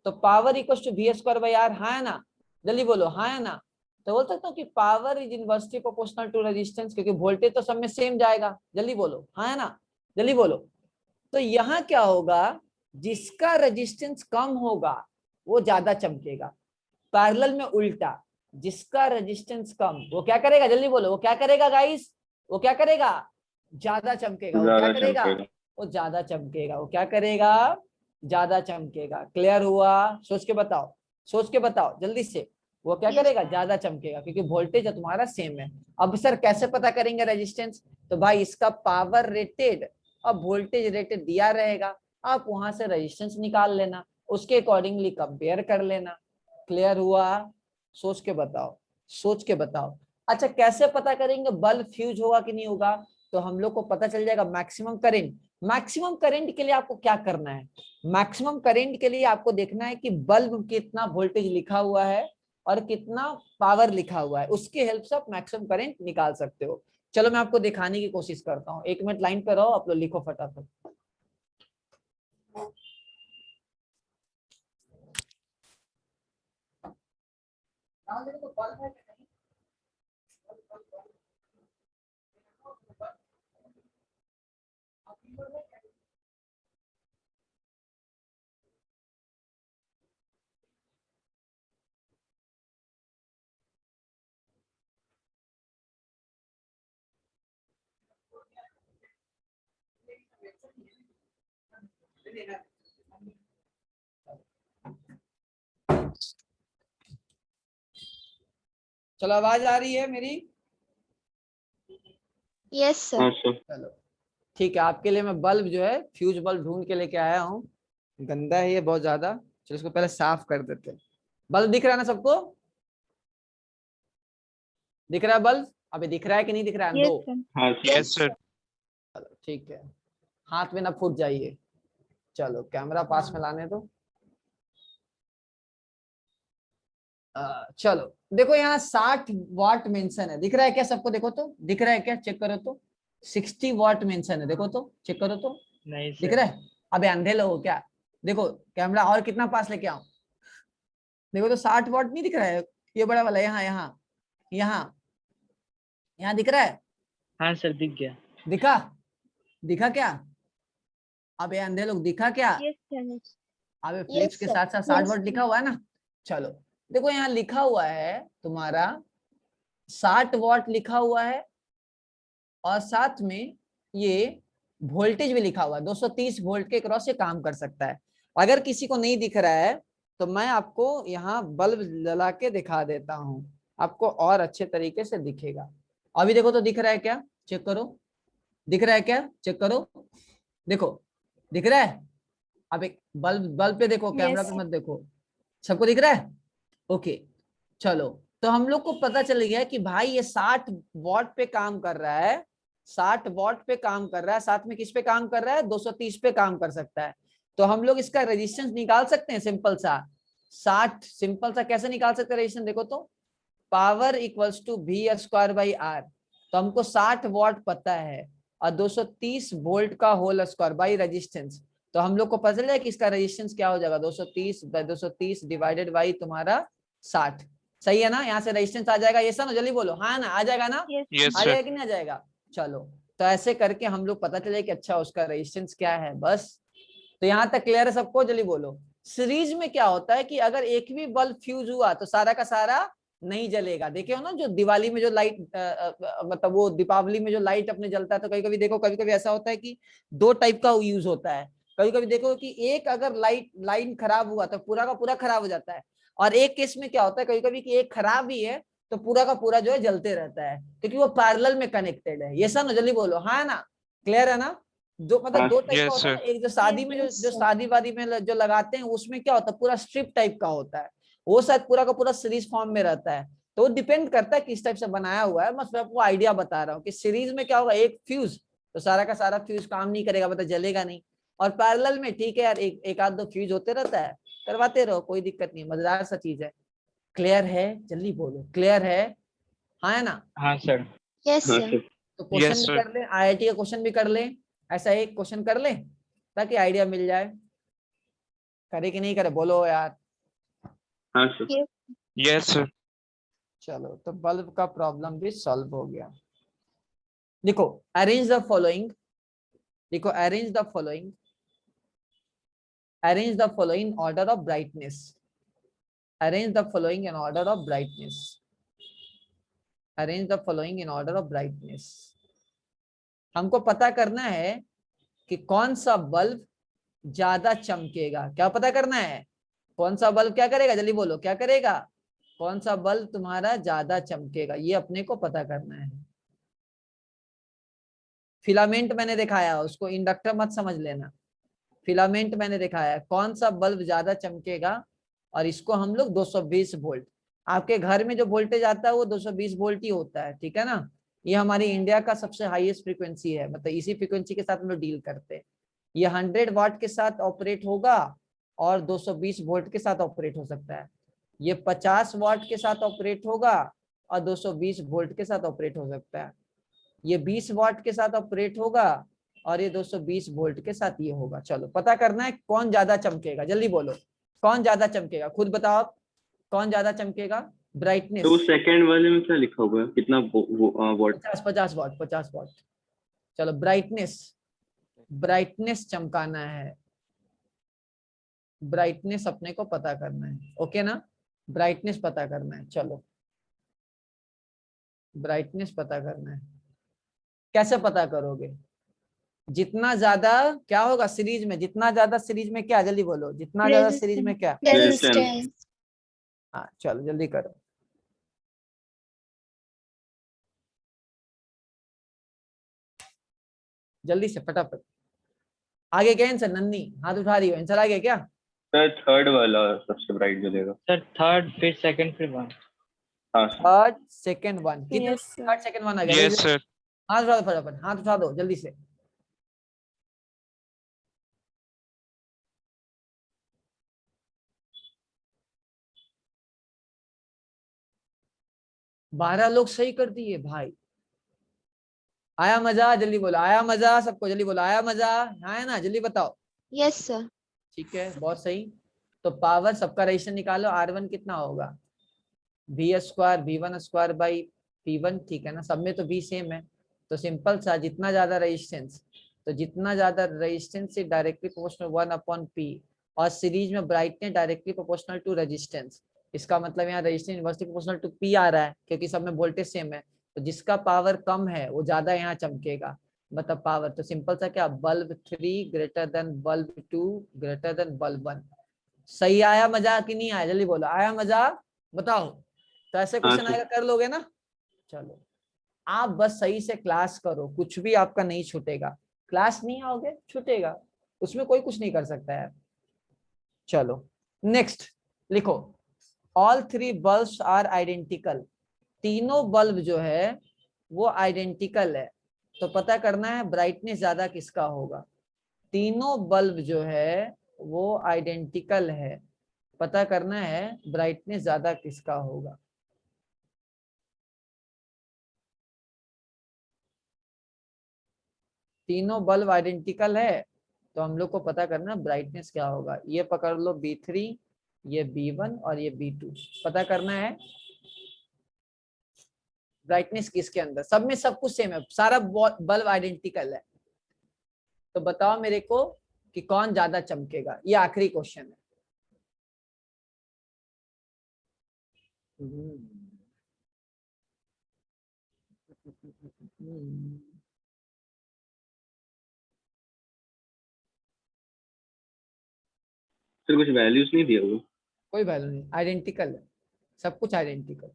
तो power equal to V square by R, हाँ है ना? जल्दी बोलो हाँ है ना? तो बोल सकता हूँ कि power is inversely proportional to resistance, क्योंकि वोल्टेज तो सब में सेम जाएगा। जल्दी बोलो हाँ है ना? जल्दी बोलो। तो यहाँ क्या होगा, जिसका रेजिस्टेंस कम होगा वो ज्यादा चमकेगा। पैरेलल में उल्टा, जिसका रेजिस्टेंस कम वो क्या करेगा? जल्दी बोलो, वो क्या करेगा गाइस? वो क्या करेगा? ज्यादा चमकेगा। वो क्या ज्यादा करेगा? चमकेगा। वो ज्यादा चमकेगा। वो क्या करेगा? ज्यादा चमकेगा। क्लियर हुआ? सोच के बताओ, सोच के बताओ जल्दी से। वो क्या Yes. करेगा? ज्यादा चमकेगा, क्योंकि वोल्टेज तुम्हारा सेम है। अब सर कैसे पता करेंगे रेजिस्टेंस? तो भाई इसका पावर रेटेड और वोल्टेज रेटेड दिया रहेगा, आप वहां से रेजिस्टेंस निकाल लेना, उसके अकॉर्डिंगली कंपेयर कर लेना। क्लियर हुआ? सोच के बताओ, सोच के बताओ। अच्छा कैसे पता करेंगे बल्ब फ्यूज होगा कि नहीं होगा? तो हम लोग को पता चल जाएगा मैक्सिमम करंट। मैक्सिमम करंट के लिए आपको क्या करना है? मैक्सिमम करंट के लिए आपको देखना है कि बल्ब कितना वोल्टेज लिखा हुआ है और कितना पावर लिखा हुआ है, उसके हेल्प से आप मैक्सिमम करंट निकाल सकते हो। चलो मैं आपको दिखाने की कोशिश करता हूँ, 1 मिनट लाइन पर रहो, आप लोग लिखो फटाफट। चलो आवाज आ रही है मेरी? Yes sir. हाँ सर। चलो ठीक है, आपके लिए मैं बल्ब जो है फ्यूज बल्ब ढूंढ के लेके आया हूँ। गंदा है ये बहुत ज्यादा, चलो इसको पहले साफ कर देते हैं। बल्ब दिख रहा है ना सबको? दिख रहा है बल्ब? अभी दिख रहा है कि नहीं दिख रहा है? दो। हाँ सर। Yes sir. चलो ठीक है, हाथ में ना फूट जाइए। चलो कैमरा पास में लाने दो। चलो देखो यहाँ 60 वाट मेंशन है, दिख रहा है क्या सबको? देखो तो दिख रहा है क्या? चेक करो तो। 60 वाट मेंशन है, देखो तो, चेक करो तो। नहीं दिख सर। रहा है? अबे अंधे लोग हो क्या? देखो कैमरा और कितना पास लेके आओ। देखो तो 60 वाट नहीं दिख रहा है? ये बड़ा वाला यहाँ यहाँ यहाँ यहाँ दिख रहा है? हाँ सर दिख गया। दिखा? दिखा क्या? अबे अंधे लोग दिखा क्या? Yes sir. अबे फ्लिप्स के sir. साथ साथ 60 Yes, वाट sir. लिखा हुआ है ना? चलो देखो यहाँ लिखा हुआ है तुम्हारा 60 वाट लिखा हुआ है, और साथ में ये वोल्टेज भी लिखा हुआ है 230 वोल्ट के क्रॉस ये काम कर सकता है। अगर किसी को नहीं दिख रहा है तो मैं आपको यहाँ बल्ब जला के दिखा देता हूँ, आपको और अच्छे तरीके से दिखेगा। अभी देखो तो दिख रहा है क्या? चेक करो, दिख रहा है क्या? चेक करो, देखो दिख रहा है? अब एक बल्ब पे देखो, कैमरा पे Yes. मत देखो। सबको दिख रहा है? ओके चलो, तो हम लोग को पता चल गया कि भाई ये 60 वॉट पे काम कर रहा है, 60 वॉट पे काम कर रहा है, साथ में किस पे काम कर रहा है, 230 पे काम कर सकता है। तो हम लोग इसका रेजिस्टेंस निकाल सकते हैं सिंपल सा, 60 सिंपल सा कैसे निकाल सकते हैं रेजिस्टेंस, देखो तो power equals to V square by R. तो हमको 60 वॉट पता है और 230 वोल्ट का होल स्क्वायर बाई रेजिस्टेंस। तो हम लोग को पता चल जाए कि इसका रेजिस्टेंस क्या हो जाएगा, 230 डिवाइडेड बाई तुम्हारा 60। सही है ना, यहाँ से रेजिस्टेंस आ जाएगा, ये सब जल्दी बोलो, हाँ ना, आ जाएगा ना, यस आ सर। जाएगा कि नहीं आ जाएगा। चलो तो ऐसे करके हम लोग पता चले कि अच्छा उसका रेजिस्टेंस क्या है, बस। तो यहाँ तक क्लियर है सबको, जल्दी बोलो। सीरीज में क्या होता है कि अगर एक भी बल्ब फ्यूज हुआ तो सारा का सारा नहीं जलेगा। देखे हो ना जो दिवाली में जो लाइट मतलब वो दीपावली में जो लाइट अपने जलता है, तो कभी कभी देखो, कभी कभी ऐसा होता है कि दो टाइप का यूज होता है। कभी कभी देखो कि एक अगर लाइन खराब हुआ तो पूरा का पूरा खराब हो जाता है, और एक केस में क्या होता है कभी कभी कि एक खराब भी है तो पूरा का पूरा जो है जलते रहता है, क्योंकि वो पैरेलल में कनेक्टेड है। ये सब ना, जल्दी बोलो, हाँ ना, क्लियर है ना। जो मतलब दो टाइप का Yes, होता है ना, sir. एक जो शादी में जो शादी वादी में जो लगाते हैं उसमें क्या होता है पूरा स्ट्रिप टाइप का होता है, वो शायद पूरा का पूरा सीरीज फॉर्म में रहता है। तो वो डिपेंड करता है किस टाइप से बनाया हुआ है। मैं आपको आइडिया बता रहा हूँ कि सीरीज में क्या होगा, एक फ्यूज तो सारा का सारा फ्यूज काम नहीं करेगा, मतलब जलेगा नहीं। और पैरेलल में ठीक है यार, एक आध दो फ्यूज होते रहता है, करवाते रहो, कोई दिक्कत नहीं, मजेदार सा चीज है। क्लियर है, जल्दी बोलो, क्लियर है, हाँ है ना। हाँ सर। Yes, हाँ sir. सर। तो क्वेश्चन Yes, भी sir. कर ले, आईआईटी का क्वेश्चन भी कर ले, ऐसा एक क्वेश्चन कर ले ताकि आइडिया मिल जाए। करे कि नहीं करे, बोलो यार। हाँ सर। Yes, sir. चलो तो बल्ब का प्रॉब्लम भी सॉल्व हो गया। देखो अरेंज द फॉलोइंग, देखो arrange the following, arrange the following order of brightness, arrange the following in order of brightness, arrange the following in order of brightness. हमको पता करना है कि कौन सा बल्ब ज्यादा चमकेगा। क्या पता करना है, कौन सा बल्ब क्या करेगा, जल्दी बोलो, क्या करेगा, कौन सा बल्ब तुम्हारा ज्यादा चमकेगा, ये अपने को पता करना है। फिलामेंट मैंने दिखाया, उसको इंडक्टर मत समझ लेना, फिलामेंट मैंने दिखाया कौन सा बल्ब ज्यादा चमकेगा, और इसको हम लोग 220 वोल्ट, आपके घर में जो वोल्टेज आता है वो 220 वोल्ट ही होता है, ठीक है ना। ये हमारी इंडिया का सबसे हाईएस्ट फ्रीक्वेंसी है, मतलब इसी फ्रीक्वेंसी के साथ हम लोग डील करते हैं। ये 100 वाट के साथ ऑपरेट होगा और 220 वोल्ट के साथ ऑपरेट हो सकता है। ये 50 वाट के साथ ऑपरेट होगा और 220 वोल्ट के साथ ऑपरेट हो सकता है। ये 20 वाट के साथ ऑपरेट होगा और ये 220 वोल्ट के साथ ये होगा। चलो पता करना है कौन ज्यादा चमकेगा, जल्दी बोलो, कौन ज्यादा चमकेगा, खुद बताओ कौन ज्यादा चमकेगा। ब्राइटनेस, तो सेकंड वाले में क्या लिखा हुआ है, कितना वॉट? 50 वाट, 50 वाट। चलो ब्राइटनेस, ब्राइटनेस चमकाना है, ब्राइटनेस अपने को पता करना है, ओके ना, ब्राइटनेस पता करना है। चलो ब्राइटनेस पता करना है, कैसे पता करोगे, जितना ज्यादा क्या होगा सीरीज में, जितना ज्यादा सीरीज में क्या, जल्दी बोलो, जितना ज्यादा सीरीज में क्या, Resistance. हाँ चलो जल्दी करो। जल्दी से फटाफट, आगे क्या आंसर, नन्नी हाथ उठा रही हो, आंसर आ गया क्या। सर थर्ड वाला सबसे ब्राइट जलेगा। सर थर्ड फिर सेकंड फिर वन। हाँ सर। थर्ड सेकंड वन, कितने, Yes, sir. Third second one आ गया, Yes, sir. हाथ उठा दो फटाफट, हाथ उठा दो जल्दी से। बारह लोग सही कर दिए भाई, आया मजा, जल्दी बोलो, आया मजा सबको, जल्दी बोलो, आया मजा, हाँ है ना, जल्दी बताओ। Yes, sir. ठीक है, बहुत सही। तो पावर सबका रेजिस्टेंस निकालो, R1 कितना होगा, we square V1 square by P1, ठीक है ना, सब में तो V सेम है। तो सिंपल सा, जितना ज्यादा रेजिस्टेंस, तो जितना ज्यादा रेजिस्टेंस से डायरेक्टली प्रोपोर्शनल 1/P, और सीरीज में brightness directly proportional to resistance. इसका मतलब यहाँ resistance inversely proportional to P आ रहा है, क्योंकि सब में वोल्टेज सेम है। तो जिसका पावर कम है वो ज्यादा यहाँ चमकेगा, मतलब पावर। तो सिंपल सा क्या, bulb 3 greater than bulb 2 greater than bulb 1। सही आया मजा कि नहीं आया, जल्दी बोलो, आया मजा, बताओ। तो ऐसे हाँ क्वेश्चन सर। आएगा, कर लोगे ना। चलो आप बस सही से क्लास करो, कुछ भी आपका नहीं छूटेगा, क्लास नहीं आओगे छूटेगा, उसमें कोई कुछ नहीं कर सकता है। चलो नेक्स्ट लिखो, all three bulbs are identical, तीनों बल्ब जो है वो आइडेंटिकल है, तो पता करना है ब्राइटनेस ज्यादा किसका होगा। तीनों बल्ब जो है वो आइडेंटिकल है, पता करना है ब्राइटनेस ज्यादा किसका होगा। तीनों बल्ब आइडेंटिकल है तो हम लोग को पता करना ब्राइटनेस क्या होगा। ये पकड़ लो B3, ये B1 और ये B2, पता करना है ब्राइटनेस किसके अंदर। सब में सब कुछ सेम है, सारा बल्ब आइडेंटिकल है, तो बताओ मेरे को कि कौन ज्यादा चमकेगा। ये आखिरी क्वेश्चन है। सर कुछ वैल्यूज नहीं दिया हुआ। कोई वैल्यू नहीं, आइडेंटिकल है, सब कुछ आइडेंटिकल।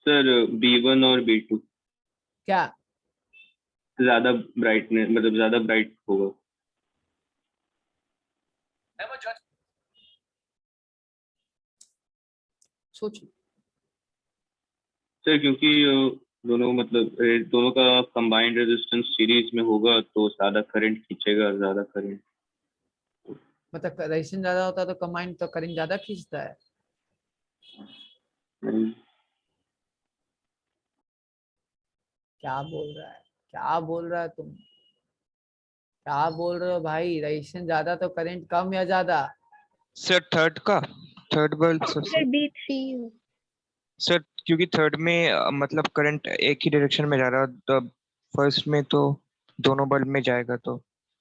सर B1 और B2 क्या ज्यादा ब्राइटनेस, मतलब ज्यादा ब्राइट होगा। सोचो। सर क्योंकि दोनों मतलब दोनों का कंबाइंड रेजिस्टेंस सीरीज में होगा तो ज्यादा करंट खींचेगा, ज्यादा करंट। मतलब रेजिस्टेंस ज्यादा होता है तो कंबाइंड तो करंट ज्यादा खींचता है। क्या बोल रहा है, क्या बोल रहा है तुम, क्या बोल रहे हो भाई? रेजिस्टेंस ज्यादा तो करंट कम या ज्यादा? सर थर्ड बल्ब सबसे। B3 सर क्योंकि थर्ड में मतलब करंट एक ही डायरेक्शन में जा रहा है, तो फर्स्ट में तो दोनों बल्ब में जाएगा तो।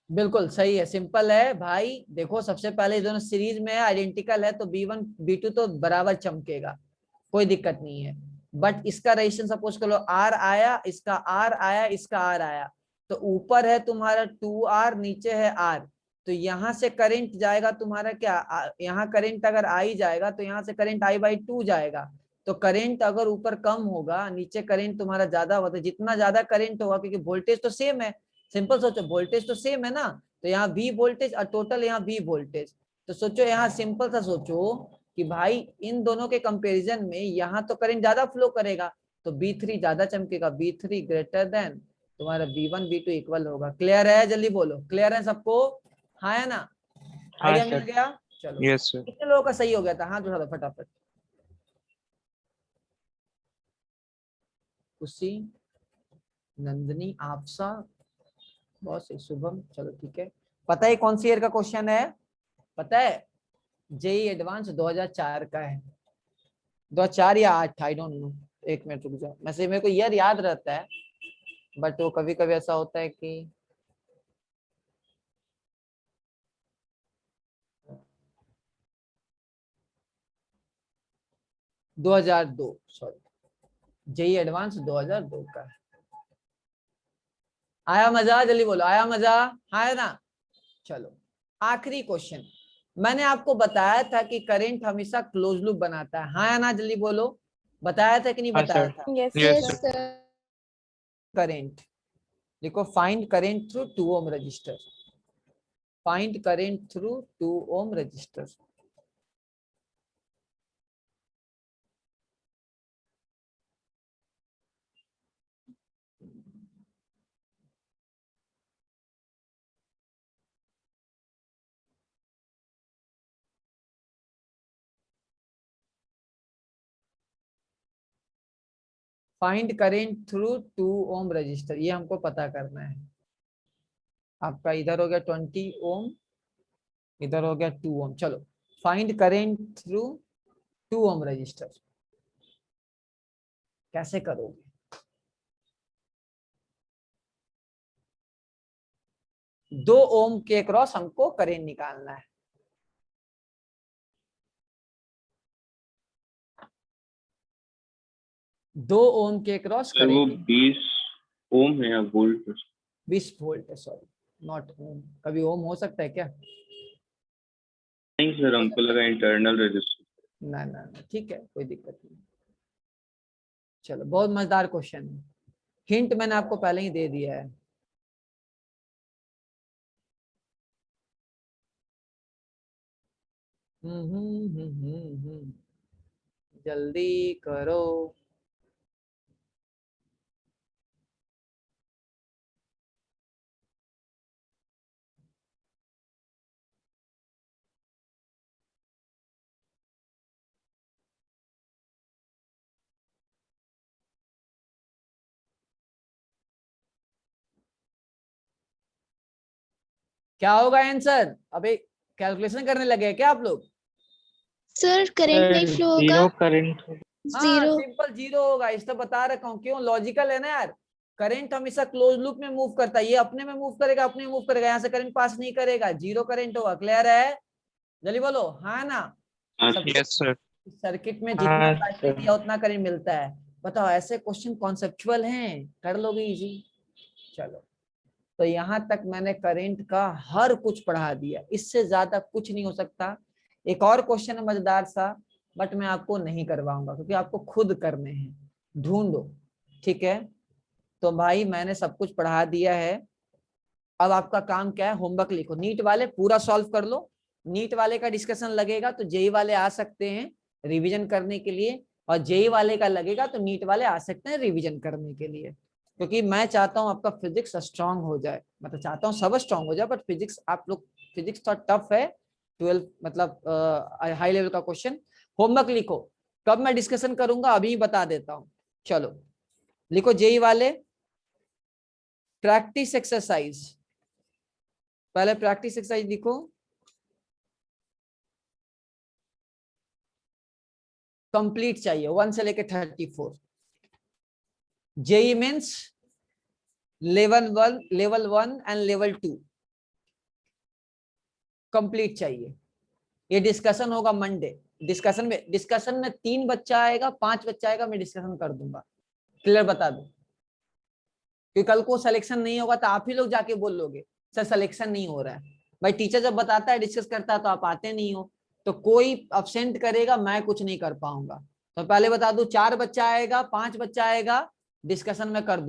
बिल्कुल सही है, सिंपल है भाई। देखो सबसे पहले दोनों सीरीज में है, आइडेंटिकल है, तो B1 B2 तो बराबर चमकेगा, कोई दिक्कत नहीं है। बट इसका रेजिस्टेंस सपोज कर लो R आया, इसका R आया, इसका R आया, तो ऊपर है तुम्हारा 2R, नीचे है R, तो यहाँ से करंट जाएगा तुम्हारा क्या, यहाँ करंट अगर आई जाएगा तो यहाँ से करंट I/2 जाएगा। तो करंट अगर ऊपर कम होगा, नीचे करंट तुम्हारा ज्यादा होगा, तो जितना ज्यादा करंट होगा, क्योंकि वोल्टेज तो सेम है, सिंपल सोचो वोल्टेज तो सेम है ना, तो यहाँ V वोल्टेज और टोटल यहाँ V वोल्टेज, तो सोचो यहाँ सिंपल सा सोचो कि भाई इन दोनों के कंपैरिजन में यहाँ तो करंट ज्यादा फ्लो करेगा, तो B3 ज्यादा चमकेगा, B3 ग्रेटर देन तुम्हारा B1 B2 इक्वल होगा। क्लियर है? जल्दी बोलो, क्लियर है सबको? हाँ है ना? आइडिया मिल गया? चलो यस सर। कितने लोगों का सही हो गया था? हाथ उठा दो फटाफट। खुशी, नंदनी, आपसा, बहुत सही, शुभम, चलो ठीक है। पता है कौन सी ईयर का क्वेश्चन है? पता है? जेई एडवांस 2004 का है, 2004 या 8, आई डोंट नो। एक मिनट रुक जाओ, वैसे मेरे को ईयर याद रहता है, बट वो कभी कभी ऐसा होता है कि 2002, सॉरी, जेई एडवांस 2002 का है। आया मजा? जल्दी बोलो, आया मजा? हाँ है ना? चलो आखिरी क्वेश्चन। मैंने आपको बताया था कि करंट हमेशा क्लोज लूप बनाता है, हाँ या ना? जल्दी बोलो, बताया था कि नहीं हाँ बताया सर। था? Yes yes yes sir. sir current देखो, find current through 2 ohm resistor, find current through 2 ohm resistor. Find current through 2 ohm resistor, ये हमको पता करना है। आपका इधर हो गया 20 ओम, इधर हो गया 2 ओम। चलो find current through 2 ohm resistor, कैसे करोगे? दो ओम के क्रॉस हमको करेंट निकालना है। दो ओम के क्रॉस सर वो करेंट, 20 ओम है या वोल्ट? 20 वोल्ट है, सॉरी नॉट ओम, कभी ओम हो सकता है क्या? नहीं सर, हमको लगा इंटरनल रजिस्टर। ना ना ना, ठीक है, कोई दिक्कत नहीं। चलो, बहुत मजेदार क्वेश्चन है, हिंट मैंने आपको पहले ही दे दिया है। जल्दी करो। क्या होगा आंसर? अबे कैलकुलेशन करने लगे हैं क्या आप लोग? सर करंट नहीं फ्लो होगा, जीरो करंट। हाँ, जीरो। सिंपल जीरो होगा, इस तो बता रखा हूँ, क्यों? लॉजिकल है ना यार। करंट हमेशा क्लोज लूप में मूव करता है, ये अपने में मूव करेगा, अपने में मूव करेगा, यहाँ से करंट पास नहीं करेगा, जीरो करंट होगा। क्लियर है? जल्दी बोलो हाँ ना। हाँ सब सर। Yes sir. सर्किट में जितना हाँ चार्जिंग सर। दिया उतना करंट मिलता है। बताओ, ऐसे क्वेश्चन कॉन्सेप्चुअल हैं, कर लोगे इजी। चलो, तो यहाँ तक मैंने करंट का हर कुछ पढ़ा दिया, इससे ज्यादा कुछ नहीं हो सकता। एक और क्वेश्चन है मजेदार सा, बट मैं आपको नहीं करवाऊंगा क्योंकि आपको खुद करने हैं, ढूंढो। ठीक है, तो भाई मैंने सब कुछ पढ़ा दिया है। अब आपका काम क्या है? होमवर्क लिखो, नीट वाले पूरा सॉल्व कर लो। नीट वाले का डिस्कशन लगेगा तो जेई वाले आ सकते हैं रिवीजन करने के लिए, और जेई वाले का लगेगा तो नीट वाले आ सकते हैं रिवीजन करने के लिए। क्योंकि मैं चाहता हूं आपका फिजिक्स स्ट्रांग हो जाए, मतलब चाहता हूं सब स्ट्रांग हो जाए, बट फिजिक्स आप लोग, फिजिक्स थोड़ा टफ है, 12 मतलब हाई लेवल का क्वेश्चन। होमवर्क लिखो, कब मैं डिस्कशन करूंगा अभी बता देता हूं। चलो लिखो, जेई वाले प्रैक्टिस एक्सरसाइज, पहले प्रैक्टिस एक्सरसाइज लिखो। कंप्लीट चाहिए 1 से लेके 34। JEE means level 1 and level 2 complete चाहिए। ये डिस्कशन होगा मंडे। डिस्कशन में 3 बच्चा आएगा, 5 बच्चा आएगा, मैं डिस्कशन कर दूंगा। क्लियर? बता दो, क्योंकि कल को सिलेक्शन नहीं होगा तो आप ही लोग जाके बोलोगे सर सिलेक्शन नहीं हो रहा है। भाई टीचर जब बताता है, डिस्कस करता है, तो आप आते नहीं हो, तो कोई अब्सेंट करेगा, मैं कुछ नहीं कर पाऊंगा। तो पहले बता दूं, 4 बच्चा आएगा, 5 बच्चा आएगा, डिस्कशन में कर दूं।